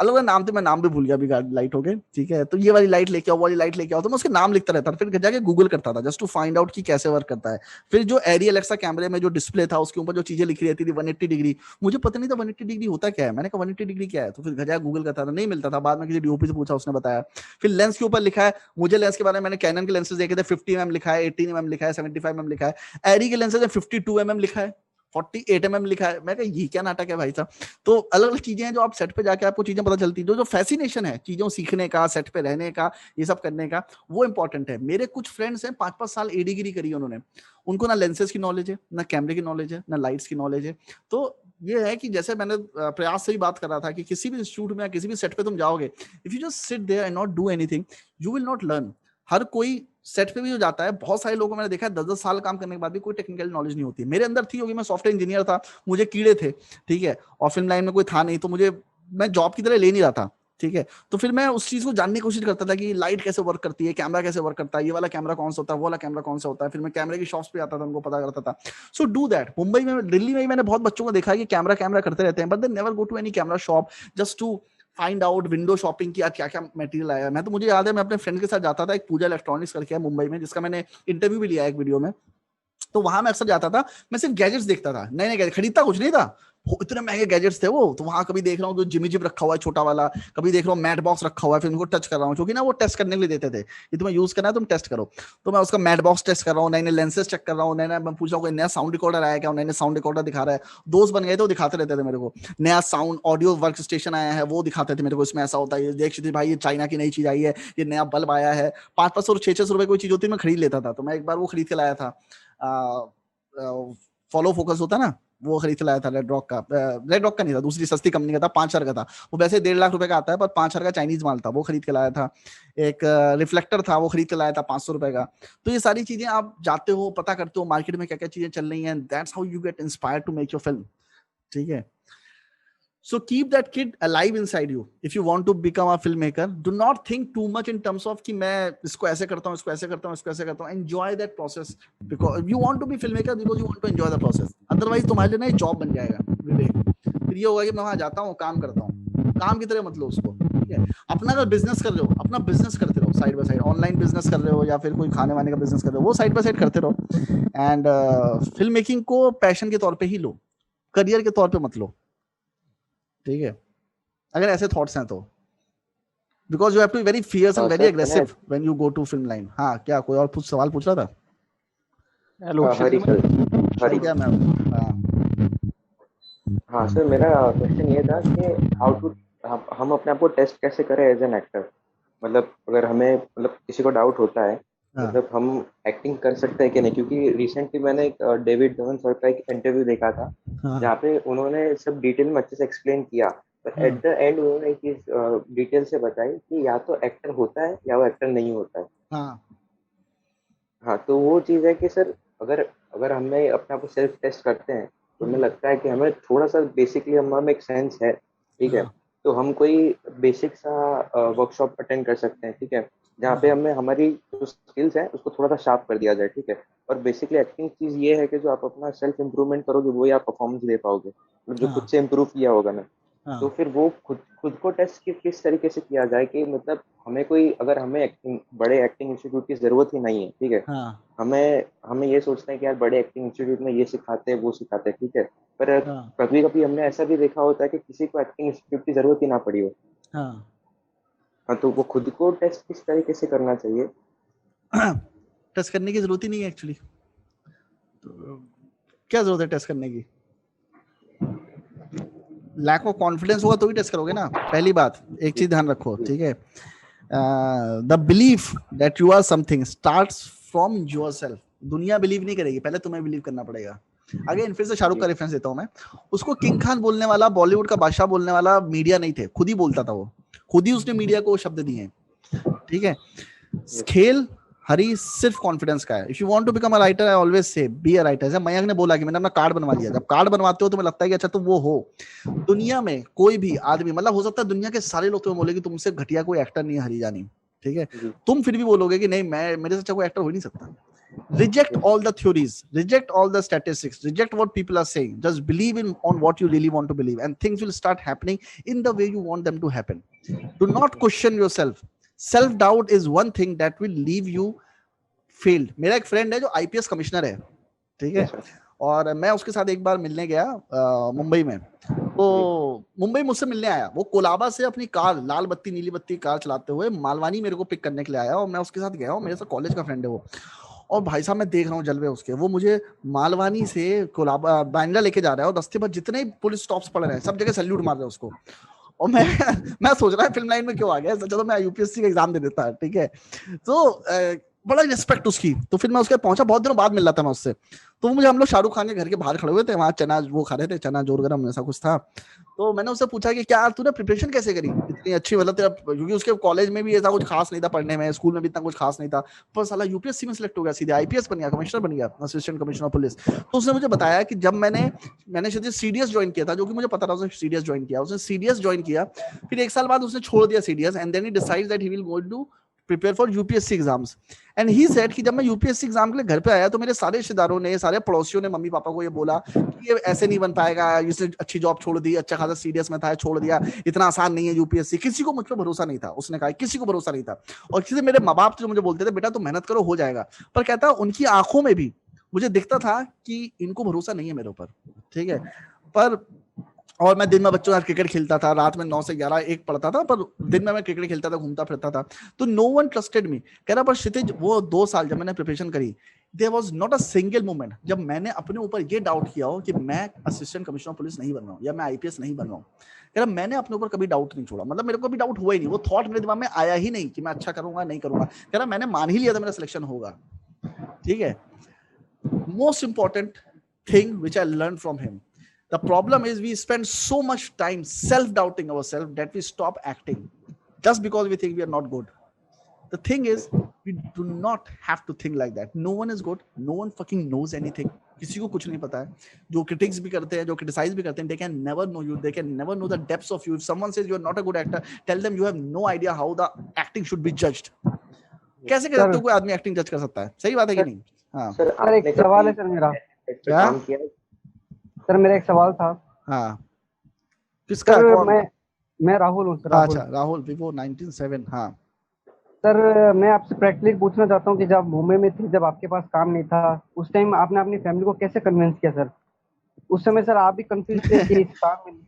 अलग नाम थे, मैं नाम भी भूल गया अभी, लाइट हो गए। ठीक है, तो ये वाली लाइट लेके आओ, वाली लाइट लेके आओ, तो मैं उसके नाम लिखता रहता था, फिर जाके गूगल करता था जस्ट टू फाइंड आउट कि कैसे वर्क करता है। फिर जो एरी एलेक्सा कैमरे में जो डिस्प्ले था उसके ऊपर जो चीजें लिखी रहती थी 180 डिग्री, मुझे पता नहीं था 180 डिग्री होता क्या है, मैंने कहा 180 डिग्री क्या है, तो फिर जाके गूगल करता था, नहीं मिलता था, बाद में किसी डीओपी से पूछा, उसने बताया। फिर लेंस के ऊपर लिखा है, मुझे लेंस के बारे में मैंने कैनन के लेंसेज देखे थे, 50mm लिखा है, 18mm लिखा है, 75mm लिखा है, एरी के लेंसेज में 52mm लिखा है, 48mm लिखा है। मैं कहा ये क्या नाटक है भाई साहब। तो अलग अलग चीजें हैं जो आप सेट पे जाके आपको चीजें पता चलती हैं, जो फैसिनेशन है चीजों सीखने का, सेट पे रहने का, ये सब करने का, वो इंपॉर्टेंट है। मेरे कुछ फ्रेंड्स हैं 5-5 साल ए डिग्री करी उन्होंने, उनको ना लेंसेज की नॉलेज है, ना कैमरे की नॉलेज है, ना लाइट्स की नॉलेज है। तो ये है कि जैसे मैंने प्रयास से भी बात कर रहा था कि किसी भी इंस्टीट्यूट में या किसी भी सेट पे तुम जाओगे, if you just sit there and not do anything, you will not learn. हर कोई सेट पे भी जो जाता है, बहुत सारे लोगों को मैंने देखा है 10-10 साल काम करने के बाद भी कोई टेक्निकल नॉलेज नहीं होती। मेरे अंदर थी क्योंकि मैं सॉफ्टवेयर इंजीनियर था, मुझे कीड़े थे, ठीक है, और फिल्म लाइन में कोई था नहीं, तो मैं जॉब की तरह ले नहीं रहा था। ठीक है, तो फिर मैं उस चीज को जानने की कोशिश करता था कि लाइट कैसे वर्क करती है, कैमरा कैसे वर्क करता है, ये वाला कैमरा कौन सा होता है, वो वाला कैमरा कौन सा होता है। फिर मैं कैमरे की शॉप्स पे आता था, उनको पता करता था। So do that. मुंबई में, दिल्ली में मैंने बहुत बच्चों को देखा है कि कैमरा करते रहते हैं, but they never go to any camera shop just to find out window shopping किया, क्या क्या मटेरियल आया। मैं तो, मुझे याद है मैं अपने फ्रेंड के साथ जाता था, एक पूजा इलेक्ट्रॉनिक्स करके है मुंबई में, जिसका मैंने इंटरव्यू भी लिया है एक वीडियो में। तो वहां मैं अक्सर जाता था, मैं सिर्फ गैजेट्स देखता था, नए नए गैजेट, खरीदता कुछ नहीं था, इतने महंगे गैजेट्स थे वो। तो वहां कभी देख रहा हूँ तो जिमी जिप रखा हुआ है छोटा वाला, कभी देख रहा हूँ मैट बॉक्स रखा हुआ है, फिर उनको टच कर रहा हूँ, क्योंकि ना वो टेस्ट करने के लिए देते थे कि तुम्हें यूज करना है तुम टेस्ट करो। तो मैं उसका मैट बॉक्स टेस्ट कर रहा हूँ, नए नए लेंसेज चेक कर रहा हूँ, नए मैं पूछ रहा हूँ नया साउंड रिकॉर्डर आया क्या, नए नए साउंड रिकॉर्डर दिखा रहा है, दोस्त बन गए थे वो दिखाते रहते थे मेरे को, नया साउंड ऑडियो वर्क स्टेशन आया है वो दिखाते थे मेरे को, इसमें ऐसा होता है, देख थी भाई ये चाइना की नई चीज आई है, ये नया बल्ब आया है, 500 और 600 रुपए कोई चीज होती है मैं खरीद लेता था। तो मैं एक बार वो खरीद के लाया था, फॉलो फोकस होता है ना, वो खरीद के लाया था, रेड रॉक का नहीं था, दूसरी सस्ती कंपनी का था, 5,000 का था वो, वैसे 1.5 लाख रुपए का आता है पर 5,000 का चाइनीज माल था, वो खरीद के लाया था। एक रिफ्लेक्टर था वो खरीद के लाया था 500 रुपए का। तो ये सारी चीजें आप जाते हो, पता करते हो मार्केट में क्या क्या चीजें चल रही हैं, that's how you get inspired to make your film. ठीक है, so keep that kid alive inside you if you want to become a filmmaker. Do not think too much in terms of कि मैं इसको ऐसे करता हूँ, इसको ऐसे करता हूँ, इसको ऐसे करता हूँ। Enjoy that process because you want to be filmmaker because you want to enjoy the process. Otherwise तुम्हारे लिए ना एक जॉब बन जाएगा विवेक, फिर ये होगा कि मैं वहां जाता हूँ काम करता हूँ, काम की तरह मत लो उसको। ठीक है, अपना अगर बिजनेस कर रहे हो, अपना बिजनेस करते रहो side by side, online business कर रहे हो या फिर कोई खाने वाने का बिजनेस कर रहे हो, वो साइड बाय साइड करते रहो। एंड फिल्म मेकिंग को पैशन के तौर पे ही लो, करियर के तौर पे मत लो। ठीक है, अगर ऐसे थॉट्स हैं तो, because you have to be very fierce and very aggressive when you go to film line. हाँ, क्या कोई और सवाल पूछ रहा था? हरी क्या मैम? हाँ सर, मेरा क्वेश्चन ये था कि हाउ टू हम अपने आप को टेस्ट कैसे करें एज एन एक्टर। मतलब अगर हमें मतलब किसी को डाउट होता है मतलब हम एक्टिंग कर सकते हैं कि नहीं, क्योंकि रिसेंटली मैंने एक डेविड धवन सर का एक इंटरव्यू देखा था जहाँ पे उन्होंने सब डिटेल में अच्छे से एक्सप्लेन किया, पर एट द एंड उन्होंने एक चीज डिटेल से बताई कि या तो एक्टर होता है या वो एक्टर नहीं होता है। हाँ, तो वो चीज़ है कि सर अगर हमें अपने आप को सेल्फ टेस्ट करते हैं तो हमें लगता है कि हमें थोड़ा सा बेसिकली हमें एक सेंस है, ठीक है, तो हम कोई बेसिक सा वर्कशॉप अटेंड कर सकते हैं, ठीक है, जहाँ पे हमें हमारी जो स्किल्स है उसको थोड़ा सा शार्प कर दिया जाए। ठीक है, और बेसिकली एक्टिंग चीज ये है कि जो आप अपना सेल्फ इम्प्रूवमेंट करोगे वही आप परफॉर्मेंस दे पाओगे, मतलब जो खुद से इम्प्रूव किया होगा ना। तो फिर वो खुद को टेस्ट किस तरीके से किया जाए कि मतलब हमें कोई अगर हमें बड़े एक्टिंग इंस्टीट्यूट की जरूरत ही नहीं है, ठीक है, हमें ये सोचना है कि यार बड़े एक्टिंग इंस्टीट्यूट में ये सिखाते हैं वो सिखाते हैं, ठीक है, पर कभी कभी हमने ऐसा भी देखा होता है कि किसी को एक्टिंग इंस्टीट्यूट की जरूरत ही ना पड़ी हो। हाँ, तो वो खुद को टेस्ट किस तरीके से करना चाहिए? टेस्ट करने की जरूरत ही नहीं है एक्चुअली, तो क्या जरूरत है टेस्ट करने की? लैक ऑफ कॉन्फिडेंस होगा तो ही टेस्ट करोगे ना। पहली बात, एक चीज ध्यान रखो, ठीक है, the belief that you are something starts from yourself. दुनिया बिलीव नहीं करेगी, पहले तुम्हें बिलीव करना पड़ेगा। अगेन फिर से शाहरुख का रेफरेंस देता हूं मैं, उसको किंग खान बोलने वाला, बॉलीवुड का बादशाह बोलने वाला मीडिया नहीं थे, खुद ही बोलता था वो, खुद ही उसने मीडिया को शब्द दिए। ठीक है, खेल हरी सिर्फ कॉन्फिडेंस का है। If you want to become a writer, I always say be a writer. जैसे मयंक ने बोला कि मैंने अपना कार्ड बनवा लिया, जब कार्ड बनवाते हो तो मुझे लगता है कि अच्छा तुम वो हो। दुनिया में कोई भी आदमी, मतलब हो सकता है दुनिया के सारे लोग तुम्हें बोले कि तुमसे घटिया कोई एक्टर नहीं है हरी जानी, ठीक है, तुम फिर भी बोलोगे कि नहीं, मैं मेरे से अच्छा कोई एक्टर हो ही नहीं सकता। Reject all the theories, reject all the statistics, reject what people are saying. Just believe on what you really want to believe, and things will start happening in the way you want them to happen. Do not question yourself. Self doubt is one thing that will leave you failed. मेरा एक friend है जो IPS commissioner है, ठीक है, और मैं उसके साथ एक बार मिलने गया मुंबई में। तो मुंबई मुझसे मिलने आया, वो कोलाबा से अपनी कार, लाल बत्ती नीली बत्ती कार चलाते हुए मालवानी मेरे को पिक करने के लिए आया, और मैं उसके साथ गया हूँ, मेरे साथ कॉलेज का फ्रेंड है वो। और भाई साहब मैं देख रहा हूँ जलवे उसके, वो मुझे मालवानी से कोलाबा बांद्रा लेके जा रहा है, और रास्ते पर जितने पुलिस स्टॉप्स पड़ रहे हैं सब जगह सैल्यूट मार रहे हैं उसको। और मैं सोच रहा है फिल्म लाइन में क्यों आ गया, चलो मैं UPSC का एग्जाम दे देता है, ठीक है। तो बड़ा रिस्पेक्ट उसकी। तो फिर मैं उसके पहुंचा, बहुत दिनों बाद मिल रहा था मैं उससे, तो मुझे, हम लोग शाहरुख खान के घर के बाहर खड़े हुए थे, वहाँ चना वो खा रहे थे, चना जोर गरम ऐसा कुछ था। तो मैंने उससे पूछा कि क्या तूने प्रिपरेशन कैसे करी इतनी अच्छी, मतलब तेरा, क्योंकि उसके कॉलेज में भी ऐसा कुछ खास नहीं था पढ़ने में, स्कूल में भी इतना कुछ खास नहीं था, पर साला UPSC में सिलेक्ट हो गया, सीधे IPS बन गया, कमिश्नर बन गया, असिस्टेंट कमिश्नर पुलिस। तो उसने मुझे बताया कि जब मैंने शायद CDS ज्वाइन किया था, जो कि मुझे पता था उसने CDS ज्वाइन किया, उसने CDS ज्वाइन किया, फिर 1 साल बाद उसने छोड़ दिया CDS, and then he decides that he will go to prepare for UPSC exams. And he said कि जब मैं UPSC एग्जाम के लिए घर पे आया तो मेरे सारे रिश्तेदारों ने, सारे पड़ोसियों ने मम्मी पापा को ये बोला कि ये ऐसे नहीं बन पाएगा, इसने अच्छी जॉब छोड़ दी, अच्छा खासा CDS में था, छोड़ दिया, इतना आसान नहीं है UPSC। किसी को मुझ पर भरोसा नहीं था, उसने कहा किसी को भरोसा नहीं था। और किसी मेरे माँ बाप जो मुझे बोलते थे बेटा तुम मेहनत करो हो जाएगा, पर कहता उनकी आंखों में भी मुझे दिखता था कि इनको भरोसा नहीं है मेरे ऊपर, ठीक है, पर और मैं दिन में बच्चों के साथ क्रिकेट खेलता था, रात में 9 से 11 एक पढ़ता था, पर दिन में मैं क्रिकेट खेलता था, घूमता फिरता था, तो नो वन ट्रस्टेड मी। कह रहा पर क्षितिज वो 2 साल जब मैंने प्रिपरेशन करी, there was not a single moment जब मैंने अपने ऊपर ये डाउट किया हो कि मैं असिस्टेंट कमिश्नर ऑफ पुलिस नहीं बन रहा हूँ या मैं आईपीएस नहीं बन रहा हूँ। कह रहा मैंने अपने ऊपर कभी डाउट नहीं छोड़ा, मतलब मेरे को कभी डाउट हुआ ही नहीं, वो थॉट मेरे दिमाग में आया ही नहीं कि मैं अच्छा करूंगा नहीं करूंगा। कह रहा मैंने मान ही लिया था मेरा सिलेक्शन होगा, ठीक है। Most important thing which I learn from him, the problem is we spend so much time self-doubting ourselves that we stop acting just because we think we are not good. The thing is, we do not have to think like that. No one is good. No one fucking knows anything. किसी को कुछ नहीं पता है। जो critics भी करते हैं, जो criticize भी करते हैं, they can never know you. They can never know the depths of you. If someone says you are not a good actor, tell them you have no idea how the acting should be judged. कैसे कर सकते हो कोई आदमी acting judge कर सकता है? सही बात है कि नहीं? हाँ। सर एक सवाल है सर मेरा। क्या? सर मेरा एक सवाल था। हाँ। किसका? मैं राहुल हूँ सर। अच्छा राहुल, विवो 19/7। हाँ सर मैं आपसे प्रैक्टिकली पूछना चाहता हूँ कि जब मुंबई में थे, जब आपके पास काम नहीं था, उस टाइम आपने अपनी फैमिली को कैसे कन्विंस किया सर? उस समय सर आप भी कंफ्यूज थे कि इस काम में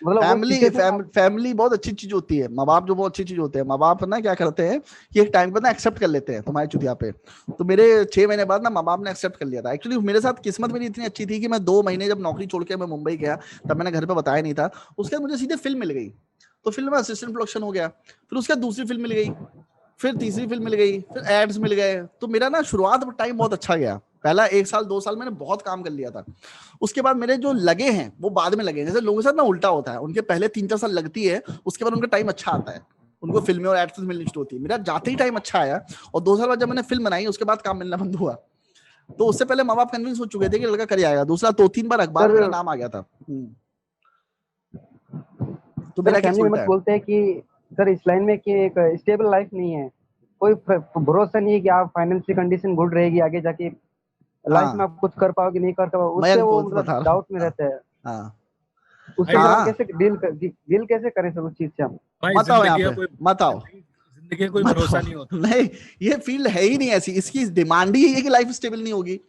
मतलब फैमिली बहुत अच्छी चीज होती है, माँ बाप जो बहुत अच्छी चीज होते हैं। माँ बाप ना क्या करते हैं कि एक टाइम पर ना एक्सेप्ट कर लेते हैं तुम्हारी चुतिया पे। तो मेरे 6 महीने बाद ना माँ बाप ने एक्सेप्ट कर लिया था। एक्चुअली मेरे साथ किस्मत मेरी इतनी अच्छी थी कि मैं 2 महीने जब नौकरी छोड़ के मैं मुंबई गया, तब मैंने घर पे बताया नहीं था। उसके बाद मुझे सीधे फिल्म मिल गई, तो फिल्म में असिस्टेंट प्रोडक्शन हो गया। फिर उसके बाद दूसरी फिल्म मिल गई, फिर तीसरी फिल्म मिल गई, फिर एड्स मिल गए। तो मेरा ना शुरुआत टाइम बहुत अच्छा गया। पहला 1 साल 2 साल मैंने बहुत काम कर लिया था। उसके बाद मेरे जो लगे हैं वो बाद में लगे। जैसे लोगों के साथ ना उल्टा होता है, उनके पहले 3-4 साल लगती है, उसके बाद उनका टाइम अच्छा आता है, उनको फिल्में और एड्स मिलनी शुरू होती है। मेरा जाते ही टाइम अच्छा आया, और 2 साल बाद जब मैंने फिल्म बनाई उसके बाद काम मिलना बंद हुआ। तो उससे पहले माँ बाप कन्विंस हो चुके थे कि लड़का कर जाएगा। दूसरा 2-3 बार अखबार में नाम आ गया था। तो मेरा क्या बोलते हैं कि सर इस लाइन में कि एक स्टेबल लाइफ नहीं है, कोई भरोसा नहीं है कि आप फाइनेंशियल कंडीशन गुड रहेगी, आगे जाके लाइफ में आप कुछ कर पाओगे नहीं कर पाओगे, उससे वो मतलब डाउट में रहता है। उससे कैसे डील कैसे करें सर उस चीज से? हम मत आओ यहाँ पे, मत आओ, जिंदगी कोई भरोसा नहीं होता। नहीं, ये फील्ड है ही नहीं ऐसी, इसकी डिमांड ही है कि लाइफ स्टेबल नहीं होगी,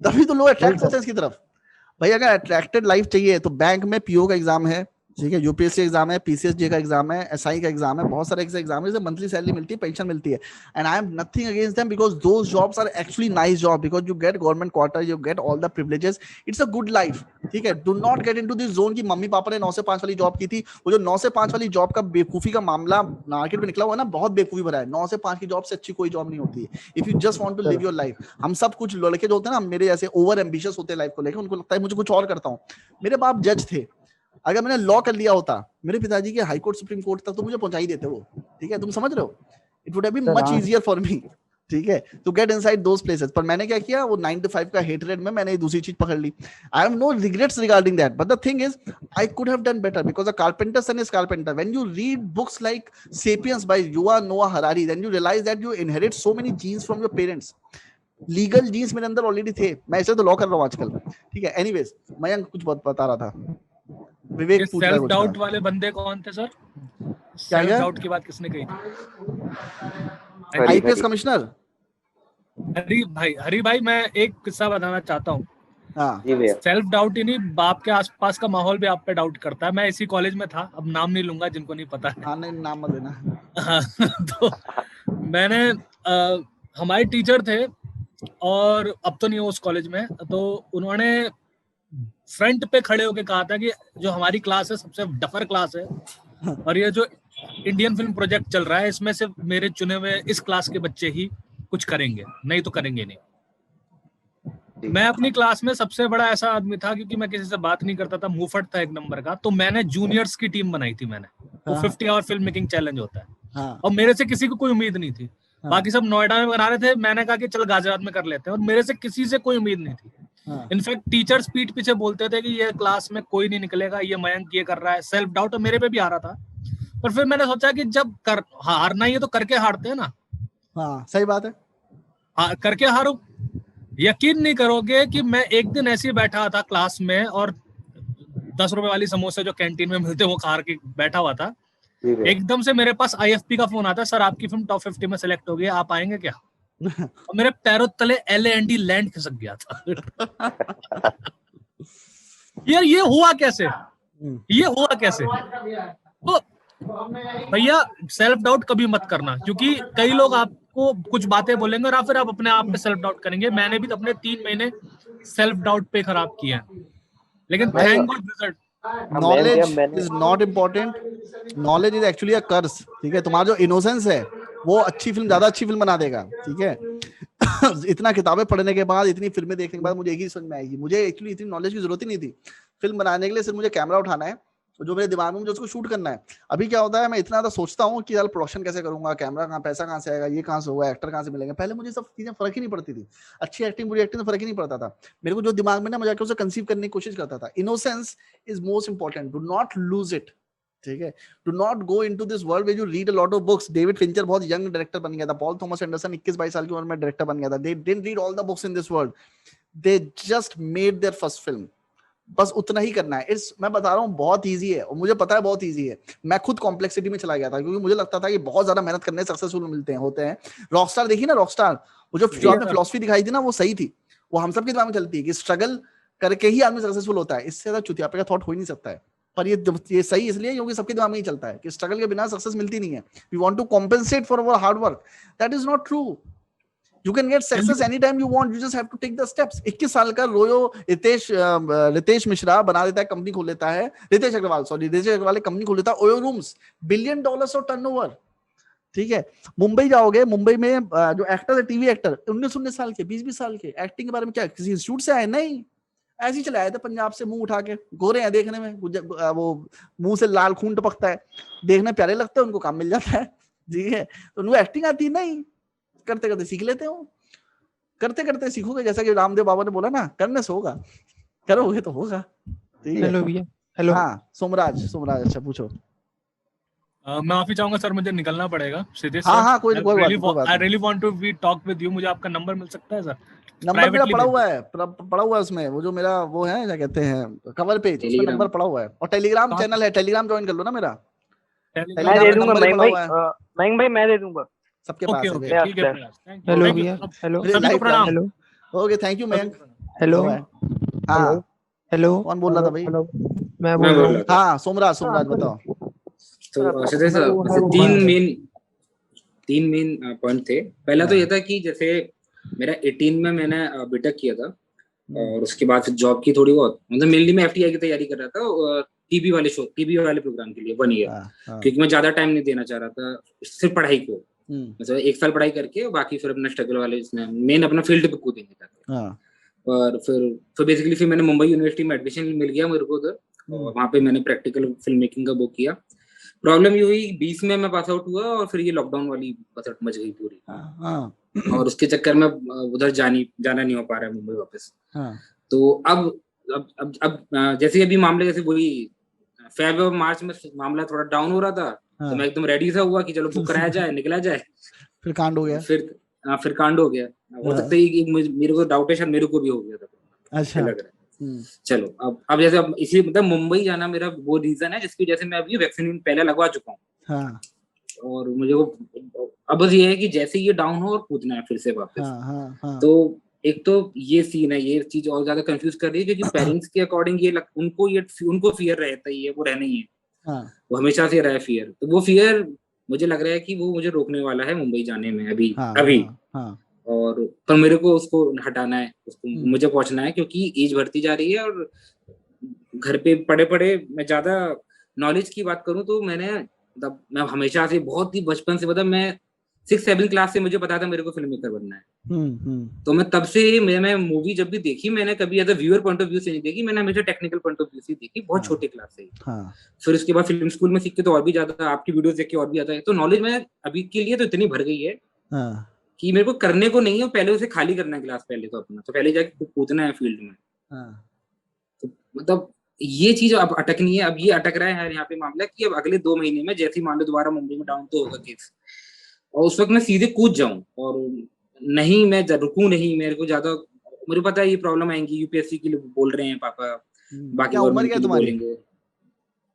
तभी तो लोग अट्रैक्ट होते हैं इसकी तरफ। भाई अगर अट्रैक्टेड लाइफ चाहिए तो बैंक में पीओ का एग्जाम है, ठीक है, यूपीएससी एग्जाम है, पीसीएसजे का एग्जाम है, एसआई का एग्जाम है, बहुत सारे एग्जाम है, मंथली सैलरी मिलती है, पेंशन मिलती है। And I am nothing against them because those jobs are actually nice job, because you get government quarter, you get all the privileges, it's a good life, ठीक है। Do not get into this zone की mummy papa ने 9 से 5 वाली job की थी। वो जो 9 से 5 वाली जॉब का बेवकूफी का मामला मार्केट में निकला हुआ है ना, बहुत बेवकूफी भरा है। 9 से 5 की जॉब से अच्छी कोई जॉब नहीं होती है if you just want to live your life. हम सब कुछ लड़के जो होते हैं ना मेरे जैसे ओवर एम्बिशियस होते हैं लाइफ को लेकर, उनको लगता है मुझे कुछ और करता हूँ। मेरे बाप जज थे, अगर मैंने लॉ कर लिया होता, मेरे पिताजी के हाई कोर्ट सुप्रीम कोर्ट तक तो मुझे पहुंचा ही देते वो, ठीक है, तुम समझ रहे हो। It would have been much easier for me, ठीक है, to get inside those places. पर मैंने क्या किया, वो 9 to 5 का हेटरेड में मैंने दूसरी चीज पकड़ ली। I have no regrets regarding that, but the thing is I could have done better because a carpenter son is carpenter. When you read books like Sapiens by युval Noah Harari, then you realise that you inherit so many genes from your parents. Legal genes मेरे अंदर already थे, मैं ऐसे तो law कर रहा हूँ आजकल, ठीक है। एनीवेज मयंक कुछ बहुत बता रहा था। विवेक पूछ रहा है, सेल्फ डाउट वाले बंदे कौन थे सर? सेल्फ डाउट की बात किसने कही? आईपीएस कमिश्नर हरी भाई मैं एक किस्सा बताना चाहता हूँ। सेल्फ डाउट ही नहीं, बाप के आसपास का माहौल भी आप पे डाउट करता है। मैं इसी कॉलेज में था, अब नाम नहीं लूंगा जिनको नहीं पता है। हाँ नहीं नाम मत लेना। तो मैंने हमारे टीचर थे और अब तो नहीं हो उस कॉलेज में, तो उन्होंने फ्रंट पे खड़े होके कहा था कि जो हमारी क्लास है सबसे डफर क्लास है, और ये जो इंडियन फिल्म प्रोजेक्ट चल रहा है इसमें से मेरे चुने हुए इस क्लास के बच्चे ही कुछ करेंगे, नहीं तो करेंगे नहीं। मैं अपनी क्लास में सबसे बड़ा ऐसा आदमी था क्योंकि मैं किसी से बात नहीं करता था, मुंहफट था एक नंबर का। तो मैंने जूनियर्स की टीम बनाई थी, मैंने वो 50 आवर फिल्म मेकिंग चैलेंज होता है, और मेरे से किसी को कोई उम्मीद नहीं थी। बाकी सब नोएडा में बना रहे थे, मैंने कहा कि चल गाजियाबाद में कर लेते हैं, और मेरे से किसी से कोई उम्मीद नहीं थी। इनफैक्ट टीचर्स पीठ पीछे बोलते थे कि ये क्लास में कोई नहीं निकलेगा, ये मयंक ये कर रहा है। सेल्फ डाउट मेरे पे भी आ रहा था, पर फिर मैंने सोचा कि जब हारना ही है तो करके हारते हैं ना। हाँ सही बात है, करके हारो। यकीन नहीं करोगे कि मैं एक दिन ऐसे ही बैठा था क्लास में, और 10 रुपए वाली समोसे जो कैंटीन में मिलते वो खा के बैठा हुआ था। एकदम से मेरे पास IFP का फोन आता है, सर आपकी फिल्म टॉप 50 में सेलेक्ट हो गई, आप आएंगे क्या? और मेरे पैरों तले LAND लैंड खिसक गया था। यार ये हुआ कैसे, ये हुआ कैसे? तो भैया सेल्फ डाउट कभी मत करना, क्योंकि कई लोग आपको कुछ बातें बोलेंगे और फिर आप अपने आप पे सेल्फ डाउट करेंगे। मैंने भी अपने 3 महीने सेल्फ डाउट पे खराब किए हैं, लेकिन thank God result. Knowledge is not important, knowledge is actually a curse. ठीक है, तुम्हारा जो इनोसेंस है वो अच्छी फिल्म, ज्यादा अच्छी फिल्म बना देगा। ठीक है इतना किताबें पढ़ने के बाद, इतनी फिल्में देखने के बाद मुझे एक ही समझ में आएगी, मुझे एक्चुअली इतनी नॉलेज की जरूरत ही नहीं थी फिल्म बनाने के लिए। सिर्फ मुझे कैमरा उठाना है, जो मेरे दिमाग में मुझे उसको शूट करना है। अभी क्या होता है, मैं इतना ज्यादा सोचता हूँ कि यार प्रोडक्शन कैसे करूंगा, कैमरा कहाँ, पैसा कहाँ से आएगा, ये कहाँ से होगा, एक्टर कहाँ से मिलेंगे। पहले मुझे सब चीजें फर्क ही नहीं पड़ती थी, अच्छी एक्टिंग बुरी एक्टिंग फर्क ही नहीं पड़ता था मेरे को। जो दिमाग में ना, मैं जाकर उसे कंसीव करने की कोशिश करता था। Innocence is most important, do not lose it. ठीक है, do not go into this world where you read a lot of books. David Fincher बहुत यंग डायरेक्टर बन गया था, पॉल थॉमस एंडरसन 21-22 साल की उम्र में डायरेक्टर बन गया था। They didn't read all the books in this world, they just made their first film. बस उतना ही करना है। मैं बता रहा हूँ बहुत इजी है, और मुझे पता है बहुत इजी है। मैं खुद कॉम्प्लेक्सिटी में चला गया था, क्योंकि मुझे लगता था कि बहुत ज्यादा मेहनत करने से सक्सेसफुल मिलते हैं, होते हैं। रॉकस्टार देखी ना, रॉकस्टार, वो जो आपने फिलॉसफी दिखाई थी ना, वो सही थी। वो हम सब के दिमाग में चलती है कि स्ट्रगल करके ही आदमी सक्सेसफुल होता है। इससे ज्यादा चुतियापे का थॉट हो ही नहीं सकता है। पर ये सही इसलिए क्योंकि सबके दिमाग में ही चलता है कि स्ट्रगल के बिना सक्सेस मिलती नहीं है। We want to compensate for our hard work, that is not true. You can get success anytime you want, you just have to take the steps. 21 साल का रोयो रितेश मिश्रा बना देता है, कंपनी खोल लेता है। रितेश अग्रवाल कंपनी खोल लेता है, OYO rooms, $1 billion of turnover. ठीक है, मुंबई जाओगे, मुंबई में जो एक्टर है, टीवी एक्टर, 19-19 साल के, 20-20 साल के, एक्टिंग के बारे में क्या किसी इंस्टीट्यूट से आए? नहीं, ऐसे ही चले आए थे पंजाब से, मुंह उठा के। गोरे हैं देखने में, वो मुंह से लाल खून टपकता है, देखने प्यारे लगते हैं, उनको काम मिल जाता है। ठीक है, तो उनको एक्टिंग आती नहीं, करते करते सीख लेते हो, करते करते सीखोगे। जैसा कि रामदेव बाबा ने बोला ना, करने से होगा, करोगे तो होगा। ठीक है। हेलो भैया। हेलो। हाँ सोमराज, अच्छा पूछो। मैं माफी चाहूंगा सर, मुझे निकलना पड़ेगा सीधे। हाँ कोई बात I really want to be talk with you. मुझे आपका नंबर मिल सकता है सर? नंबर मेरा पड़ा हुआ है उसमें, वो जो मेरा वो है, क्या कहते हैं, कवर पेज, उसमें नंबर पड़ा हुआ है। और टेलीग्राम चैनल है, टेलीग्राम ज्वाइन कर लो ना मेरा। मैं दे दूंगा मयंक भाई, मैं दे दूंगा सबके पास है। ठीक है, हेलो भैया। हेलो, सभी को प्रणाम। Hello, okay, thank you Mayank. Hello. हाँ हेलो, कौन बोल रहा था भाई? मैं बोल रहा हूँ। हाँ सोमराज बताओ। तो तीन मेन पॉइंट थे। पहला तो ये था कि जैसे मेरा 18 में मैंने बीटेक किया था, और उसके बाद फिर जॉब की थोड़ी बहुत, मतलब मेनली मैं FTI की तैयारी कर रहा था, और टीवी वाले प्रोग्राम के लिए 1 ईयर, क्योंकि मैं ज्यादा टाइम नहीं देना चाह रहा था सिर्फ पढ़ाई को। मतलब 1 साल पढ़ाई करके बाकी फिर अपना स्ट्रगल वाले इसमें मेन अपना फील्ड पे कूदेंगे जाके। और फिर बेसिकली फिर मैंने मुंबई यूनिवर्सिटी में एडमिशन मिल गया मेरे को उधर, और वहाँ पे मैंने प्रैक्टिकल फिल्म मेकिंग का वो किया। प्रॉब्लम ये हुई 20 में मैं पास आउट हुआ, और फिर ये लॉकडाउन वाली बसट मच गई पूरी। और उसके चक्कर में उधर जाना नहीं हो पा रहा है मुंबई वापस। तो अब जैसे अभी मामले जैसे वही फेब और मार्च में मामला थोड़ा डाउन हो रहा था, तो मैं एकदम रेडी सा हुआ कि चलो बुक कराया जाए, निकला जाए। फिर कांड हो गया। फिर कांड हो गया। हो सकता है मेरे को डाउट है, शायद मेरे को भी हो गया था। अच्छा लग रहा है। चलो अब जैसे इसी मतलब मुंबई जाना मेरा वो रीजन है जिसकी वजह से मैं अभी वैक्सीन पहले लगवा चुका हूँ। और मुझे वो अब बस ये है कि जैसे ये डाउन हो और कूदना है फिर से वापस। तो एक तो ये सीन है, ये चीज और ज्यादा कंफ्यूज कर रही है, क्योंकि पेरेंट्स के अकॉर्डिंग उनको फियर रहता ही है, वो रहना ही है। वो हमेशा से रहा है फियर। तो वो फियर मुझे लग रहा है कि वो मुझे रोकने वाला है मुंबई जाने में अभी। और पर मेरे को उसको हटाना है, उसको मुझे पहुंचना है, क्योंकि एज बढ़ती जा रही है। और घर पे पड़े मैं ज्यादा नॉलेज की बात करूं तो मैं हमेशा से बहुत ही बचपन से, मतलब मैं 6-7 क्लास से मुझे पता था मेरे को फिल्म मेकर बनना है। तो मैं तब से मैं मूवी जब भी देखी, मैंने कभी as a viewer point of view से नहीं देखी, मैंने हमेशा टेक्निकल पॉइंट ऑफ व्यू से देखी, बहुत छोटे क्लास से। फिर उसके बाद फिल्म स्कूल में सीख के तो और भी ज्यादा, आपकी वीडियोस देख के और भी ज्यादा है। तो नॉलेज में अभी के लिए तो इतनी भर गई है कि मेरे को करने को नहीं है, पहले उसे खाली करना है क्लास, पहले तो अपना, तो पहले जाके कूदना है फील्ड में। तो मतलब ये चीज अब अटकनी है। अब ये अटक रहा है यहाँ पे मामला कि अब अगले 2 महीने में जैसे ही मान लो दोबारा मुंबई में डाउन तो होगा केस, और उस वक्त मैं सीधे कूद जाऊं, और नहीं मैं रुकूं नहीं। मेरे को ज्यादा, मुझे पता है ये प्रॉब्लम आएंगी, UPSC के लिए बोल रहे हैं पापा, बाकी गवर्नमेंट के लिए बोलेंगे।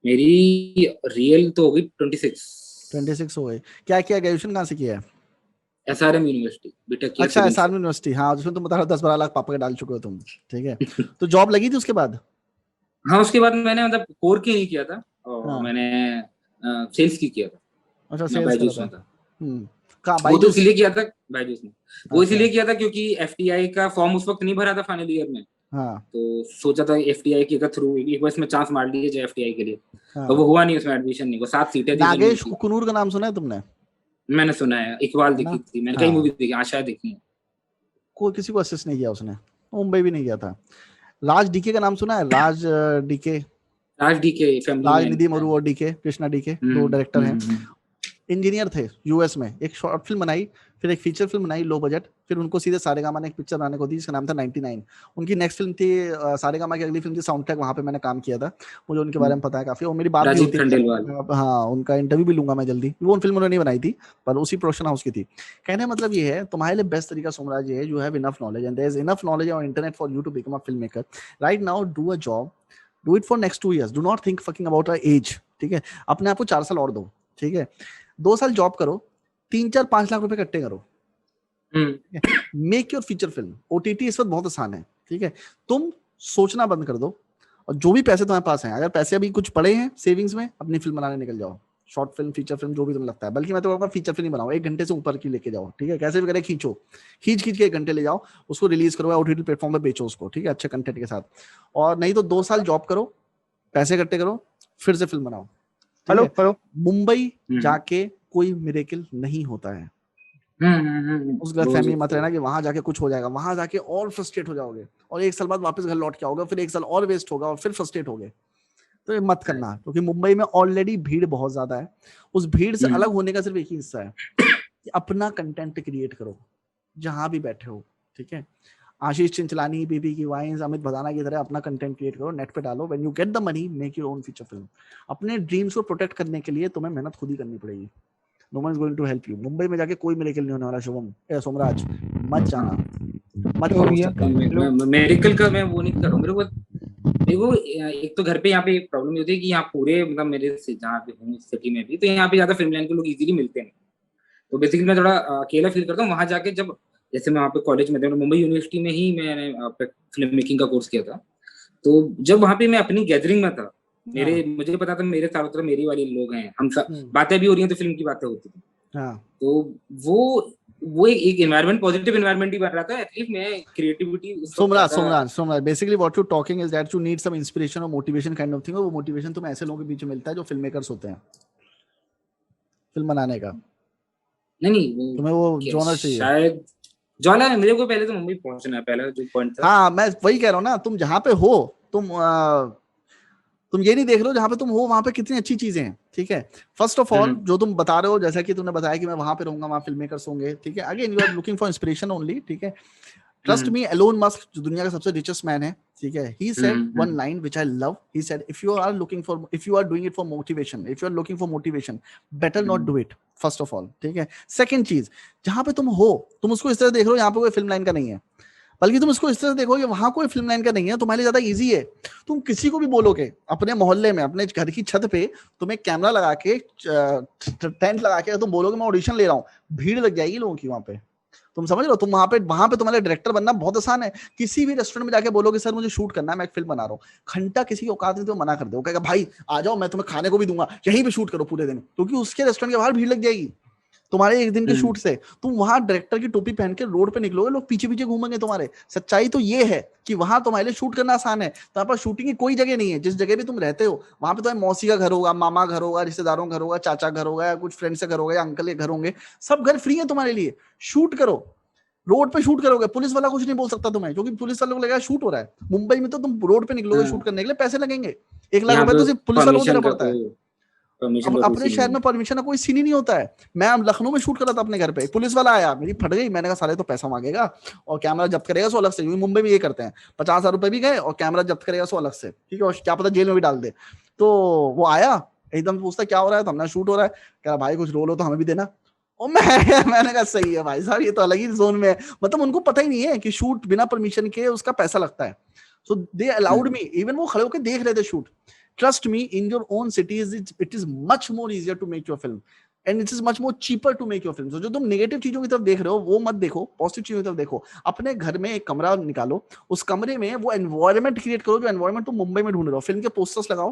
मेरी रियल तो होगी 26 हो गई। क्या ग्रेजुएशन कहाँ से किया है? SRM यूनिवर्सिटी बीटेक किया। अच्छा SRM यूनिवर्सिटी, हाँ जिसमें तुम बता रहे हो 10-12 लाख पापा के डाल चुके हो तुम, ठीक है। तो जॉब लगी थी उसके बाद? हाँ उसके बाद मैंने मतलब कोर की नहीं किया था और मैंने सेल्स की किया था। अच्छा सेल्स करा था। कहाँ वो तो इसलिए किया था बायजूस में, वो इसलिए किया था क्योंकि FTI का फॉर्म उस वक्त नहीं भरा था फाइनल ईयर में। हाँ। तो सोचा था FTI के थ्रू एक बार इसमें चांस मार लीजिए जो FTI के लिए। तो वो हुआ नहीं, उसमें एडमिशन नहीं, वो 7 सीटें थी। नागेश कुनूर का नाम सुना है तुमने? मैंने सुना है, इकबाल देखी थी मैंने, कई मूवी देखी, आशा देखी है। कोई किसी को असिस्ट नहीं किया उसने, मुंबई भी नहीं गया था। राज डीके का नाम सुना है? राज डीके राजनिधि मरु और डीके कृष्णा डीके, दो डायरेक्टर हैं, इंजीनियर थे यूएस में। एक शॉर्ट फिल्म बनाई, फिर एक फीचर फिल्म बनाई लो बजट, फिर उनको सीधे सारेगामा ने एक पिक्चर बनाने को दी जिसका नाम था 99। उनकी नेक्स्ट फिल्म थी सारेगामा की अगली फिल्म थी साउंड ट्रैक, वहां पे मैंने काम किया था, मुझे उनके बारे में पता है काफी, और मेरी बात भी होती है। हाँ उनका इंटरव्यू भी लूंगा मैं जल्दी, वो फिल्म उन्होंने नहीं बनाई थी पर उसी प्रोडक्शन हाउस की थी। कहने मतलब ये है तुम्हारे लिए बेस्ट तरीका सोमराज ये है, you have enough knowledge and there is enough knowledge on internet for you to become a film maker right now. Do a job, do it for next 2 years, do not think fucking about a age, ठीक है। अपने आप को 4 साल और दो, ठीक है। 2 साल जॉब करो, 3-4-5 लाख रुपए इकट्ठे करो, make your feature film. OTT इस वक्त बहुत आसान है, ठीक है। तुम सोचना बंद कर दो और जो भी पैसे तुम्हारे पास हैं, अगर पैसे अभी कुछ पड़े हैं सेविंग्स में, अपनी फिल्म बनाने निकल जाओ, शॉर्ट फिल्म फीचर फिल्म जो भी तुम्हें लगता है। बल्कि मैं तो कहूँगा फीचर फिल्म ही बनाओ, 1 घंटे से ऊपर की लेके जाओ, ठीक है। कैसे भी करे खींच के 1 घंटे ले जाओ, उसको रिलीज करो, OTT प्लेटफॉर्म पे बेचो उसको, ठीक है, अच्छे कंटेंट के साथ। और नहीं तो 2 साल जॉब करो, पैसे इकट्ठे करो, फिर से फिल्म बनाओ। हेलो मुंबई जाके कोई मिरेकल नहीं होता है। उस गलतफहमी मत रहना कि वहां जाके कुछ हो जाएगा, वहां जाके और फ्रस्ट्रेट हो जाओगे और 1 साल बाद वापस घर लौट के आओगे, फिर 1 साल और वेस्ट होगा और फिर फ्रस्ट्रेट होगे। तो ये मत करना, क्योंकि मुंबई में ऑलरेडी भीड़ बहुत ज्यादा है। उस भीड़ से अलग होने का सिर्फ एक ही हिस्सा है कि अपना कंटेंट क्रिएट करो जहां भी बैठे हो, ठीक है। आशीष चिंचलानी, बीबी की वाइन्स, अमित भदाना की तरह अपना कंटेंट क्रिएट करो, नेट पे डालो। When you get the money, make your own feature film. अपने ड्रीम्स को प्रोटेक्ट करने के लिए तुम्हें मेहनत खुद ही करनी पड़ेगी। No one is going to help you. Mumbai में जाके कोई मिरेकल नहीं होने वाला। शुभम सोमराज मत जाना, मत। मेडिकल का मैं वो नहीं कर रहा हूँ। मेरे को एक तो घर पे यहाँ पे प्रॉब्लम होती है कि यहाँ पूरे मतलब मेरे से जहाँ पे हूँ सिटी में भी, तो यहाँ पे ज्यादा फिल्म लाइन के लोग इजीली मिलते हैं। तो बेसिकली मैं थोड़ा अकेला फील करता हूँ वहां जाके। जब जैसे मैं वहाँ पे कॉलेज में था, मुंबई यूनिवर्सिटी में ही मैंने फिल्म मेकिंग का कोर्स किया था, तो जब वहाँ पे मैं अपनी गैदरिंग में था, मुझे पता था मेरे चारों तरफ मेरी वाले लोग हैं, हम सब बातें भी हो रही हैं तो फिल्म की बातें होती थी। तो वो एक एनवायरनमेंट, पॉजिटिव एनवायरनमेंट ही बन रहा था। एटलीस्ट मैं creativity Somraj basically what you talking is that you need some inspiration और मोटिवेशन काइंड ऑफ थिंग। वो मोटिवेशन तुम्हें ऐसे लोगों के बीच में मिलता है जो फिल्म मेकर्स होते हैं, फिल्म बनाने का। नहीं तुम्हें वो जॉनर चाहिए, शायद जॉनर है। मेरे को पहले तो मुंबई पहुंचना है, पहला जो पॉइंट था। हाँ मैं वही कह रहा हूँ ना, तुम जहाँ पे हो तुम ये नहीं देख लो जहाँ पे तुम हो वहां पे कितनी अच्छी चीजें हैं, ठीक है। फर्स्ट ऑफ ऑल जो तुम बता रहे हो, जैसा कि तुमने बताया कि मैं वहां पे रहूंगा, वहां फिल्म मेकर्स होंगे, ठीक है। Again you are looking for inspiration only, ठीक है। ट्रस्ट मी, एलोन मस्क जो दुनिया का सबसे रिचेस्ट मैन है, ठीक है, he said one line which I love. He said if you are doing it for motivation, if you are looking for motivation, better not do it first of all, ठीक है। Second चीज, जहां पे तुम हो तुम उसको इस तरह देख लो यहाँ पे कोई फिल्म लाइन का नहीं है, बल्कि तुम इसको इस तरह देखो कि वहां कोई फिल्म लाइन का नहीं है, तुम्हारे लिए ज्यादा इजी है। तुम किसी को भी बोलोगे अपने मोहल्ले में, अपने घर की छत पे तुम्हें कैमरा लगा के, टेंट लगा के तुम बोलोगे मैं ऑडिशन ले रहा हूँ, भीड़ लग जाएगी लोगों की वहां पे। तुम समझ रहे हो? तुम वहां पे तुम्हारे डायरेक्टर बनना बहुत आसान है। किसी भी रेस्टोरेंट में जाके बोलोगे सर मुझे शूट करना है, मैं एक फिल्म बना रहा हूँ, घंटा किसी की औकात नहीं तो मना कर दो, कहेगा भाई आ जाओ मैं तुम्हें खाने को भी दूंगा, यहीं पे शूट करो पूरे दिन, क्योंकि उसके रेस्टोरेंट के बाहर भीड़ लग जाएगी तुम्हारे एक दिन के शूट से। तुम वहां डायरेक्टर की टोपी पहन के रोड पे निकलोगे, लोग पीछे पीछे घूमेंगे तुम्हारे। सच्चाई तो ये है कि वहां तुम्हारे लिए शूट करना आसान है। तुम्हारे पास शूटिंग की कोई जगह नहीं है। जिस जगह भी तुम रहते हो वहां पे तुम्हारे मौसी का घर होगा, मामा घर होगा, रिश्तेदारों का घर होगा, चाचा घर होगा, या कुछ फ्रेंड्स का घर होगा, या अंकल के घर होंगे, सब घर फ्री है तुम्हारे लिए। शूट करो, रोड पे शूट करोगे, पुलिस वाला कुछ नहीं बोल सकता तुम्हें, क्योंकि पुलिस वालों को लगेगा शूट हो रहा है। मुंबई में तो तुम रोड पे निकलोगे शूट करने के लिए, पैसे लगेंगे, 1 लाख रुपए तो सिर्फ पुलिस वालों को देना पड़ता है। अपने शहर में परमिशन का कोई सीन ही नहीं होता है। मैं लखनऊ में शूट कर रहा था अपने घर पे, पुलिस वाला आया, मेरी फट गई। मैंने कहा साले तो पैसा मांगेगा और कैमरा जब्त करेगा सो अलग से, मुंबई में ये करते हैं, 50,000 रुपए भी गए और कैमरा जब्त करेगा सो अलग से, ठीक है, और क्या पता जेल में भी डाल दे। तो वो आया एकदम पूछता क्या हो रहा है, तो हमने शूट हो रहा है, कह रहा भाई कुछ रोल हो तो हमें भी देना। और मैंने कहा सही है भाई साहब, ये तो अलग ही जोन में है। मतलब उनको पता ही नहीं है कि शूट बिना परमिशन के उसका पैसा लगता है। सो दे अलाउड मी, इवन वो खड़े होकर देख रहे थे shoot. Trust me, in your own cities, it is much more easier to make your film. And it is much more cheaper to make your film. जो तुम नेगेटिव चीजों की तरफ देख रहे हो वो मत देखो, पॉजिटिव चीजों की तरफ देखो। अपने घर में एक कमरा निकालो, उस कमरे में वो एनवायरनमेंट क्रिएट करो जो एनवायरनमेंट तुम मुंबई में ढूंढ रहे हो। फिल्म के पोस्टर्स लगाओ,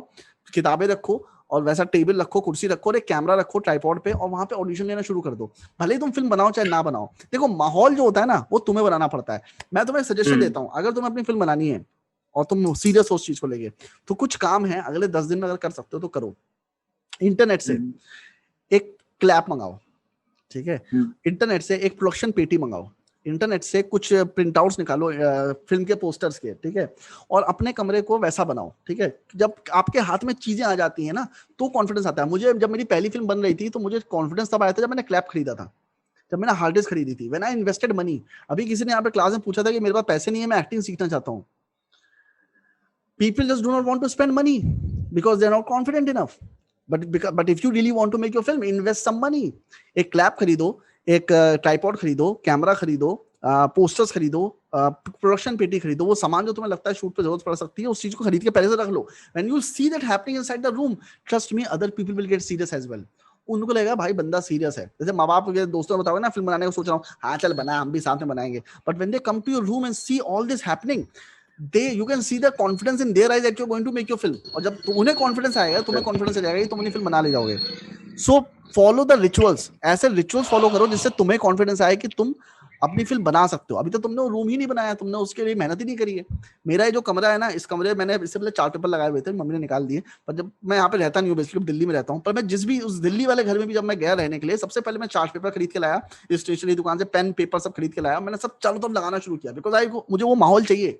किताबें रखो और वैसा टेबल रखो, कुर्सी रखो और एक कैमरा रखो ट्राइपॉड पे, और वहां पे ऑडिशन लेना शुरू कर दो। भले ही तुम फिल्म बनाओ चाहे ना बनाओ, देखो माहौल जो होता है ना वो तुम्हें बनाना पड़ता है। मैं तुम्हें सजेशन देता हूँ, अगर तुम्हें अपनी फिल्म बनानी है और तुम सीरियस हो उस चीज को लेके, तो कुछ काम है अगले 10 दिन में अगर कर सकते हो तो करो। इंटरनेट से एक क्लैप मंगाओ, ठीक है, इंटरनेट से एक प्रोडक्शन पेटी मंगाओ, इंटरनेट से कुछ प्रिंट आउट्स निकालो फिल्म के पोस्टर्स के, ठीक है, और अपने कमरे को वैसा बनाओ, ठीक है। जब आपके हाथ में चीजें आ जाती हैं ना तो कॉन्फिडेंस आता है। मुझे जब मेरी पहली फिल्म बन रही थी तो मुझे कॉन्फिडेंस तब आया था जब मैंने क्लैप खरीदा था, जब मैंने हार्ड डिस्क खरीदी थी, व्हेन आई इन्वेस्टेड मनी। अभी किसी ने यहाँ पे क्लास में पूछा था कि मेरे पास पैसे नहीं है, मैं एक्टिंग सीखना चाहता हूँ। People just do not want to spend money because they are not confident enough. But if you really want to make your film, invest some money. एक क्लैप खरीदो, एक ट्राइपॉड खरीदो, कैमरा खरीदो, पोस्टर्स खरीदो, production पेटी खरीदो, वो सामान जो तुम्हें लगता है शूट पे जरूरत पड़ सकती है उस चीज को खरीद के पहले से रख लो। When you see that happening inside the room, trust me, other people will get serious as well. उनको लगेगा भाई बंदा सीरियस है। जैसे माँ बाप के दोस्तों ने बताओगे ना फिल्म बनाने को सोच रहा हूँ, हाँ चल बना, हम भी साथ में बनाएंगे। But when they come to your room and see all this happening, you can see the confidence in their eyes that you're going to make your film. और जब उन्हें कॉन्फिडेंस आएगा तुम्हें कॉन्फिडेंस आ जाएगा, तुम अपनी फिल्म बना ले जाओगे। सो फॉलो द रिचुअल्स, ऐसे रिचुअल्स फॉलो करो जिससे तुम्हें कॉन्फिडेंस आए कि तुम अपनी फिल्म बना सकते हो। अभी तो तुमने वो रूम ही नहीं बनाया, तुमने उसके लिए मेहनत ही नहीं करी है। मेरा ये जो कमरा है ना, इस कमरे मैंने इससे पहले चार्ट पेपर लगाए हुए थे, मम्मी ने निकाल दिए, पर जब मैं यहाँ पे रहता नहीं हूँ, बेसिकली दिल्ली में रहता हूँ, पर मैं जिस भी उस दिल्ली वाले घर में भी जब मैं गया रहने के लिए, सबसे पहले मैं चार्ट पेपर खरीद के लाया, स्टेशनरी दुकान से पेन पेपर सब खरीद के लाया, मैंने सब चारों तरफ लगाना शुरू किया, बिकॉज मुझे वो माहौल चाहिए।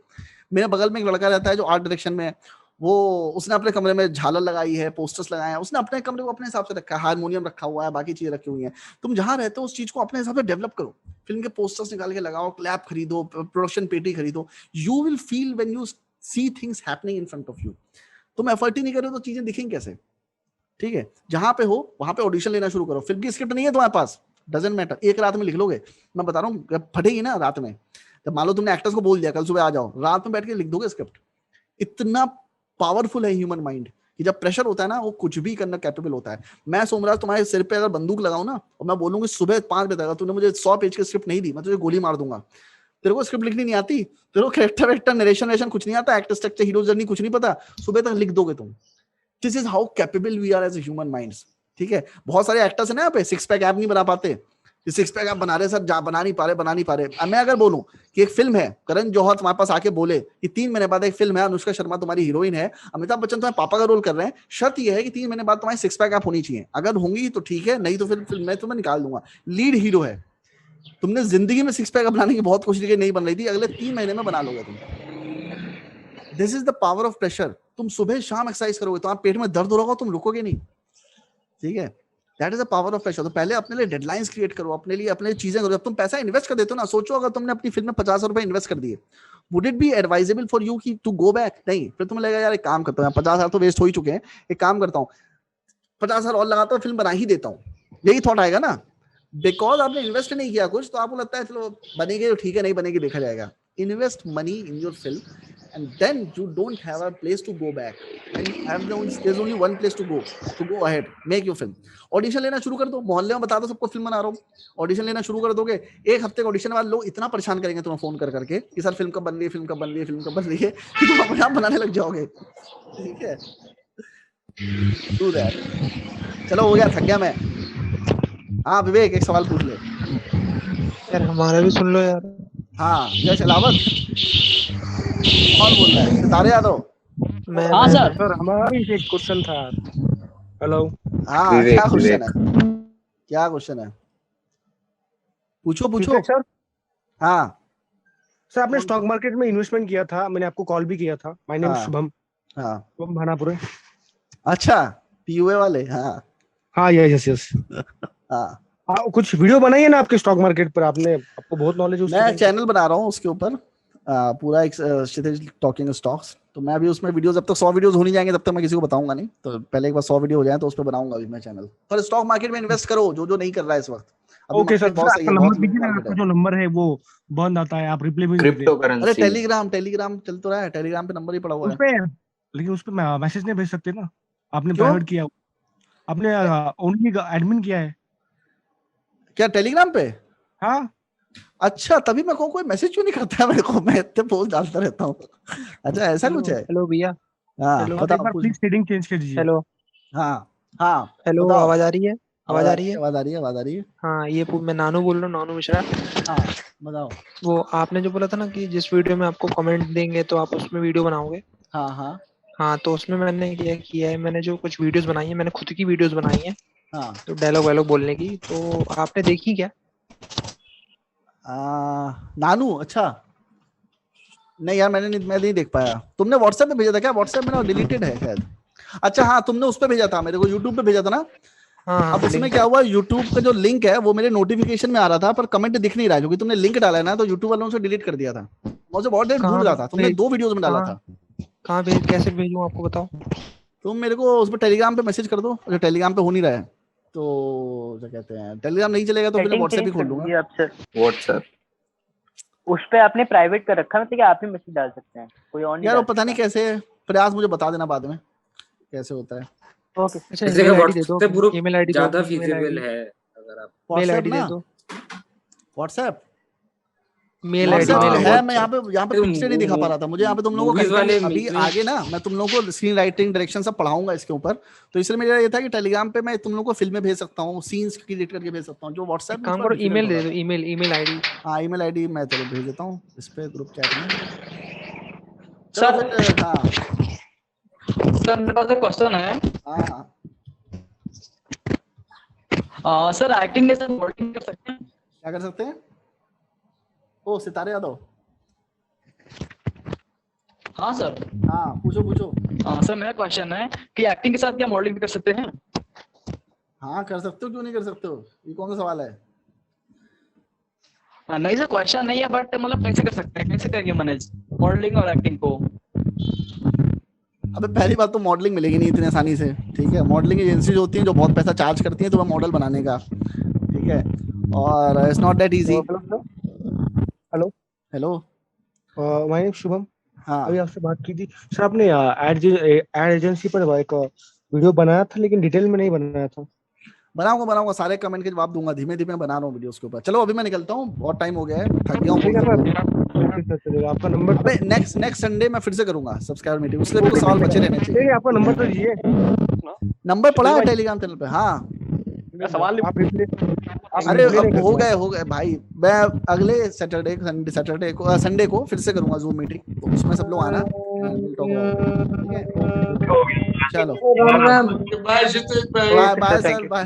मेरे बगल में एक लड़का रहता है जो आर्ट डायरेक्शन में है, वो उसने अपने कमरे में झालर लगाई है, पोस्टर्स लगाए हैं, उसने अपने कमरे को अपने हिसाब से रखा है, हारमोनियम रखा हुआ है, बाकी चीजें रखी हुई हैं। तुम जहां रहते हो उस चीज को अपने हिसाब से डेवलप करो, फिल्म के पोस्टर्स निकाल के लगाओ, क्लैप खरीदो, प्रोडक्शन पेटी खरीदो। You will feel when you see things happening in front of you. तुम एफर्ट ही नहीं कर रहे हो तो चीजें दिखेंगी कैसे, ठीक है। जहां पे हो वहां पे ऑडिशन लेना शुरू करो। फिल्म की स्क्रिप्ट नहीं है तुम्हारे पास, डजंट मैटर, एक रात में लिख लोगे। मैं बता रहा हूँ फटेगी ना रात में, जब मान लो तुमने एक्टर्स को बोल दिया कल सुबह आ जाओ, रात में बैठ के लिख दोगे स्क्रिप्ट। इतना पावरफुल है ह्यूमन माइंड कि जब प्रेशर होता है ना वो कुछ भी करना कैपेबल होता है। मैं सोमराज तुम्हारे सिर पे अगर बंदूक लगाऊं ना और मैं बोलूंगी सुबह 5 बजे तक तूने मुझे 100 पेज की स्क्रिप्ट नहीं दी, मैं तुझे गोली मार दूंगा। तेरे को स्क्रिप्ट लिखनी नहीं आती, तेरे को कैरेक्टर वेक्टर नरेशन कुछ नहीं आता, एक्टर स्ट्रक्चर हीरो जर्नी कुछ नहीं पता, सुबह तक लिख दोगे तुम। This is how capable we are as human minds, ठीक है। बहुत सारे एक्टर्स है ना यहाँ पे, 6 पैक ऐप नहीं बना पाते, 6 पैक आप बना रहे सर, बना नहीं पा रहे। मैं अगर बोलूं कि एक फिल्म है, करण जौहर तुम्हारे पास आके बोले कि 3 महीने बाद एक फिल्म है, अनुष्का शर्मा तुम्हारी हीरोइन है, अमिताभ बच्चन तुम्हारे पापा का रोल कर रहे हैं, शर्त यह है कि 3 महीने बाद तुम्हारी 6 पैक आप होनी चाहिए। अगर होंगी तो ठीक है, नहीं तो फिर फिल्म मैं तुम्हें निकाल दूंगा। लीड हीरो है, तुमने जिंदगी में 6 पैक बनाने की बहुत कोशिश की, नहीं बन रही थी, अगले 3 महीने में बना लोगे तुम। This is the power of pressure. तुम सुबह शाम एक्सरसाइज करोगे, तुम्हारे पेट में दर्द हो रहा होगा, तुम रुकोगे नहीं, ठीक है। That is the power of pressure. तो पहले अपने लिए डेडलाइंस क्रिएट करो, अपने लिए चीजें करो। जब तुम पैसा इन्वेस्ट कर देते हो ना, सोचो अगर तुमने अपनी फिल्म में 50 रुपए इन्वेस्ट कर दिए, would it be advisable for you कि टू गो बैक? नहीं, फिर तुम्हें लगेगा यार एक काम करता हूँ, 50,000 तो वेस्ट हो ही चुके हैं, एक काम करता हूँ 50,000 और लगाता हूँ, फिल्म बना ही देता हूँ, यही थॉट आएगा ना। बिकॉज आपने इन्वेस्ट नहीं किया कुछ, तो आपको लगता है चलो बनेगी तो ठीक है, नहीं बनेगी देखा जाएगा। Invest money in your film and then you don't have a place to go back, and you have there's only one place to go ahead, make your film. Audition लेना शुरू कर दो, मोहल्ले में बता दो सबको फिल्म बना रहा हूँ, ऑडिशन लेना शुरू कर दोगे। एक हफ्ते का ऑडिशन बाद लोग इतना परेशान करेंगे तुम्हें फोन कर करके कि सर फिल्म कब बन रही है, फिल्म कब बन रही है, फिल्म कब बन रही है, कि तुम अपने आप बनाने लग जाओगे, ठीक है। Do that. चलो हो गया, थक गया मैं। हाँ विवेक एक सवाल पूछ ले यार, हमारा भी सुन लो यार। हाँ जय शलावत, कौन बोल रहा है? सितारे यादव। हाँ सर, हमारा भी एक क्वेश्चन था। हेलो, हाँ क्या क्वेश्चन है? क्या क्वेश्चन है? पूछो सर। हाँ सर, आपने स्टॉक मार्केट में इन्वेस्टमेंट किया था, मैंने आपको कॉल भी किया था। My name Shubham. हाँ, शुभम भानापुरे। अच्छा, पीयूए वाले। हाँ यस। हाँ, कुछ वीडियो बनाई है ना आपके स्टॉक मार्केट पर? आपको बहुत नॉलेज है। मैं चैनल बना रहा हूँ उसके ऊपर, पूरा एक क्षितिज टॉकिंग स्टॉक्स। तो मैं अभी उसमें वीडियोस, जब तक 100 वीडियोस हो नहीं जाएंगे तब तक मैं किसी को बताऊंगा नहीं। तो पहले एक बार 100 वीडियो हो जाए तो उस पर बनाऊंगा अभी मैं चैनल। पर स्टॉक मार्केट में इन्वेस्ट करो, जो नहीं कर रहा है इस वक्त। ओके सर, आपका जो नंबर है वो बंद आता है, आप रिप्लाई भी नहीं देते। अरे टेलीग्राम चल तो रहा है, टेलीग्राम पे नंबर ही पड़ा हुआ है, लेकिन उस पे मैसेज नहीं भेज सकते ना। आपने प्राइवेट किया, आपने ओनली एडमिन किया है, क्या टेलीग्राम पे? हाँ। अच्छा, तभी मैं कोई मैसेज क्यों नहीं करता है मेरे को, मैं इतने पोस्ट डालता रहता हूँ। अच्छा ऐसा कुछ है? हेलो भैया। हाँ बताओ, प्लीज सेटिंग चेंज कर दीजिए। हेलो। हाँ हाँ हेलो, आवाज आ रही है? आवाज आ रही है? आवाज आ रही है, आवाज आ रही है। हाँ, ये मैं नानू बोल रहा हूँ, नानू मिश्रा। हाँ बताओ। वो आपने जो बोला था ना कि जिस वीडियो में आपको कमेंट देंगे तो आप उसमें वीडियो बनाओगे। हाँ हाँ हाँ, तो उसमें मैंने क्या किया है, मैंने जो कुछ वीडियोस बनाई है, मैंने खुद की वीडियोस बनाई है। हाँ। तो डायलॉग वायलॉग बोलने की, तो आपने देखी क्या? नानू, अच्छा नहीं यार, मैं नहीं देख पाया। तुमने व्हाट्सएप पे भेजा था क्या? व्हाट्सएप मेरा डिलीटेड है शायद। अच्छा हाँ, तुमने उस पे भेजा था मेरे को, यूट्यूब पे भेजा था ना। हाँ, अब उसमें क्या हुआ, यूट्यूब का जो लिंक है वो मेरे नोटिफिकेशन में आ रहा था, पर कमेंट दिख नहीं रहा है, क्योंकि तुमने लिंक डाला है ना, तो यूट्यूब वालों से डिलीट कर दिया था। मुझे बहुत देर ढूंढ रहा था, तुमने 2 वीडियोस में डाला था। कहाँ भेज, कैसे भेजूं आपको बताओ? तुम मेरे को उस पर टेलीग्राम पे मैसेज कर दो। जो टेलीग्राम पे हो नहीं रहा है तो क्या कहते हैं, टेलीग्राम नहीं चलेगा तो फिर व्हाट्सएप ही खोल लूंगा। व्हाट्सएप उस पे आपने प्राइवेट कर रखा है, मतलब कि आप ही मैसेज डाल सकते हैं, कोई और नहीं यार वो पता नहीं कैसे है, प्रयास मुझे बता देना बाद में कैसे होता है। ओके। अच्छा, ईमेल आईडी दे दो, ईमेल आईडी ज्यादा फीजिबल है। अगर आप मेल आईडी दे दो। व्हाट्सएप मेल आईडी है, मैं यहाँ पे पिक्चर नहीं दिखा पा रहा था मुझे। यहाँ पे तुम लोगों को अभी आगे ना मैं तुम लोगों को स्क्रीन राइटिंग डायरेक्शन सब पढ़ाऊंगा इसके ऊपर, तो इसलिए मेरा ये था कि टेलीग्राम पे मैं तुम लोगों को फिल्में भेज सकता हूँ, सीन्स क्रिएट करके भेज सकता हूँ। जो व्हाट्सएप काम करो, ईमेल दे दो, ईमेल आईडी। हाँ ईमेल आईडी मैं चलो भेज देता हूँ इस पे ग्रुप चैट में। सर हाँ सर मेरे पास एक क्वेश्चन है। हाँ सर एक्टिंग के साथ मॉडलिंग कर सकते हैं? क्या कर सकते हैं? ओ सितारे यादव। हाँ सर। हाँ पूछो। सर मेरा क्वेश्चन है कि एक्टिंग के साथ क्या मॉडलिंग भी कर सकते हैं? हाँ कर सकते हो, क्यों नहीं कर सकते हो, ये कौन सा सवाल है? नहीं सर क्वेश्चन नहीं है, बट मतलब कैसे कर सकते हैं, कैसे करेंगे मैनेज मॉडलिंग और एक्टिंग को? अबे पहली बात तो मॉडलिंग मिलेगी नहीं इतनी आसानी से, ठीक है। मॉडलिंग एजेंसीज होती हैं जो बहुत पैसा चार्ज करती हैं तुम्हें मॉडल बनाने का, ठीक है, और it's not that easy. Hello my name Shubham. हाँ अभी आपसे बात की थी सर, आपने एड एजेंसी पर एक वीडियो बनाया था, लेकिन डिटेल में नहीं बनाया था। बनाऊंगा, सारे कमेंट के जवाब दूंगा, धीमे धीमे बना रहा हूँ वीडियोस के ऊपर। चलो अभी मैं निकलता हूँ, बहुत टाइम हो गया है, थक गया हूँ। आपका नंबर अबे नेक्स्ट संडे मैं फिर से करूंगा सब्सक्राइबर मीटिंग, उसके लिए सवाल बचे रहने चाहिए। आपका नंबर तो दीजिए। नंबर पड़ा है टेलीग्राम चैनल पे। हाँ सवाल अरे अब हो गए भाई, मैं अगले संडे को फिर से करूंगा जूम मीटिंग, तो उसमें सब लोग आना। चलो बाय सर, बाय।